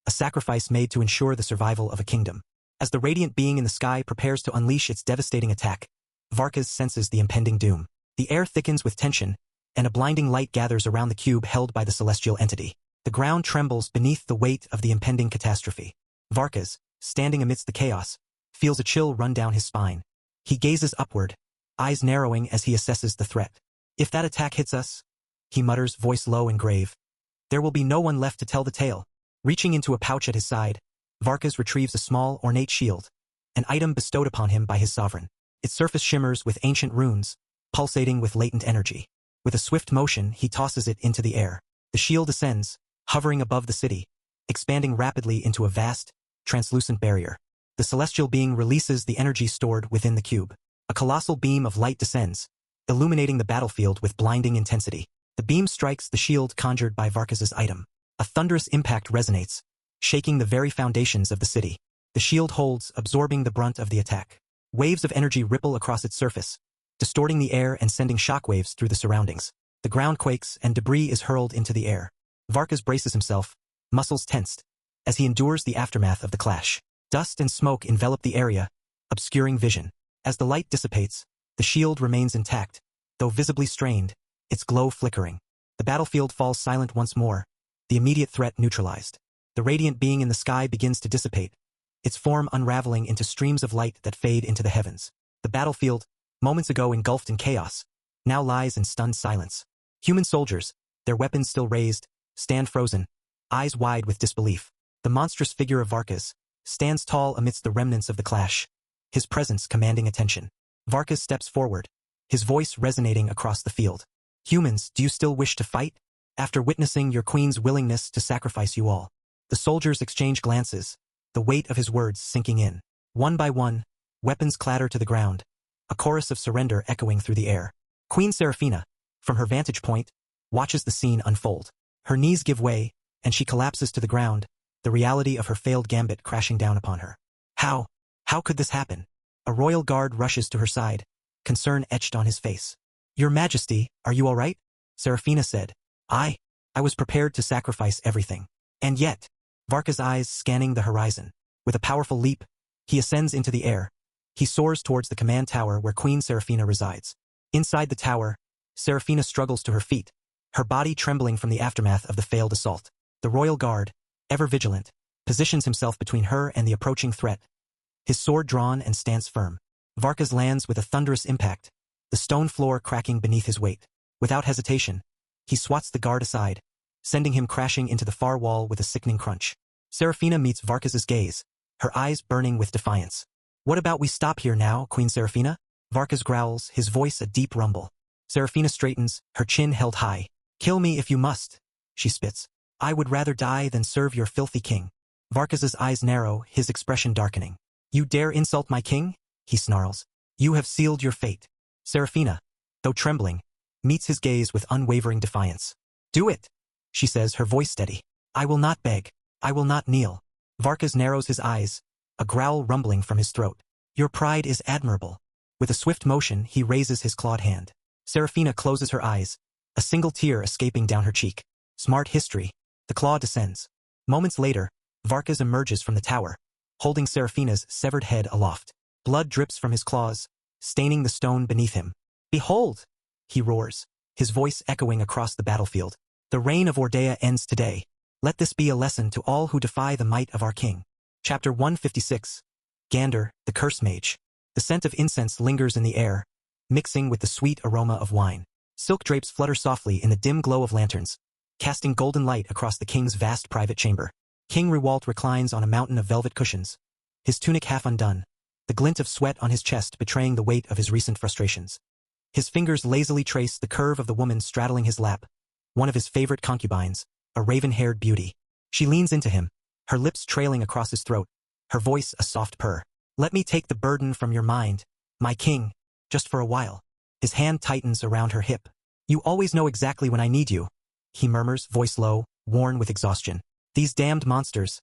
a sacrifice made to ensure the survival of a kingdom. As the radiant being in the sky prepares to unleash its devastating attack, Varkas senses the impending doom. The air thickens with tension, and a blinding light gathers around the cube held by the celestial entity. The ground trembles beneath the weight of the impending catastrophe. Varkas, standing amidst the chaos, feels a chill run down his spine. He gazes upward, eyes narrowing as he assesses the threat. "If that attack hits us," he mutters, voice low and grave, "there will be no one left to tell the tale." Reaching into a pouch at his side, Varkas retrieves a small, ornate shield, an item bestowed upon him by his sovereign. Its surface shimmers with ancient runes, pulsating with latent energy. With a swift motion, he tosses it into the air. The shield ascends, hovering above the city, expanding rapidly into a vast, translucent barrier. The celestial being releases the energy stored within the cube. A colossal beam of light descends, illuminating the battlefield with blinding intensity. The beam strikes the shield conjured by Varkas's item. A thunderous impact resonates, shaking the very foundations of the city. The shield holds, absorbing the brunt of the attack. Waves of energy ripple across its surface, distorting the air and sending shockwaves through the surroundings. The ground quakes and debris is hurled into the air. Varkas braces himself, muscles tensed, as he endures the aftermath of the clash. Dust and smoke envelop the area, obscuring vision. As the light dissipates, the shield remains intact, though visibly strained, its glow flickering. The battlefield falls silent once more, the immediate threat neutralized. The radiant being in the sky begins to dissipate, its form unraveling into streams of light that fade into the heavens. The battlefield, moments ago engulfed in chaos, now lies in stunned silence. Human soldiers, their weapons still raised, stand frozen, eyes wide with disbelief. The monstrous figure of Varkas stands tall amidst the remnants of the clash, his presence commanding attention. Varkas steps forward, his voice resonating across the field. "Humans, do you still wish to fight? After witnessing your queen's willingness to sacrifice you all?" The soldiers exchange glances, the weight of his words sinking in. One by one, weapons clatter to the ground, a chorus of surrender echoing through the air. Queen Seraphina, from her vantage point, watches the scene unfold. Her knees give way, and she collapses to the ground, the reality of her failed gambit crashing down upon her. How? How could this happen? A royal guard rushes to her side, concern etched on his face. Your Majesty, are you all right? Seraphina said. I was prepared to sacrifice everything. And yet, Varka's eyes scanning the horizon. With a powerful leap, he ascends into the air. He soars towards the command tower where Queen Seraphina resides. Inside the tower, Seraphina struggles to her feet, her body trembling from the aftermath of the failed assault. The royal guard, ever vigilant, positions himself between her and the approaching threat. His sword drawn and stands firm. Varka's lands with a thunderous impact, the stone floor cracking beneath his weight. Without hesitation, he swats the guard aside, sending him crashing into the far wall with a sickening crunch. Seraphina meets Varka's gaze, her eyes burning with defiance. What about we stop here now, Queen Seraphina? Varkas growls, his voice a deep rumble. Seraphina straightens, her chin held high. Kill me if you must, she spits. I would rather die than serve your filthy king. Varkas' eyes narrow, his expression darkening. You dare insult my king? He snarls. You have sealed your fate. Seraphina, though trembling, meets his gaze with unwavering defiance. Do it, she says, her voice steady. I will not beg. I will not kneel. Varkas narrows his eyes, a growl rumbling from his throat. Your pride is admirable. With a swift motion, he raises his clawed hand. Seraphina closes her eyes, a single tear escaping down her cheek. Smart history. The claw descends. Moments later, Varkas emerges from the tower, holding Seraphina's severed head aloft. Blood drips from his claws, staining the stone beneath him. Behold! He roars, his voice echoing across the battlefield. The reign of Ordea ends today. Let this be a lesson to all who defy the might of our king. Chapter 156. Gander, the Curse Mage. The scent of incense lingers in the air, mixing with the sweet aroma of wine. Silk drapes flutter softly in the dim glow of lanterns, casting golden light across the king's vast private chamber. King Rewalt reclines on a mountain of velvet cushions, his tunic half undone, the glint of sweat on his chest betraying the weight of his recent frustrations. His fingers lazily trace the curve of the woman straddling his lap, one of his favorite concubines, a raven-haired beauty. She leans into him, her lips trailing across his throat, her voice a soft purr. Let me take the burden from your mind, my king, just for a while. His hand tightens around her hip. You always know exactly when I need you, he murmurs, voice low, worn with exhaustion. These damned monsters.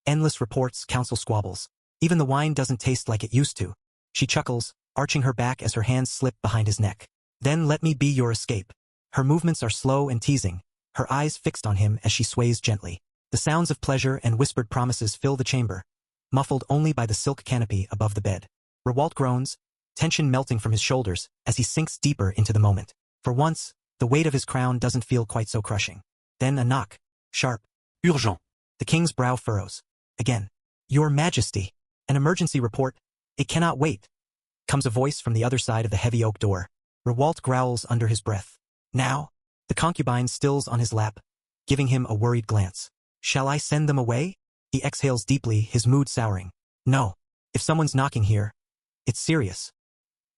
Endless reports, council squabbles. Even the wine doesn't taste like it used to. She chuckles, arching her back as her hands slip behind his neck. Then let me be your escape. Her movements are slow and teasing, her eyes fixed on him as she sways gently. The sounds of pleasure and whispered promises fill the chamber, muffled only by the silk canopy above the bed. Rewalt groans, tension melting from his shoulders as he sinks deeper into the moment. For once, the weight of his crown doesn't feel quite so crushing. Then a knock. Sharp. Urgent. The king's brow furrows. Again. Your Majesty. An emergency report. It cannot wait. Comes a voice from the other side of the heavy oak door. Rewalt growls under his breath. Now? The concubine stills on his lap, giving him a worried glance. Shall I send them away? He exhales deeply, his mood souring. No. If someone's knocking here, it's serious.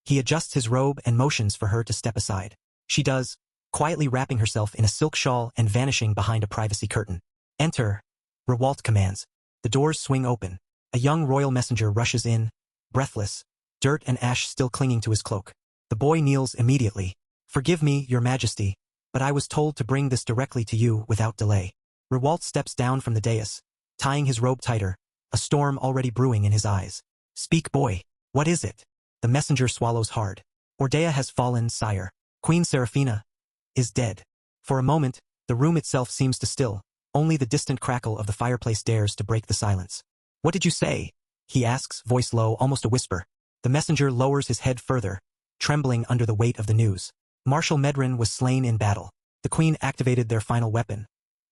He adjusts his robe and motions for her to step aside. She does, quietly wrapping herself in a silk shawl and vanishing behind a privacy curtain. Enter, Rewalt commands. The doors swing open. A young royal messenger rushes in, breathless, dirt and ash still clinging to his cloak. The boy kneels immediately. Forgive me, Your Majesty, but I was told to bring this directly to you without delay. Rewalt steps down from the dais, tying his robe tighter, a storm already brewing in his eyes. Speak, boy. What is it? The messenger swallows hard. Ordea has fallen, sire. Queen Seraphina is dead. For a moment, the room itself seems to still. Only the distant crackle of the fireplace dares to break the silence. What did you say? He asks, voice low, almost a whisper. The messenger lowers his head further, trembling under the weight of the news. Marshal Medrin was slain in battle. The queen activated their final weapon,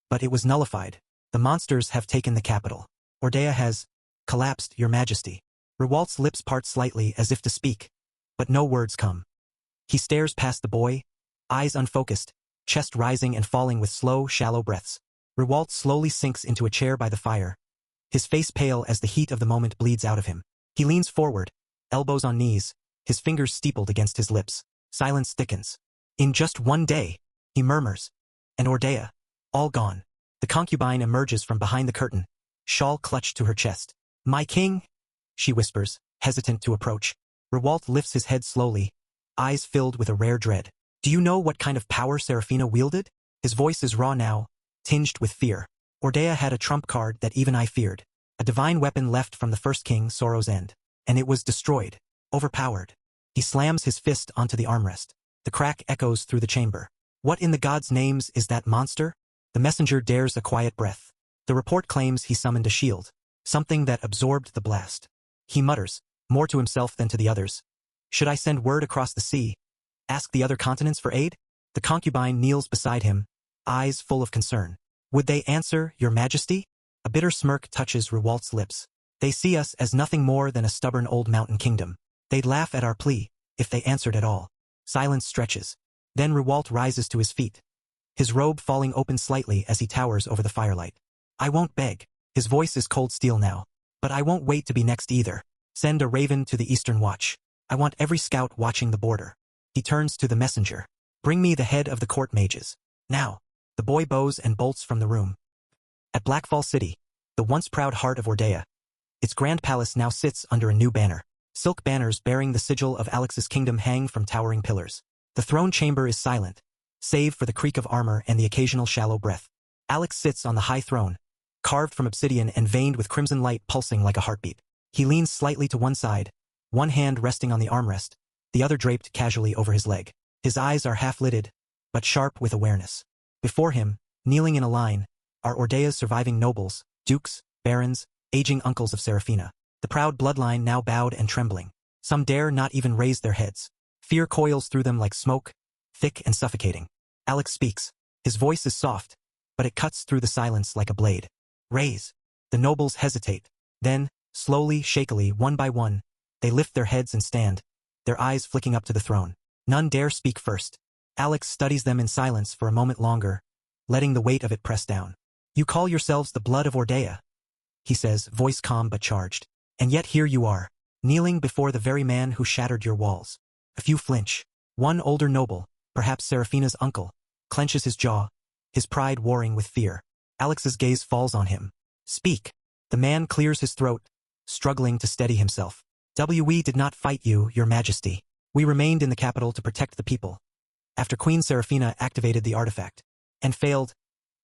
but it was nullified. The monsters have taken the capital. Ordea has collapsed, Your Majesty. Rewalt's lips part slightly as if to speak, but no words come. He stares past the boy, eyes unfocused, chest rising and falling with slow, shallow breaths. Rewalt slowly sinks into a chair by the fire, his face pale as the heat of the moment bleeds out of him. He leans forward, elbows on knees, his fingers steepled against his lips. Silence thickens. In just one day, he murmurs. And Ordea, all gone. The concubine emerges from behind the curtain, shawl clutched to her chest. My king? She whispers, hesitant to approach. Rewalt lifts his head slowly, eyes filled with a rare dread. Do you know what kind of power Seraphina wielded? His voice is raw now, tinged with fear. Ordea had a trump card that even I feared. A divine weapon left from the first king, Sorrow's End. And it was destroyed. Overpowered. He slams his fist onto the armrest. The crack echoes through the chamber. What in the gods' names is that monster? The messenger dares a quiet breath. The report claims he summoned a shield. Something that absorbed the blast. He mutters, more to himself than to the others. Should I send word across the sea? Ask the other continents for aid? The concubine kneels beside him, eyes full of concern. Would they answer, Your Majesty? A bitter smirk touches Rewalt's lips. They see us as nothing more than a stubborn old mountain kingdom. They'd laugh at our plea, if they answered at all. Silence stretches. Then Rewalt rises to his feet, his robe falling open slightly as he towers over the firelight. I won't beg. His voice is cold steel now. But I won't wait to be next either. Send a raven to the Eastern Watch. I want every scout watching the border. He turns to the messenger. Bring me the head of the court mages. Now. The boy bows and bolts from the room. At Blackfall City, the once proud heart of Ordea, its grand palace now sits under a new banner. Silk banners bearing the sigil of Alex's kingdom hang from towering pillars. The throne chamber is silent, save for the creak of armor and the occasional shallow breath. Alex sits on the high throne, carved from obsidian and veined with crimson light pulsing like a heartbeat. He leans slightly to one side, one hand resting on the armrest, the other draped casually over his leg. His eyes are half-lidded, but sharp with awareness. Before him, kneeling in a line, are Ordea's surviving nobles, dukes, barons, aging uncles of Seraphina. The proud bloodline now bowed and trembling. Some dare not even raise their heads. Fear coils through them like smoke, thick and suffocating. Alex speaks. His voice is soft, but it cuts through the silence like a blade. Raise. The nobles hesitate. Then, slowly, shakily, one by one, they lift their heads and stand, their eyes flicking up to the throne. None dare speak first. Alex studies them in silence for a moment longer, letting the weight of it press down. You call yourselves the blood of Ordea, he says, voice calm but charged. And yet here you are, kneeling before the very man who shattered your walls. A few flinch. One older noble, perhaps Seraphina's uncle, clenches his jaw, his pride warring with fear. Alex's gaze falls on him. Speak. The man clears his throat, struggling to steady himself. We did not fight you, Your Majesty. We remained in the capital to protect the people. After Queen Seraphina activated the artifact, and failed,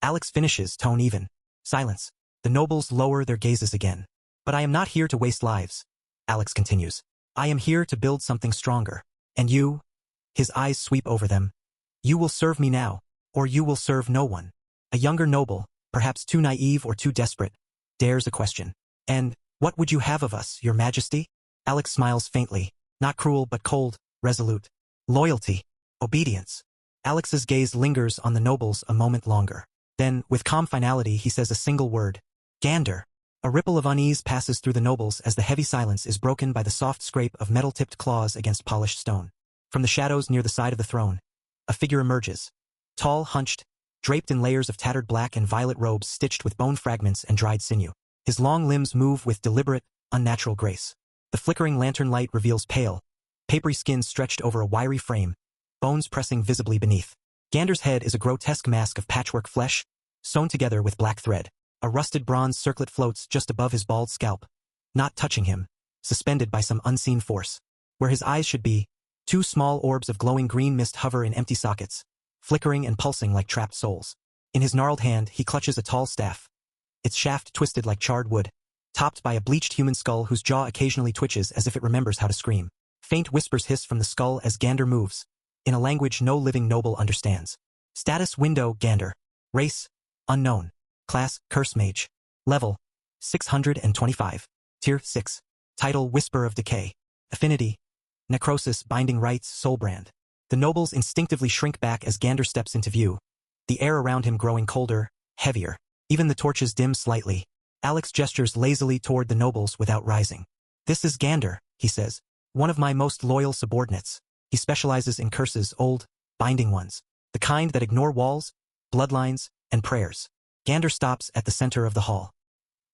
Alex finishes, tone even. Silence. The nobles lower their gazes again. But I am not here to waste lives, Alex continues. I am here to build something stronger. And you? His eyes sweep over them. You will serve me now, or you will serve no one. A younger noble, perhaps too naive or too desperate, dares a question. And, what would you have of us, Your Majesty? Alex smiles faintly, not cruel but cold, resolute. Loyalty. Obedience. Alex's gaze lingers on the nobles a moment longer. Then, with calm finality, he says a single word. Gander. A ripple of unease passes through the nobles as the heavy silence is broken by the soft scrape of metal-tipped claws against polished stone. From the shadows near the side of the throne, a figure emerges. Tall, hunched, draped in layers of tattered black and violet robes stitched with bone fragments and dried sinew. His long limbs move with deliberate, unnatural grace. The flickering lantern light reveals pale, papery skin stretched over a wiry frame, bones pressing visibly beneath. Gander's head is a grotesque mask of patchwork flesh, sewn together with black thread. A rusted bronze circlet floats just above his bald scalp, not touching him, suspended by some unseen force. Where his eyes should be, two small orbs of glowing green mist hover in empty sockets, flickering and pulsing like trapped souls. In his gnarled hand, he clutches a tall staff, its shaft twisted like charred wood, topped by a bleached human skull whose jaw occasionally twitches as if it remembers how to scream. Faint whispers hiss from the skull as Gander moves, in a language no living noble understands. Status window Gander. Race, unknown. Class, Curse Mage. Level, 625. Tier 6. Title, Whisper of Decay. Affinity, Necrosis, Binding Rites, Soulbrand. The nobles instinctively shrink back as Gander steps into view, the air around him growing colder, heavier. Even the torches dim slightly. Alex gestures lazily toward the nobles without rising. This is Gander, he says. One of my most loyal subordinates. He specializes in curses, old, binding ones. The kind that ignore walls, bloodlines, and prayers. Gander stops at the center of the hall.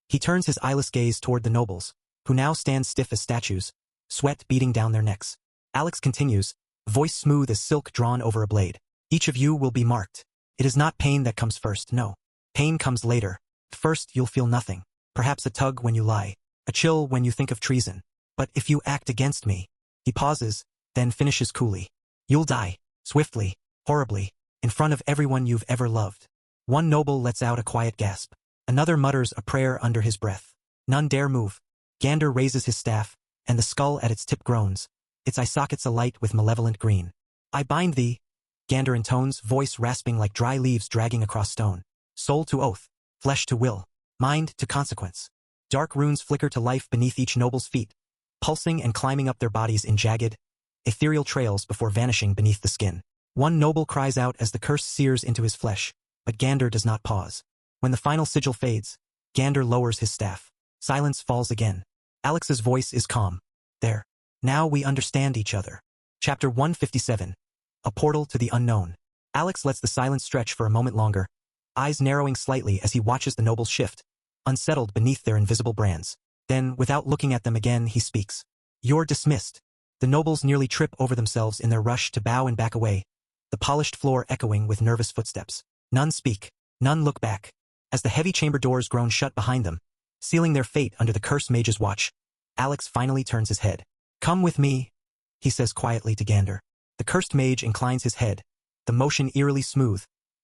He turns his eyeless gaze toward the nobles, who now stand stiff as statues, sweat beating down their necks. Alex continues, voice smooth as silk drawn over a blade. Each of you will be marked. It is not pain that comes first, no. Pain comes later. First you'll feel nothing. Perhaps a tug when you lie, A chill when you think of treason. But if you act against me. He pauses, then finishes coolly. You'll die. Swiftly. Horribly. In front of everyone you've ever loved. One noble lets out a quiet gasp. Another mutters a prayer under his breath. None dare move. Gander raises his staff, and the skull at its tip groans. Its eye sockets alight with malevolent green. I bind thee, Gander intones, voice rasping like dry leaves dragging across stone. Soul to oath, flesh to will, mind to consequence. Dark runes flicker to life beneath each noble's feet, pulsing and climbing up their bodies in jagged, ethereal trails before vanishing beneath the skin. One noble cries out as the curse sears into his flesh, but Gander does not pause. When the final sigil fades, Gander lowers his staff. Silence falls again. Alex's voice is calm. There. Now we understand each other. Chapter 157. A portal to the unknown. Alex lets the silence stretch for a moment longer, eyes narrowing slightly as he watches the nobles shift, unsettled beneath their invisible brands. Then, without looking at them again, he speaks. You're dismissed. The nobles nearly trip over themselves in their rush to bow and back away, the polished floor echoing with nervous footsteps. None speak. None look back. As the heavy chamber doors groan shut behind them, sealing their fate under the cursed mage's watch, Alex finally turns his head. Come with me, he says quietly to Gander. The cursed mage inclines his head, the motion eerily smooth,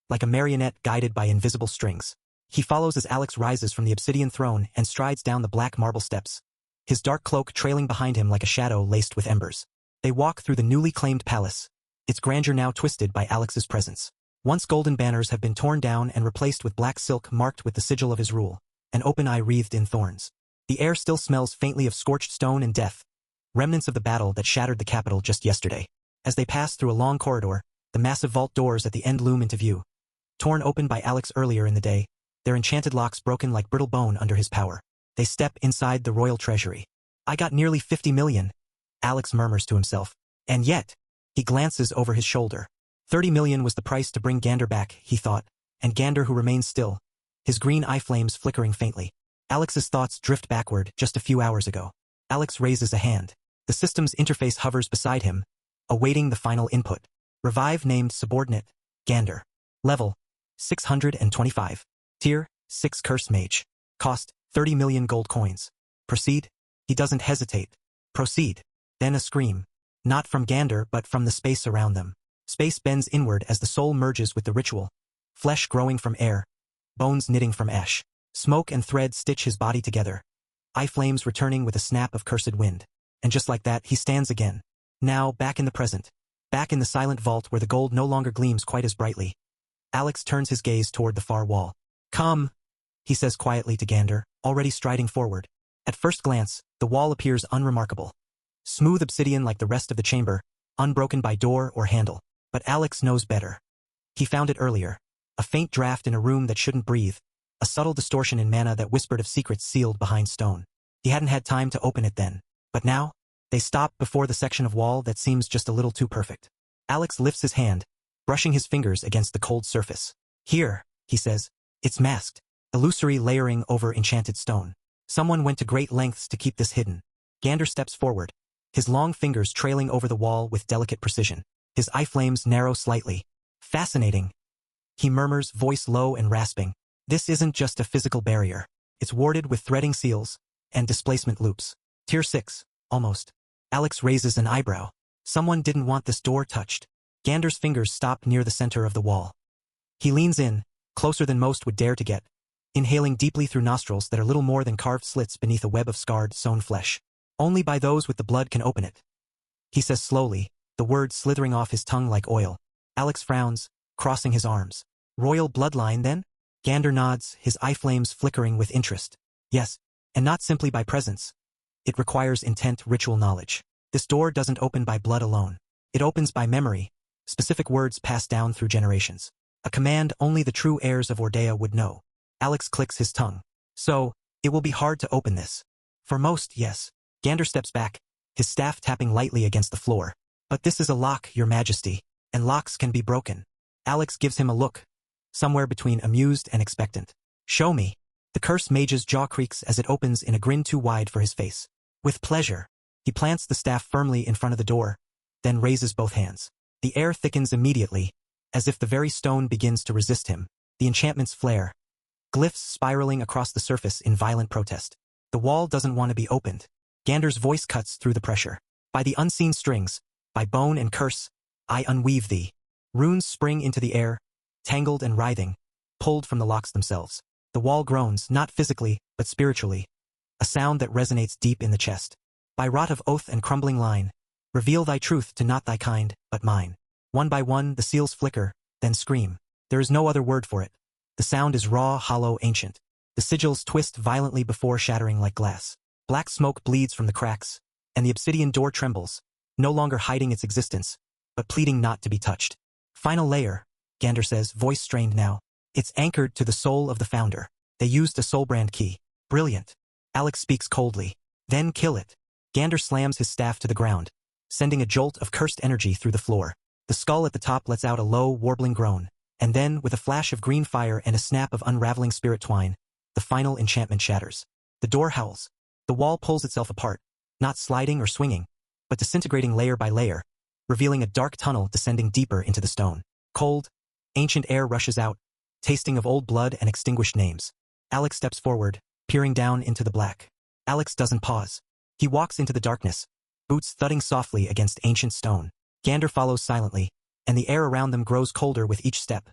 like a marionette guided by invisible strings. He follows as Alex rises from the obsidian throne and strides down the black marble steps, his dark cloak trailing behind him like a shadow laced with embers. They walk through the newly claimed palace, its grandeur now twisted by Alex's presence. Once golden banners have been torn down and replaced with black silk marked with the sigil of his rule, an open eye wreathed in thorns. The air still smells faintly of scorched stone and death, remnants of the battle that shattered the capital just yesterday. As they pass through a long corridor, the massive vault doors at the end loom into view. Torn open by Alex earlier in the day, their enchanted locks broken like brittle bone under his power. They step inside the royal treasury. I got nearly 50 million, Alex murmurs to himself. And yet, he glances over his shoulder. 30 million was the price to bring Gander back, he thought, and Gander who remains still, his green eye flames flickering faintly. Alex's thoughts drift backward just a few hours ago. Alex raises a hand. The system's interface hovers beside him, awaiting the final input. Revive named subordinate, Gander. Level, 625. Tier, 6 Curse Mage. Cost, 30 million gold coins. Proceed? He doesn't hesitate. Proceed. Then a scream. Not from Gander but from the space around them. Space bends inward as the soul merges with the ritual. Flesh growing from air. Bones knitting from ash. Smoke and thread stitch his body together. Eye flames returning with a snap of cursed wind. And just like that, he stands again. Now, back in the present. Back in the silent vault where the gold no longer gleams quite as brightly. Alex turns his gaze toward the far wall. Come, he says quietly to Gander, already striding forward. At first glance, the wall appears unremarkable. Smooth obsidian like the rest of the chamber, unbroken by door or handle. But Alex knows better. He found it earlier. A faint draft in a room that shouldn't breathe. A subtle distortion in mana that whispered of secrets sealed behind stone. He hadn't had time to open it then. But now, they stop before the section of wall that seems just a little too perfect. Alex lifts his hand, brushing his fingers against the cold surface. Here, he says. It's masked, illusory layering over enchanted stone. Someone went to great lengths to keep this hidden. Gander steps forward, his long fingers trailing over the wall with delicate precision. His eye flames narrow slightly. Fascinating. He murmurs, voice low and rasping. This isn't just a physical barrier. It's warded with threading seals and displacement loops. Tier 6, almost. Alex raises an eyebrow. Someone didn't want this door touched. Gander's fingers stop near the center of the wall. He leans in, closer than most would dare to get, inhaling deeply through nostrils that are little more than carved slits beneath a web of scarred, sewn flesh. Only by those with the blood can open it. He says slowly, the words slithering off his tongue like oil. Alex frowns, crossing his arms. Royal bloodline, then? Gander nods, his eye flames flickering with interest. Yes, and not simply by presence. It requires intent, ritual knowledge. This door doesn't open by blood alone. It opens by memory, specific words passed down through generations. A command only the true heirs of Ordea would know. Alex clicks his tongue. So, it will be hard to open this. For most, yes. Gander steps back, his staff tapping lightly against the floor. But this is a lock, Your Majesty, and locks can be broken. Alex gives him a look, somewhere between amused and expectant. Show me. The cursed mage's jaw creaks as it opens in a grin too wide for his face. With pleasure. He plants the staff firmly in front of the door, then raises both hands. The air thickens immediately, as if the very stone begins to resist him. The enchantments flare, glyphs spiraling across the surface in violent protest. The wall doesn't want to be opened. Gander's voice cuts through the pressure. By the unseen strings, by bone and curse, I unweave thee. Runes spring into the air, tangled and writhing, pulled from the locks themselves. The wall groans, not physically, but spiritually, a sound that resonates deep in the chest. By rot of oath and crumbling line, reveal thy truth to not thy kind, but mine. One by one, the seals flicker, then scream. There is no other word for it. The sound is raw, hollow, ancient. The sigils twist violently before shattering like glass. Black smoke bleeds from the cracks, and the obsidian door trembles, no longer hiding its existence, but pleading not to be touched. Final layer, Gander says, voice strained now. It's anchored to the soul of the founder. They used a soulbrand key. Brilliant. Alex speaks coldly. Then kill it. Gander slams his staff to the ground, sending a jolt of cursed energy through the floor. The skull at the top lets out a low, warbling groan, and then, with a flash of green fire and a snap of unraveling spirit twine, the final enchantment shatters. The door howls. The wall pulls itself apart, not sliding or swinging, but disintegrating layer by layer, revealing a dark tunnel descending deeper into the stone. Cold, ancient air rushes out, tasting of old blood and extinguished names. Alex steps forward, peering down into the black. Alex doesn't pause. He walks into the darkness, boots thudding softly against ancient stone. Gander follows silently, and the air around them grows colder with each step,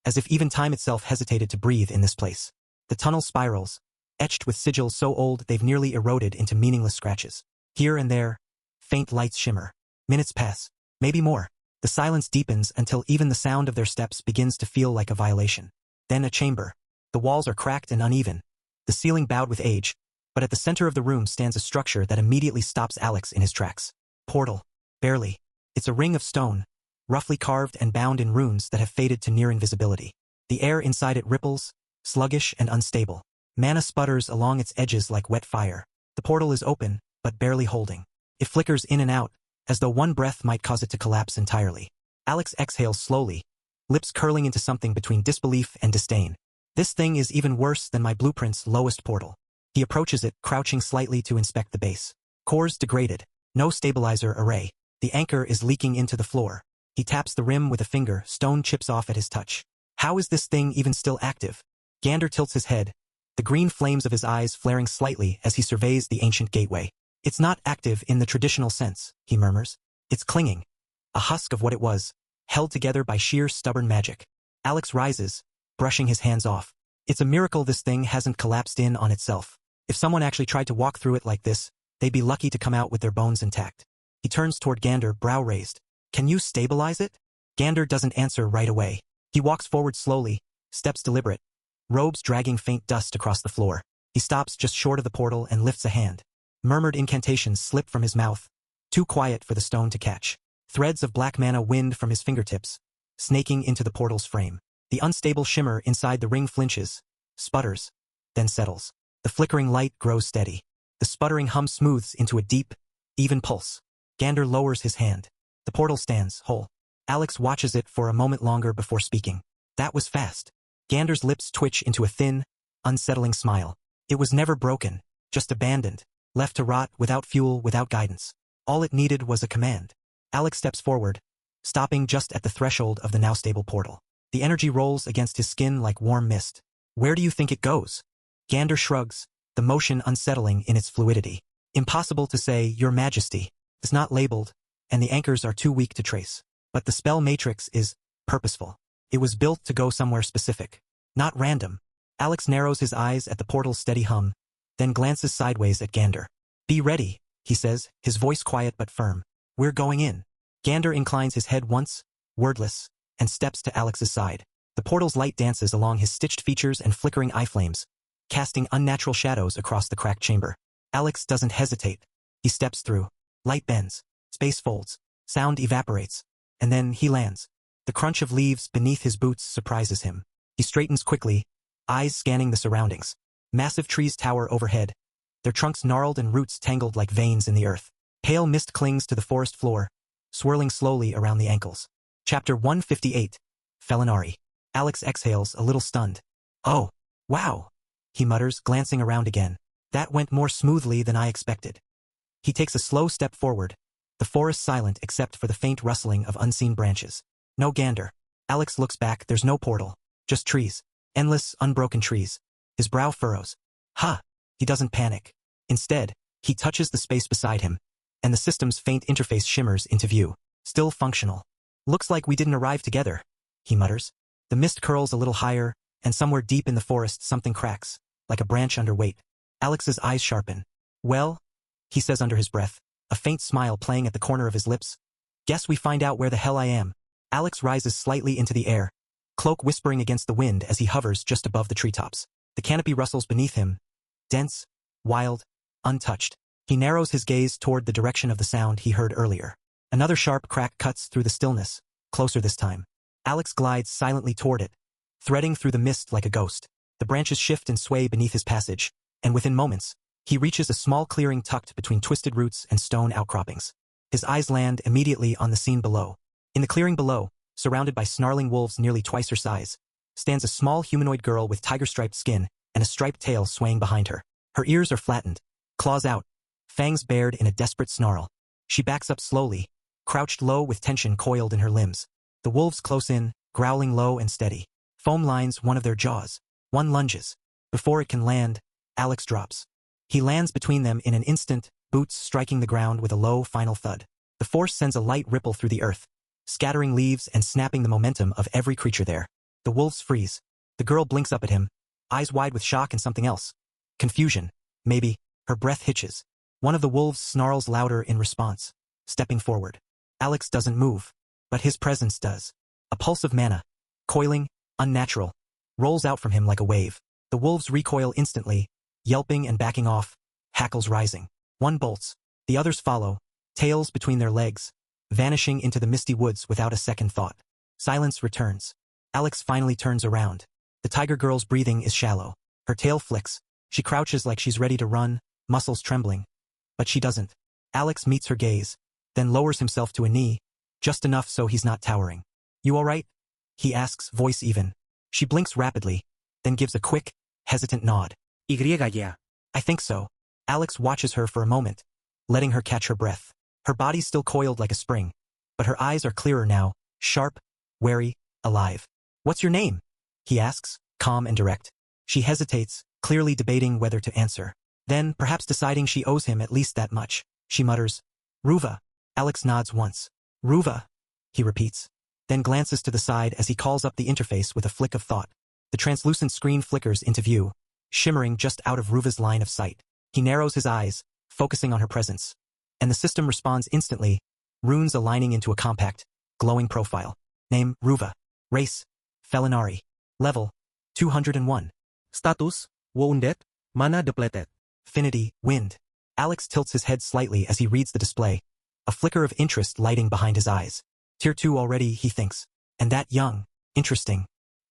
as if even time itself hesitated to breathe in this place. The tunnel spirals, etched with sigils so old they've nearly eroded into meaningless scratches. Here and there, faint lights shimmer. Minutes pass, maybe more. The silence deepens until even the sound of their steps begins to feel like a violation. Then a chamber. The walls are cracked and uneven, the ceiling bowed with age, but at the center of the room stands a structure that immediately stops Alex in his tracks. Portal. Barely. It's a ring of stone, roughly carved and bound in runes that have faded to near invisibility. The air inside it ripples, sluggish and unstable. Mana sputters along its edges like wet fire. The portal is open, but barely holding. It flickers in and out, as though one breath might cause it to collapse entirely. Alex exhales slowly, lips curling into something between disbelief and disdain. This thing is even worse than my blueprint's lowest portal. He approaches it, crouching slightly to inspect the base. Cores degraded. No stabilizer array. The anchor is leaking into the floor. He taps the rim with a finger, stone chips off at his touch. How is this thing even still active? Gander tilts his head, the green flames of his eyes flaring slightly as he surveys the ancient gateway. It's not active in the traditional sense, he murmurs. It's clinging. A husk of what it was, held together by sheer stubborn magic. Alex rises, brushing his hands off. It's a miracle this thing hasn't collapsed in on itself. If someone actually tried to walk through it like this, they'd be lucky to come out with their bones intact. He turns toward Gander, brow raised. Can you stabilize it? Gander doesn't answer right away. He walks forward slowly, steps deliberate, robes dragging faint dust across the floor. He stops just short of the portal and lifts a hand. Murmured incantations slip from his mouth, too quiet for the stone to catch. Threads of black mana wind from his fingertips, snaking into the portal's frame. The unstable shimmer inside the ring flinches, sputters, then settles. The flickering light grows steady. The sputtering hum smooths into a deep, even pulse. Gander lowers his hand. The portal stands, whole. Alex watches it for a moment longer before speaking. That was fast. Gander's lips twitch into a thin, unsettling smile. It was never broken, just abandoned, left to rot without fuel, without guidance. All it needed was a command. Alex steps forward, stopping just at the threshold of the now stable portal. The energy rolls against his skin like warm mist. Where do you think it goes? Gander shrugs, the motion unsettling in its fluidity. Impossible to say, Your Majesty. It's not labeled, and the anchors are too weak to trace. But the spell matrix is purposeful. It was built to go somewhere specific, not random. Alex narrows his eyes at the portal's steady hum, then glances sideways at Gander. Be ready, he says, his voice quiet but firm. We're going in. Gander inclines his head once, wordless, and steps to Alex's side. The portal's light dances along his stitched features and flickering eye flames, casting unnatural shadows across the cracked chamber. Alex doesn't hesitate. He steps through. Light bends, space folds, sound evaporates, and then he lands. The crunch of leaves beneath his boots surprises him. He straightens quickly, eyes scanning the surroundings. Massive trees tower overhead, their trunks gnarled and roots tangled like veins in the earth. Pale mist clings to the forest floor, swirling slowly around the ankles. Chapter 158. Felinari. Alex exhales, a little stunned. Oh, wow, he mutters, glancing around again. That went more smoothly than I expected. He takes a slow step forward, the forest silent except for the faint rustling of unseen branches. No Gander. Alex looks back, there's no portal, just trees. Endless, unbroken trees. His brow furrows. Ha! He doesn't panic. Instead, he touches the space beside him, and the system's faint interface shimmers into view. Still functional. Looks like we didn't arrive together, he mutters. The mist curls a little higher, and somewhere deep in the forest something cracks, like a branch under weight. Alex's eyes sharpen. Well, he says under his breath, a faint smile playing at the corner of his lips. Guess we find out where the hell I am. Alex rises slightly into the air, cloak whispering against the wind as he hovers just above the treetops. The canopy rustles beneath him, dense, wild, untouched. He narrows his gaze toward the direction of the sound he heard earlier. Another sharp crack cuts through the stillness, closer this time. Alex glides silently toward it, threading through the mist like a ghost. The branches shift and sway beneath his passage, and within moments, he reaches a small clearing tucked between twisted roots and stone outcroppings. His eyes land immediately on the scene below. In the clearing below, surrounded by snarling wolves nearly twice her size, stands a small humanoid girl with tiger-striped skin and a striped tail swaying behind her. Her ears are flattened, claws out, fangs bared in a desperate snarl. She backs up slowly, crouched low with tension coiled in her limbs. The wolves close in, growling low and steady. Foam lines one of their jaws. One lunges. Before it can land, Alex drops. He lands between them in an instant, boots striking the ground with a low final thud. The force sends a light ripple through the earth, scattering leaves and snapping the momentum of every creature there. The wolves freeze. The girl blinks up at him, eyes wide with shock and something else. Confusion, maybe. Her breath hitches. One of the wolves snarls louder in response, stepping forward. Alex doesn't move, but his presence does. A pulse of mana, coiling, unnatural, rolls out from him like a wave. The wolves recoil instantly, yelping and backing off, hackles rising. One bolts, the others follow, tails between their legs, vanishing into the misty woods without a second thought. Silence returns. Alex finally turns around. The tiger girl's breathing is shallow. Her tail flicks. She crouches like she's ready to run, muscles trembling. But she doesn't. Alex meets her gaze, then lowers himself to a knee, just enough so he's not towering. You all right? He asks, voice even. She blinks rapidly, then gives a quick, hesitant nod. Ya. I think so. Alex watches her for a moment, letting her catch her breath. Her body's still coiled like a spring, but her eyes are clearer now, sharp, wary, alive. What's your name? He asks, calm and direct. She hesitates, clearly debating whether to answer. Then, perhaps deciding she owes him at least that much, she mutters, Ruva. Alex nods once. Ruva, he repeats, then glances to the side as he calls up the interface with a flick of thought. The translucent screen flickers into view, shimmering just out of Ruva's line of sight. He narrows his eyes, focusing on her presence. And the system responds instantly, runes aligning into a compact, glowing profile. Name, Ruva. Race, Felinari. Level, 201. Status, wounded, mana depleted. Affinity, wind. Alex tilts his head slightly as he reads the display, a flicker of interest lighting behind his eyes. Tier 2 already, he thinks. And that young. Interesting.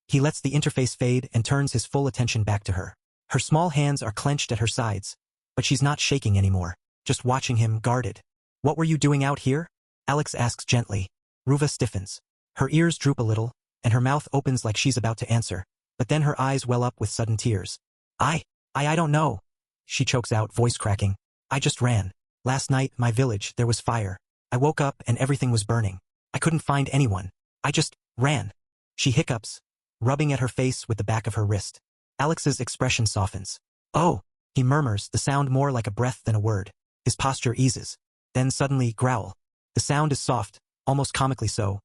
He lets the interface fade and turns his full attention back to her. Her small hands are clenched at her sides, but she's not shaking anymore, just watching him guarded. What were you doing out here? Alex asks gently. Ruva stiffens. Her ears droop a little, and her mouth opens like she's about to answer, but then her eyes well up with sudden tears. I don't know. She chokes out, voice cracking. I just ran. Last night, my village, there was fire. I woke up and everything was burning. I couldn't find anyone. I just ran. She hiccups, rubbing at her face with the back of her wrist. Alex's expression softens. Oh, he murmurs, the sound more like a breath than a word. His posture eases. Then suddenly, growl. The sound is soft, almost comically so,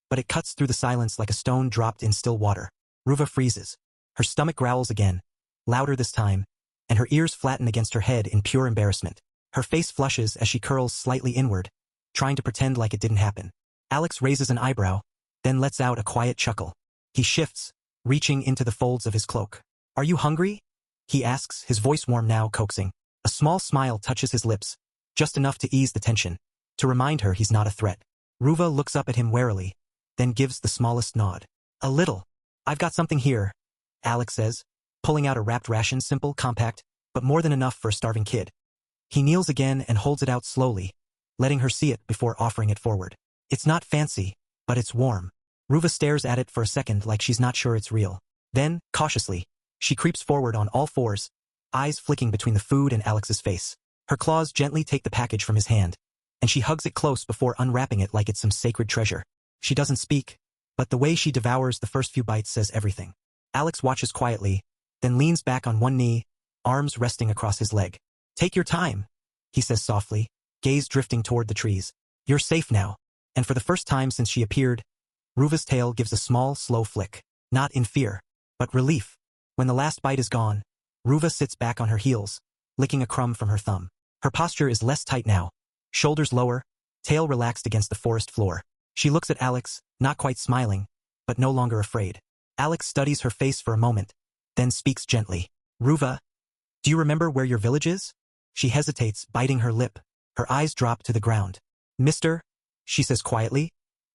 but it cuts through the silence like a stone dropped in still water. Ruva freezes. Her stomach growls again, louder this time, and her ears flatten against her head in pure embarrassment. Her face flushes as she curls slightly inward, trying to pretend like it didn't happen. Alex raises an eyebrow, then lets out a quiet chuckle. He shifts, reaching into the folds of his cloak. Are you hungry? He asks, his voice warm now, coaxing. A small smile touches his lips, just enough to ease the tension, to remind her he's not a threat. Ruva looks up at him warily, then gives the smallest nod. A little. I've got something here, Alex says, pulling out a wrapped ration, simple, compact, but more than enough for a starving kid. He kneels again and holds it out slowly, letting her see it before offering it forward. It's not fancy, but it's warm. Ruva stares at it for a second like she's not sure it's real. Then, cautiously, she creeps forward on all fours, eyes flicking between the food and Alex's face. Her claws gently take the package from his hand, and she hugs it close before unwrapping it like it's some sacred treasure. She doesn't speak, but the way she devours the first few bites says everything. Alex watches quietly, then leans back on one knee, arms resting across his leg. Take your time, he says softly, gaze drifting toward the trees. You're safe now. And for the first time since she appeared, Ruva's tail gives a small, slow flick. Not in fear, but relief. When the last bite is gone, Ruva sits back on her heels, licking a crumb from her thumb. Her posture is less tight now. Shoulders lower, tail relaxed against the forest floor. She looks at Alex, not quite smiling, but no longer afraid. Alex studies her face for a moment, then speaks gently. Ruva, do you remember where your village is? She hesitates, biting her lip. Her eyes drop to the ground. Mister, she says quietly,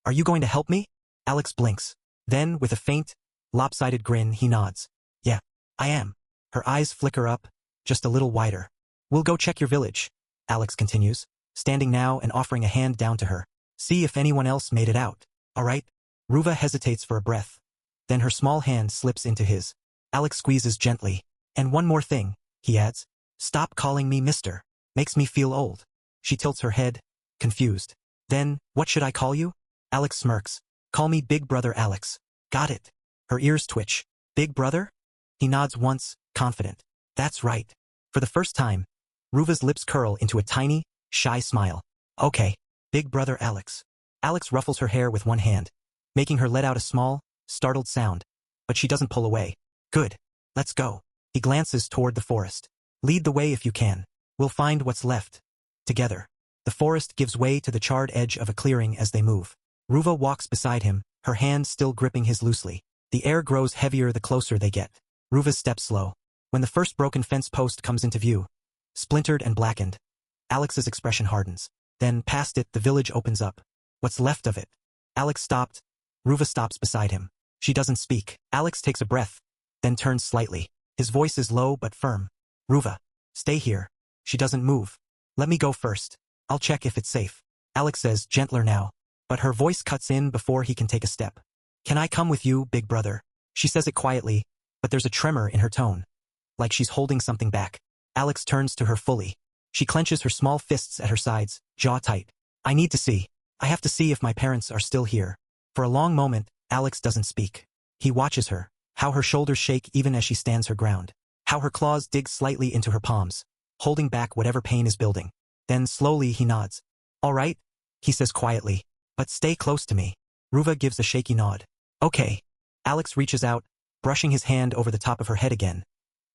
are you going to help me? Alex blinks. Then, with a faint, lopsided grin, he nods. Yeah, I am. Her eyes flicker up, just a little wider. We'll go check your village, Alex continues, standing now and offering a hand down to her. See if anyone else made it out. All right? Ruva hesitates for a breath. Then her small hand slips into his. Alex squeezes gently. And one more thing, he adds. Stop calling me mister. Makes me feel old. She tilts her head, confused. Then, what should I call you? Alex smirks. Call me Big Brother Alex. Got it. Her ears twitch. Big Brother? He nods once, confident. That's right. For the first time, Ruva's lips curl into a tiny, shy smile. Okay, Big Brother Alex. Alex ruffles her hair with one hand, making her let out a small, startled sound. But she doesn't pull away. Good. Let's go. He glances toward the forest. Lead the way if you can. We'll find what's left. Together. The forest gives way to the charred edge of a clearing as they move. Ruva walks beside him, her hand still gripping his loosely. The air grows heavier the closer they get. Ruva's steps slow. When the first broken fence post comes into view, splintered and blackened, Alex's expression hardens. Then, past it, the village opens up. What's left of it? Alex stopped. Ruva stops beside him. She doesn't speak. Alex takes a breath, then turns slightly. His voice is low but firm. Ruva, stay here. She doesn't move. Let me go first. I'll check if it's safe. Alex says, gentler now. But her voice cuts in before he can take a step. Can I come with you, Big Brother? She says it quietly, but there's a tremor in her tone. Like she's holding something back. Alex turns to her fully. She clenches her small fists at her sides, jaw tight. I need to see. I have to see if my parents are still here. For a long moment, Alex doesn't speak. He watches her, how her shoulders shake even as she stands her ground. How her claws dig slightly into her palms, holding back whatever pain is building. Then slowly he nods. All right, he says quietly, but stay close to me. Ruva gives a shaky nod. Okay. Alex reaches out, brushing his hand over the top of her head again.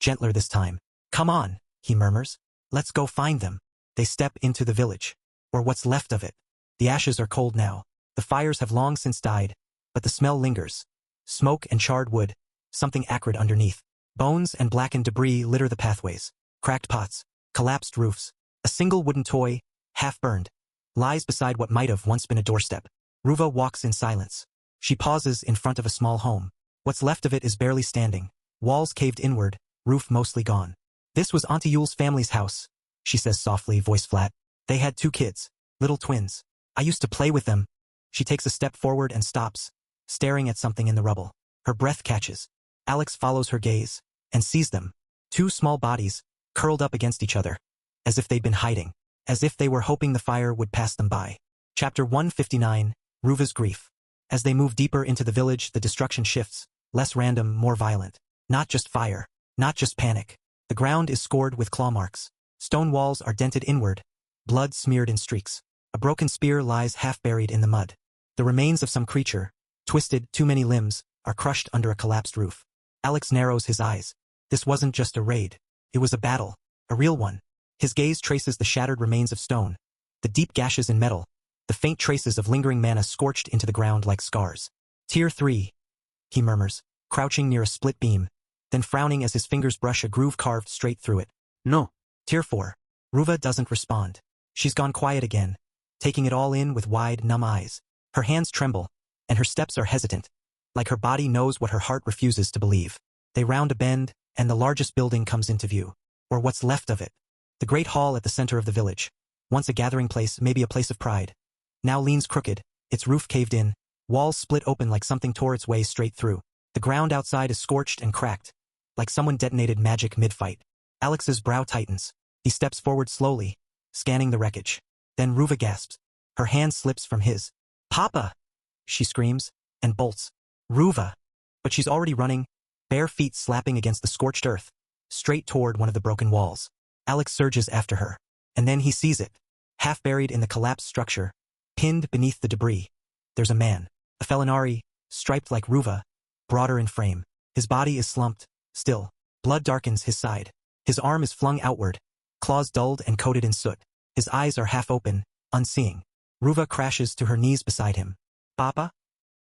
Gentler this time. Come on, he murmurs. Let's go find them. They step into the village. Or what's left of it. The ashes are cold now. The fires have long since died, but the smell lingers. Smoke and charred wood, something acrid underneath. Bones and blackened debris litter the pathways. Cracked pots, collapsed roofs. A single wooden toy, half burned, lies beside what might have once been a doorstep. Ruva walks in silence. She pauses in front of a small home. What's left of it is barely standing. Walls caved inward, roof mostly gone. This was Auntie Yule's family's house, she says softly, voice flat. They had 2 kids, little twins. I used to play with them. She takes a step forward and stops, staring at something in the rubble. Her breath catches. Alex follows her gaze and sees them. 2 small bodies, curled up against each other, as if they'd been hiding, as if they were hoping the fire would pass them by. Chapter 159, Ruva's Grief. As they move deeper into the village, the destruction shifts, less random, more violent. Not just fire, not just panic. The ground is scored with claw marks. Stone walls are dented inward, blood smeared in streaks. A broken spear lies half buried in the mud. The remains of some creature, twisted, too many limbs, are crushed under a collapsed roof. Alex narrows his eyes. This wasn't just a raid. It was a battle, a real one. His gaze traces the shattered remains of stone, the deep gashes in metal, the faint traces of lingering mana scorched into the ground like scars. Tier 3, he murmurs, crouching near a split beam, then frowning as his fingers brush a groove carved straight through it. No. Tier 4. Ruva doesn't respond. She's gone quiet again, taking it all in with wide, numb eyes. Her hands tremble, and her steps are hesitant, like her body knows what her heart refuses to believe. They round a bend, and the largest building comes into view. Or what's left of it. The great hall at the center of the village, once a gathering place, maybe a place of pride, now leans crooked, its roof caved in, walls split open like something tore its way straight through. The ground outside is scorched and cracked, like someone detonated magic mid-fight. Alex's brow tightens. He steps forward slowly, scanning the wreckage. Then Ruva gasps. Her hand slips from his. Papa! She screams, and bolts. Ruva! But she's already running, bare feet slapping against the scorched earth, straight toward one of the broken walls. Alex surges after her. And then he sees it. Half buried in the collapsed structure, pinned beneath the debris. There's a man. A Felinari, striped like Ruva, broader in frame. His body is slumped, still. Blood darkens his side. His arm is flung outward, claws dulled and coated in soot. His eyes are half open, unseeing. Ruva crashes to her knees beside him. Papa?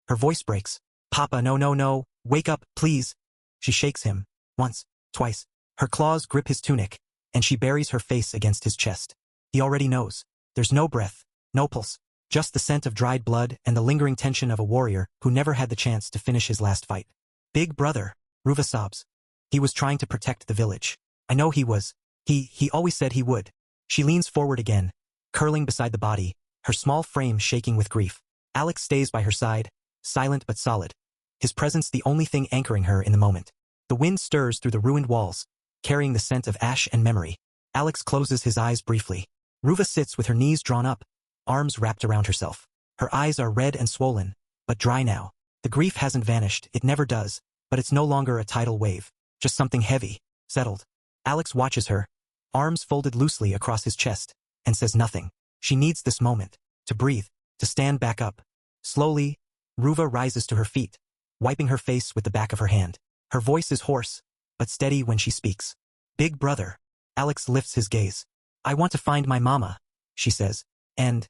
Her voice breaks. Papa, no, no, no, wake up, please. She shakes him. Once, twice. Her claws grip his tunic, and she buries her face against his chest. He already knows. There's no breath, no pulse, just the scent of dried blood and the lingering tension of a warrior who never had the chance to finish his last fight. Big brother, Ruva sobs. He was trying to protect the village. I know he was. He always said he would. She leans forward again, curling beside the body, her small frame shaking with grief. Alex stays by her side, silent but solid. His presence the only thing anchoring her in the moment. The wind stirs through the ruined walls, carrying the scent of ash and memory. Alex closes his eyes briefly. Ruva sits with her knees drawn up, arms wrapped around herself. Her eyes are red and swollen, but dry now. The grief hasn't vanished, it never does, but it's no longer a tidal wave, just something heavy, settled. Alex watches her, arms folded loosely across his chest, and says nothing. She needs this moment, to breathe, to stand back up. Slowly, Ruva rises to her feet, wiping her face with the back of her hand. Her voice is hoarse, but steady when she speaks. Big brother. Alex lifts his gaze. I want to find my mama, she says, and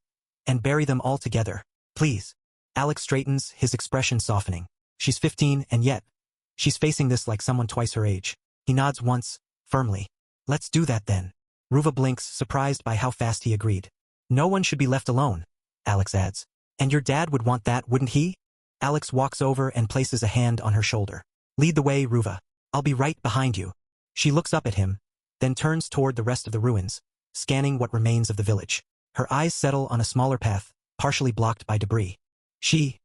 bury them all together, please. Alex straightens, his expression softening. She's 15, and yet, she's facing this like someone twice her age. He nods once, firmly. Let's do that then. Ruva blinks, surprised by how fast he agreed. No one should be left alone, Alex adds. And your dad would want that, wouldn't he? Alex walks over and places a hand on her shoulder. Lead the way, Ruva. I'll be right behind you. She looks up at him, then turns toward the rest of the ruins, scanning what remains of the village. Her eyes settle on a smaller path, partially blocked by debris. She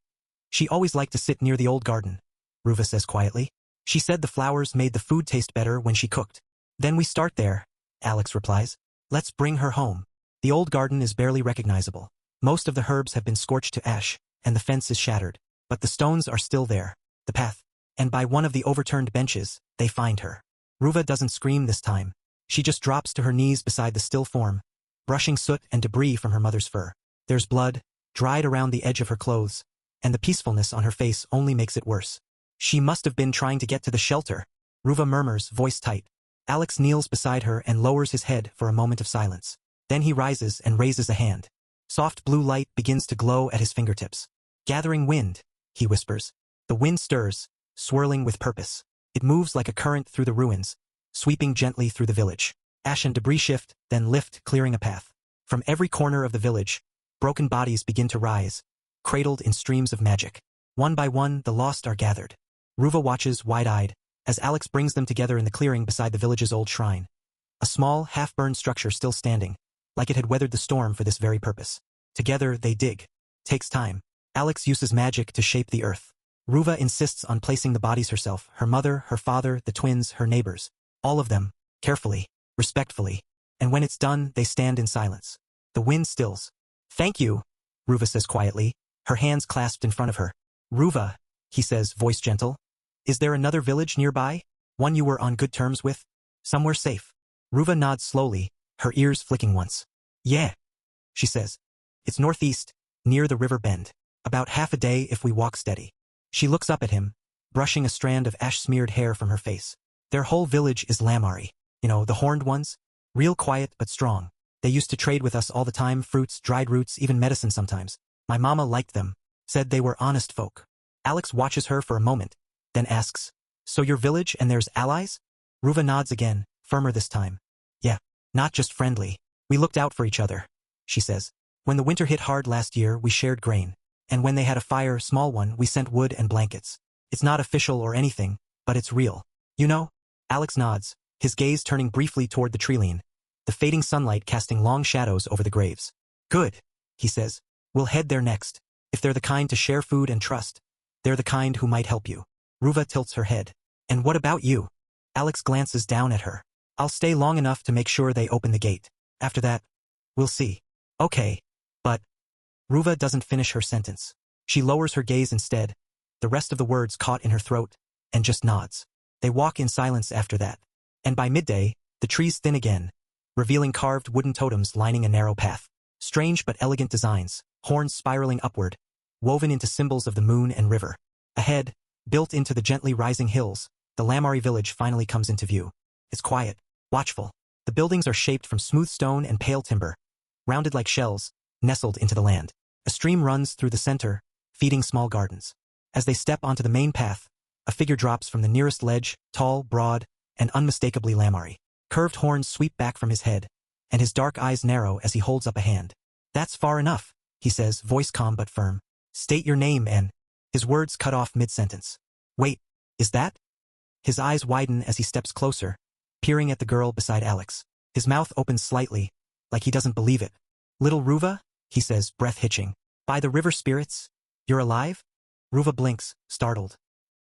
always liked to sit near the old garden, Ruva says quietly. She said the flowers made the food taste better when she cooked. Then we start there, Alex replies. Let's bring her home. The old garden is barely recognizable. Most of the herbs have been scorched to ash, and the fence is shattered. But the stones are still there, the path. And by one of the overturned benches, they find her. Ruva doesn't scream this time. She just drops to her knees beside the still form, brushing soot and debris from her mother's fur. There's blood, dried around the edge of her clothes, and the peacefulness on her face only makes it worse. She must have been trying to get to the shelter, Ruva murmurs, voice tight. Alex kneels beside her and lowers his head for a moment of silence. Then he rises and raises a hand. Soft blue light begins to glow at his fingertips. Gathering wind, he whispers. The wind stirs, swirling with purpose. It moves like a current through the ruins, sweeping gently through the village. Ash and debris shift, then lift, clearing a path. From every corner of the village, broken bodies begin to rise, cradled in streams of magic. One by one, the lost are gathered. Ruva watches, wide-eyed, as Alex brings them together in the clearing beside the village's old shrine. A small, half-burned structure still standing, like it had weathered the storm for this very purpose. Together, they dig. Takes time. Alex uses magic to shape the earth. Ruva insists on placing the bodies herself, her mother, her father, the twins, her neighbors. All of them, carefully, respectfully. And when it's done, they stand in silence. The wind stills. Thank you, Ruva says quietly, her hands clasped in front of her. Ruva, he says, voice gentle. Is there another village nearby? One you were on good terms with? Somewhere safe? Ruva nods slowly, her ears flicking once. Yeah, she says. It's northeast, near the river bend. About half a day if we walk steady. She looks up at him, brushing a strand of ash-smeared hair from her face. Their whole village is Lamari. You know, the horned ones? Real quiet but strong. They used to trade with us all the time, fruits, dried roots, even medicine sometimes. My mama liked them, said they were honest folk. Alex watches her for a moment, then asks, so your village and there's allies? Ruva nods again, firmer this time. Yeah, not just friendly. We looked out for each other, she says. When the winter hit hard last year, we shared grain. And when they had a fire, small one, we sent wood and blankets. It's not official or anything, but it's real. You know? Alex nods, his gaze turning briefly toward the treeline, the fading sunlight casting long shadows over the graves. Good, he says. We'll head there next. If they're the kind to share food and trust, they're the kind who might help you. Ruva tilts her head. And what about you? Alex glances down at her. I'll stay long enough to make sure they open the gate. After that, we'll see. Okay, but... Ruva doesn't finish her sentence. She lowers her gaze instead, the rest of the words caught in her throat, and just nods. They walk in silence after that. And by midday, the trees thin again, revealing carved wooden totems lining a narrow path. Strange but elegant designs, horns spiraling upward, woven into symbols of the moon and river. Ahead, built into the gently rising hills, the Lamari village finally comes into view. It's quiet, watchful. The buildings are shaped from smooth stone and pale timber, rounded like shells, nestled into the land. A stream runs through the center, feeding small gardens. As they step onto the main path, a figure drops from the nearest ledge, tall, broad, and unmistakably Lamari. Curved horns sweep back from his head, and his dark eyes narrow as he holds up a hand. "That's far enough," he says, voice calm but firm. "State your name and—" His words cut off mid-sentence. "Wait, is that?" His eyes widen as he steps closer, peering at the girl beside Alex. His mouth opens slightly, like he doesn't believe it. "Little Ruva?" he says, breath hitching. "By the river spirits? You're alive?" Ruva blinks, startled.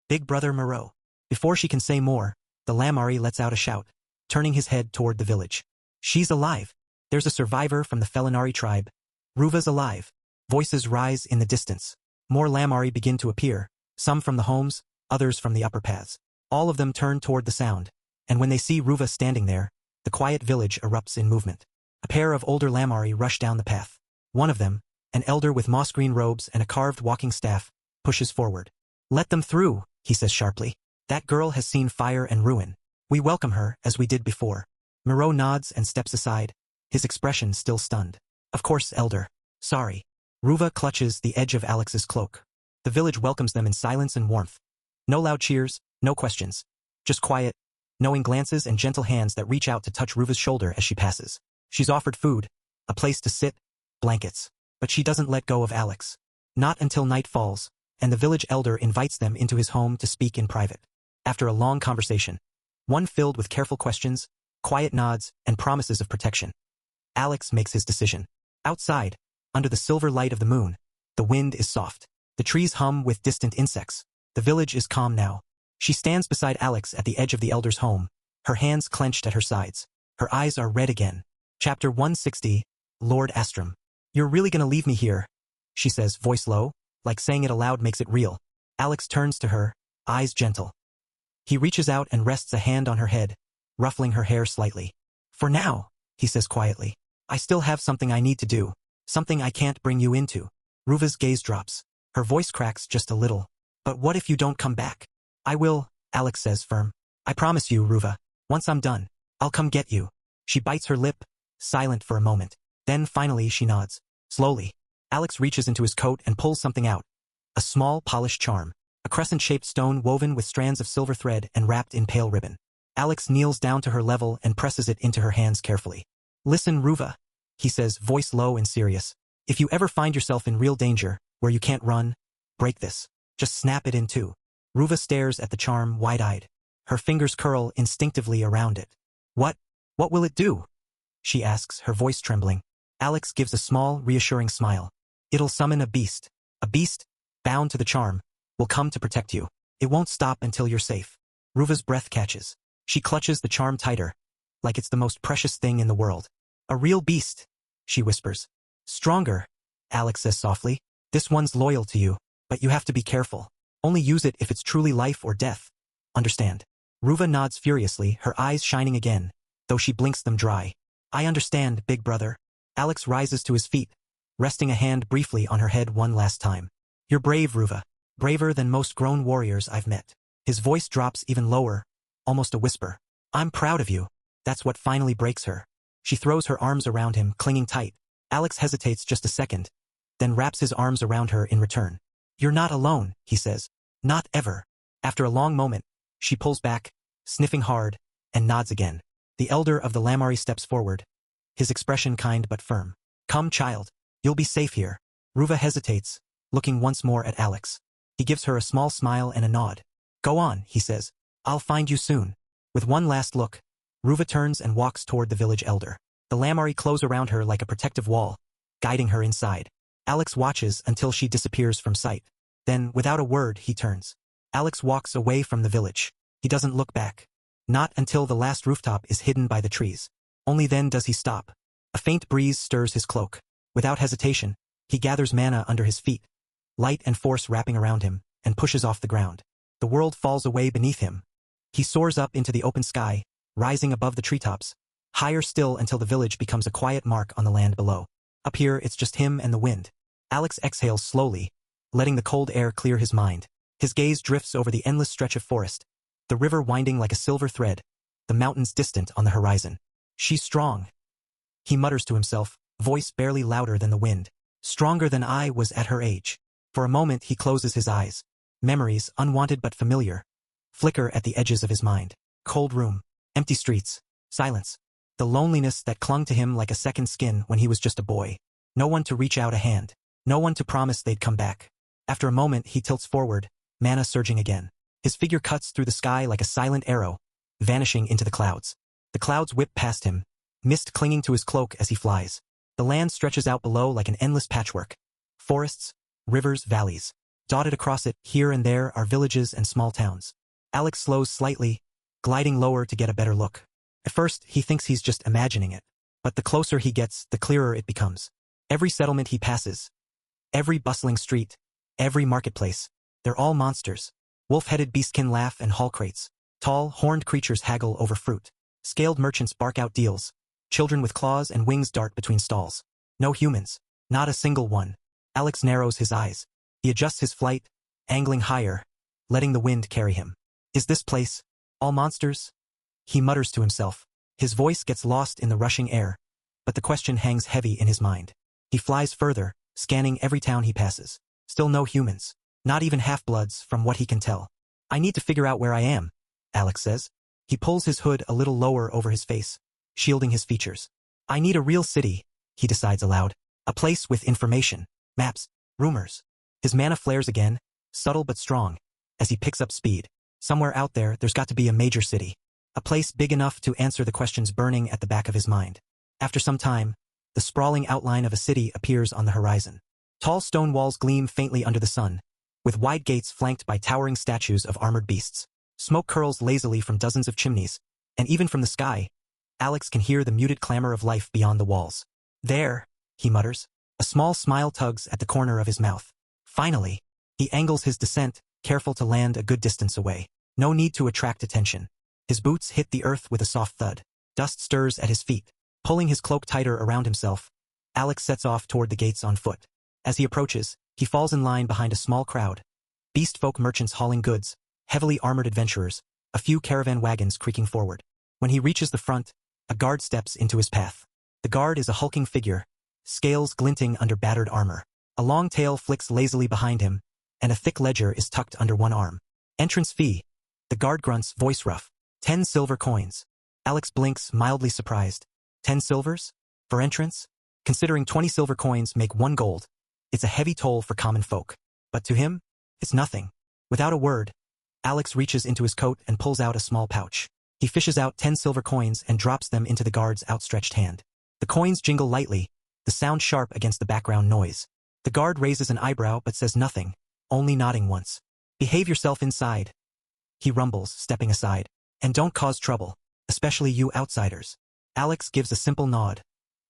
"Big brother Moreau." Before she can say more, the Lamari lets out a shout, turning his head toward the village. "She's alive. There's a survivor from the Felinari tribe. Ruva's alive." Voices rise in the distance. More Lamari begin to appear, some from the homes, others from the upper paths. All of them turn toward the sound, and when they see Ruva standing there, the quiet village erupts in movement. A pair of older Lamari rush down the path. One of them, an elder with moss-green robes and a carved walking staff, pushes forward. "Let them through," he says sharply. "That girl has seen fire and ruin. We welcome her, as we did before." Moreau nods and steps aside, his expression still stunned. "Of course, elder. Sorry." Ruva clutches the edge of Alex's cloak. The village welcomes them in silence and warmth. No loud cheers, no questions. Just quiet, knowing glances and gentle hands that reach out to touch Ruva's shoulder as she passes. She's offered food, a place to sit, blankets. But she doesn't let go of Alex. Not until night falls, and the village elder invites them into his home to speak in private. After a long conversation, one filled with careful questions, quiet nods, and promises of protection, Alex makes his decision. Outside, under the silver light of the moon, the wind is soft. The trees hum with distant insects. The village is calm now. She stands beside Alex at the edge of the elder's home, her hands clenched at her sides. Her eyes are red again. Chapter 160, Lord Astrum. "You're really gonna leave me here?" she says, voice low, like saying it aloud makes it real. Alex turns to her, eyes gentle. He reaches out and rests a hand on her head, ruffling her hair slightly. "For now," he says quietly. "I still have something I need to do, something I can't bring you into." Ruva's gaze drops. Her voice cracks just a little. "But what if you don't come back?" "I will," Alex says firm. "I promise you, Ruva. Once I'm done, I'll come get you." She bites her lip, silent for a moment. Then finally she nods. Slowly, Alex reaches into his coat and pulls something out. A small, polished charm. A crescent-shaped stone woven with strands of silver thread and wrapped in pale ribbon. Alex kneels down to her level and presses it into her hands carefully. "Listen, Ruva," he says, voice low and serious. "If you ever find yourself in real danger, where you can't run, break this. Just snap it in two." Ruva stares at the charm wide-eyed. Her fingers curl instinctively around it. What will it do?" she asks, her voice trembling. Alex gives a small, reassuring smile. "It'll summon a beast. A beast, bound to the charm, will come to protect you. It won't stop until you're safe." Ruva's breath catches. She clutches the charm tighter, like it's the most precious thing in the world. "A real beast," she whispers. "Stronger," Alex says softly. "This one's loyal to you, but you have to be careful. Only use it if it's truly life or death. Understand?" Ruva nods furiously, her eyes shining again, though she blinks them dry. "I understand, big brother." Alex rises to his feet, resting a hand briefly on her head one last time. "You're brave, Ruva. Braver than most grown warriors I've met." His voice drops even lower, almost a whisper. "I'm proud of you." That's what finally breaks her. She throws her arms around him, clinging tight. Alex hesitates just a second, then wraps his arms around her in return. "You're not alone," he says. "Not ever." After a long moment, she pulls back, sniffing hard, and nods again. The elder of the Lamari steps forward, his expression kind but firm. "Come, child. You'll be safe here." Ruva hesitates, looking once more at Alex. He gives her a small smile and a nod. "Go on," he says. "I'll find you soon." With one last look, Ruva turns and walks toward the village elder. The Lamari close around her like a protective wall, guiding her inside. Alex watches until she disappears from sight. Then, without a word, he turns. Alex walks away from the village. He doesn't look back. Not until the last rooftop is hidden by the trees. Only then does he stop. A faint breeze stirs his cloak. Without hesitation, he gathers mana under his feet, light and force wrapping around him, and pushes off the ground. The world falls away beneath him. He soars up into the open sky, rising above the treetops, Higher still until the village becomes a quiet mark on the land below. Up here, it's just him and the wind. Alex exhales slowly, letting the cold air clear his mind. His gaze drifts over the endless stretch of forest, the river winding like a silver thread, the mountains distant on the horizon. She's strong, he mutters to himself, voice barely louder than the wind. Stronger than I was at her age. For a moment he closes his eyes. Memories, unwanted but familiar, flicker at the edges of his mind. Cold room, empty streets, silence. The loneliness that clung to him like a second skin when he was just a boy. No one to reach out a hand. No one to promise they'd come back. After a moment he tilts forward, mana surging again. His figure cuts through the sky like a silent arrow, vanishing into the clouds. The clouds whip past him, mist clinging to his cloak as he flies. The land stretches out below like an endless patchwork. Forests, rivers, valleys. Dotted across it, here and there, are villages and small towns. Alex slows slightly, gliding lower to get a better look. At first, he thinks he's just imagining it. But the closer he gets, the clearer it becomes. Every settlement he passes, every bustling street, every marketplace, they're all monsters. Wolf-headed beastkin laugh and haul crates. Tall, horned creatures haggle over fruit. Scaled merchants bark out deals. Children with claws and wings dart between stalls. No humans. Not a single one. Alex narrows his eyes. He adjusts his flight, angling higher, letting the wind carry him. Is this place all monsters? He mutters to himself. His voice gets lost in the rushing air, but the question hangs heavy in his mind. He flies further, scanning every town he passes. Still no humans. Not even half-bloods from what he can tell. I need to figure out where I am, Alex says. He pulls his hood a little lower over his face, shielding his features. I need a real city, he decides aloud. A place with information, maps, rumors. His mana flares again, subtle but strong, as he picks up speed. Somewhere out there, there's got to be a major city. A place big enough to answer the questions burning at the back of his mind. After some time, the sprawling outline of a city appears on the horizon. Tall stone walls gleam faintly under the sun, with wide gates flanked by towering statues of armored beasts. Smoke curls lazily from dozens of chimneys, and even from the sky, Alex can hear the muted clamor of life beyond the walls. There, he mutters. A small smile tugs at the corner of his mouth. Finally, he angles his descent, careful to land a good distance away. No need to attract attention. His boots hit the earth with a soft thud. Dust stirs at his feet. Pulling his cloak tighter around himself, Alex sets off toward the gates on foot. As he approaches, he falls in line behind a small crowd. Beast-folk merchants hauling goods, heavily armored adventurers, a few caravan wagons creaking forward. When he reaches the front, a guard steps into his path. The guard is a hulking figure, scales glinting under battered armor. A long tail flicks lazily behind him, and a thick ledger is tucked under one arm. Entrance fee. The guard grunts, voice rough. 10 silver coins. Alex blinks, mildly surprised. 10 silvers? For entrance? Considering 20 silver coins make 1 gold, it's a heavy toll for common folk. But to him, it's nothing. Without a word, Alex reaches into his coat and pulls out a small pouch. He fishes out 10 silver coins and drops them into the guard's outstretched hand. The coins jingle lightly, the sound sharp against the background noise. The guard raises an eyebrow but says nothing, only nodding once. Behave yourself inside, he rumbles, stepping aside. And don't cause trouble, especially you outsiders. Alex gives a simple nod,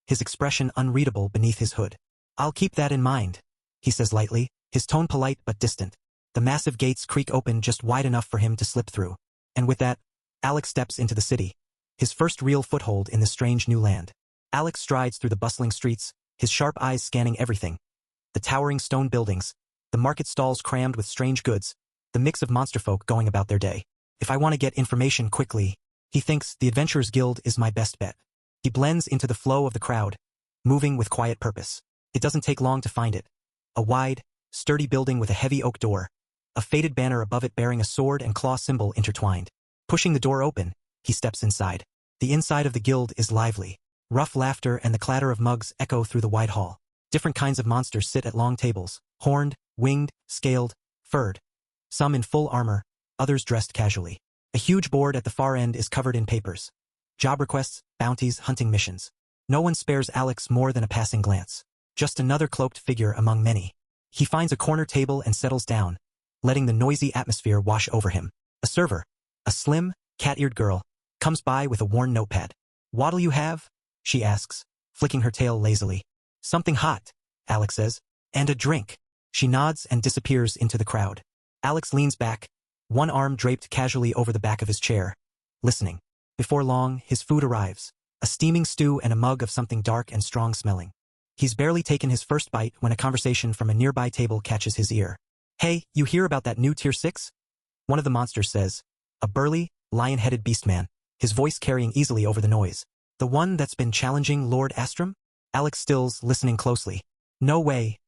his expression unreadable beneath his hood. I'll keep that in mind, he says lightly, his tone polite but distant. The massive gates creak open just wide enough for him to slip through. And with that, Alex steps into the city, his first real foothold in the strange new land. Alex strides through the bustling streets, his sharp eyes scanning everything. The towering stone buildings, the market stalls crammed with strange goods, the mix of monsterfolk going about their day. If I want to get information quickly, he thinks the Adventurers Guild is my best bet. He blends into the flow of the crowd, moving with quiet purpose. It doesn't take long to find it. A wide, sturdy building with a heavy oak door, a faded banner above it bearing a sword and claw symbol intertwined. Pushing the door open, he steps inside. The inside of the guild is lively. Rough laughter and the clatter of mugs echo through the wide hall. Different kinds of monsters sit at long tables, horned, winged, scaled, furred. Some in full armor, others dressed casually. A huge board at the far end is covered in papers. Job requests, bounties, hunting missions. No one spares Alex more than a passing glance. Just another cloaked figure among many. He finds a corner table and settles down, letting the noisy atmosphere wash over him. A server, a slim, cat-eared girl, comes by with a worn notepad. "What'll you have?" she asks, flicking her tail lazily. "Something hot," Alex says. "And a drink." She nods and disappears into the crowd. Alex leans back, one arm draped casually over the back of his chair, listening. Before long, his food arrives. A A steaming stew and a mug of something dark and strong smelling. He's barely taken his first bite when a conversation from a nearby table catches his ear. Hey, you hear about that new Tier 6? One of the monsters says. A burly, lion-headed beastman, his voice carrying easily over the noise. The one that's been challenging Lord Astrum? Alex stills, listening closely. No way.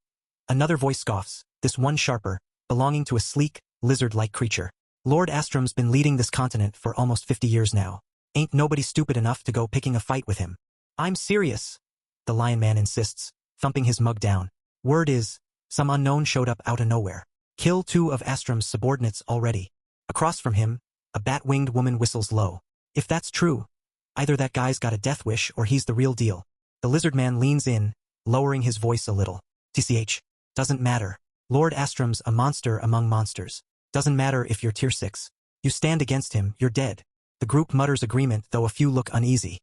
Another voice scoffs, this one sharper, belonging to a sleek, lizard-like creature. Lord Astrum's been leading this continent for almost 50 years now. Ain't nobody stupid enough to go picking a fight with him. I'm serious, the lion man insists, thumping his mug down. Word is, some unknown showed up out of nowhere. Kill 2 of Astrum's subordinates already. Across from him, a bat-winged woman whistles low. If that's true, either that guy's got a death wish or he's the real deal. The lizard man leans in, lowering his voice a little. TCH. Doesn't matter. Lord Astrum's a monster among monsters. Doesn't matter if you're Tier 6. You stand against him, you're dead. The group mutters agreement, though a few look uneasy.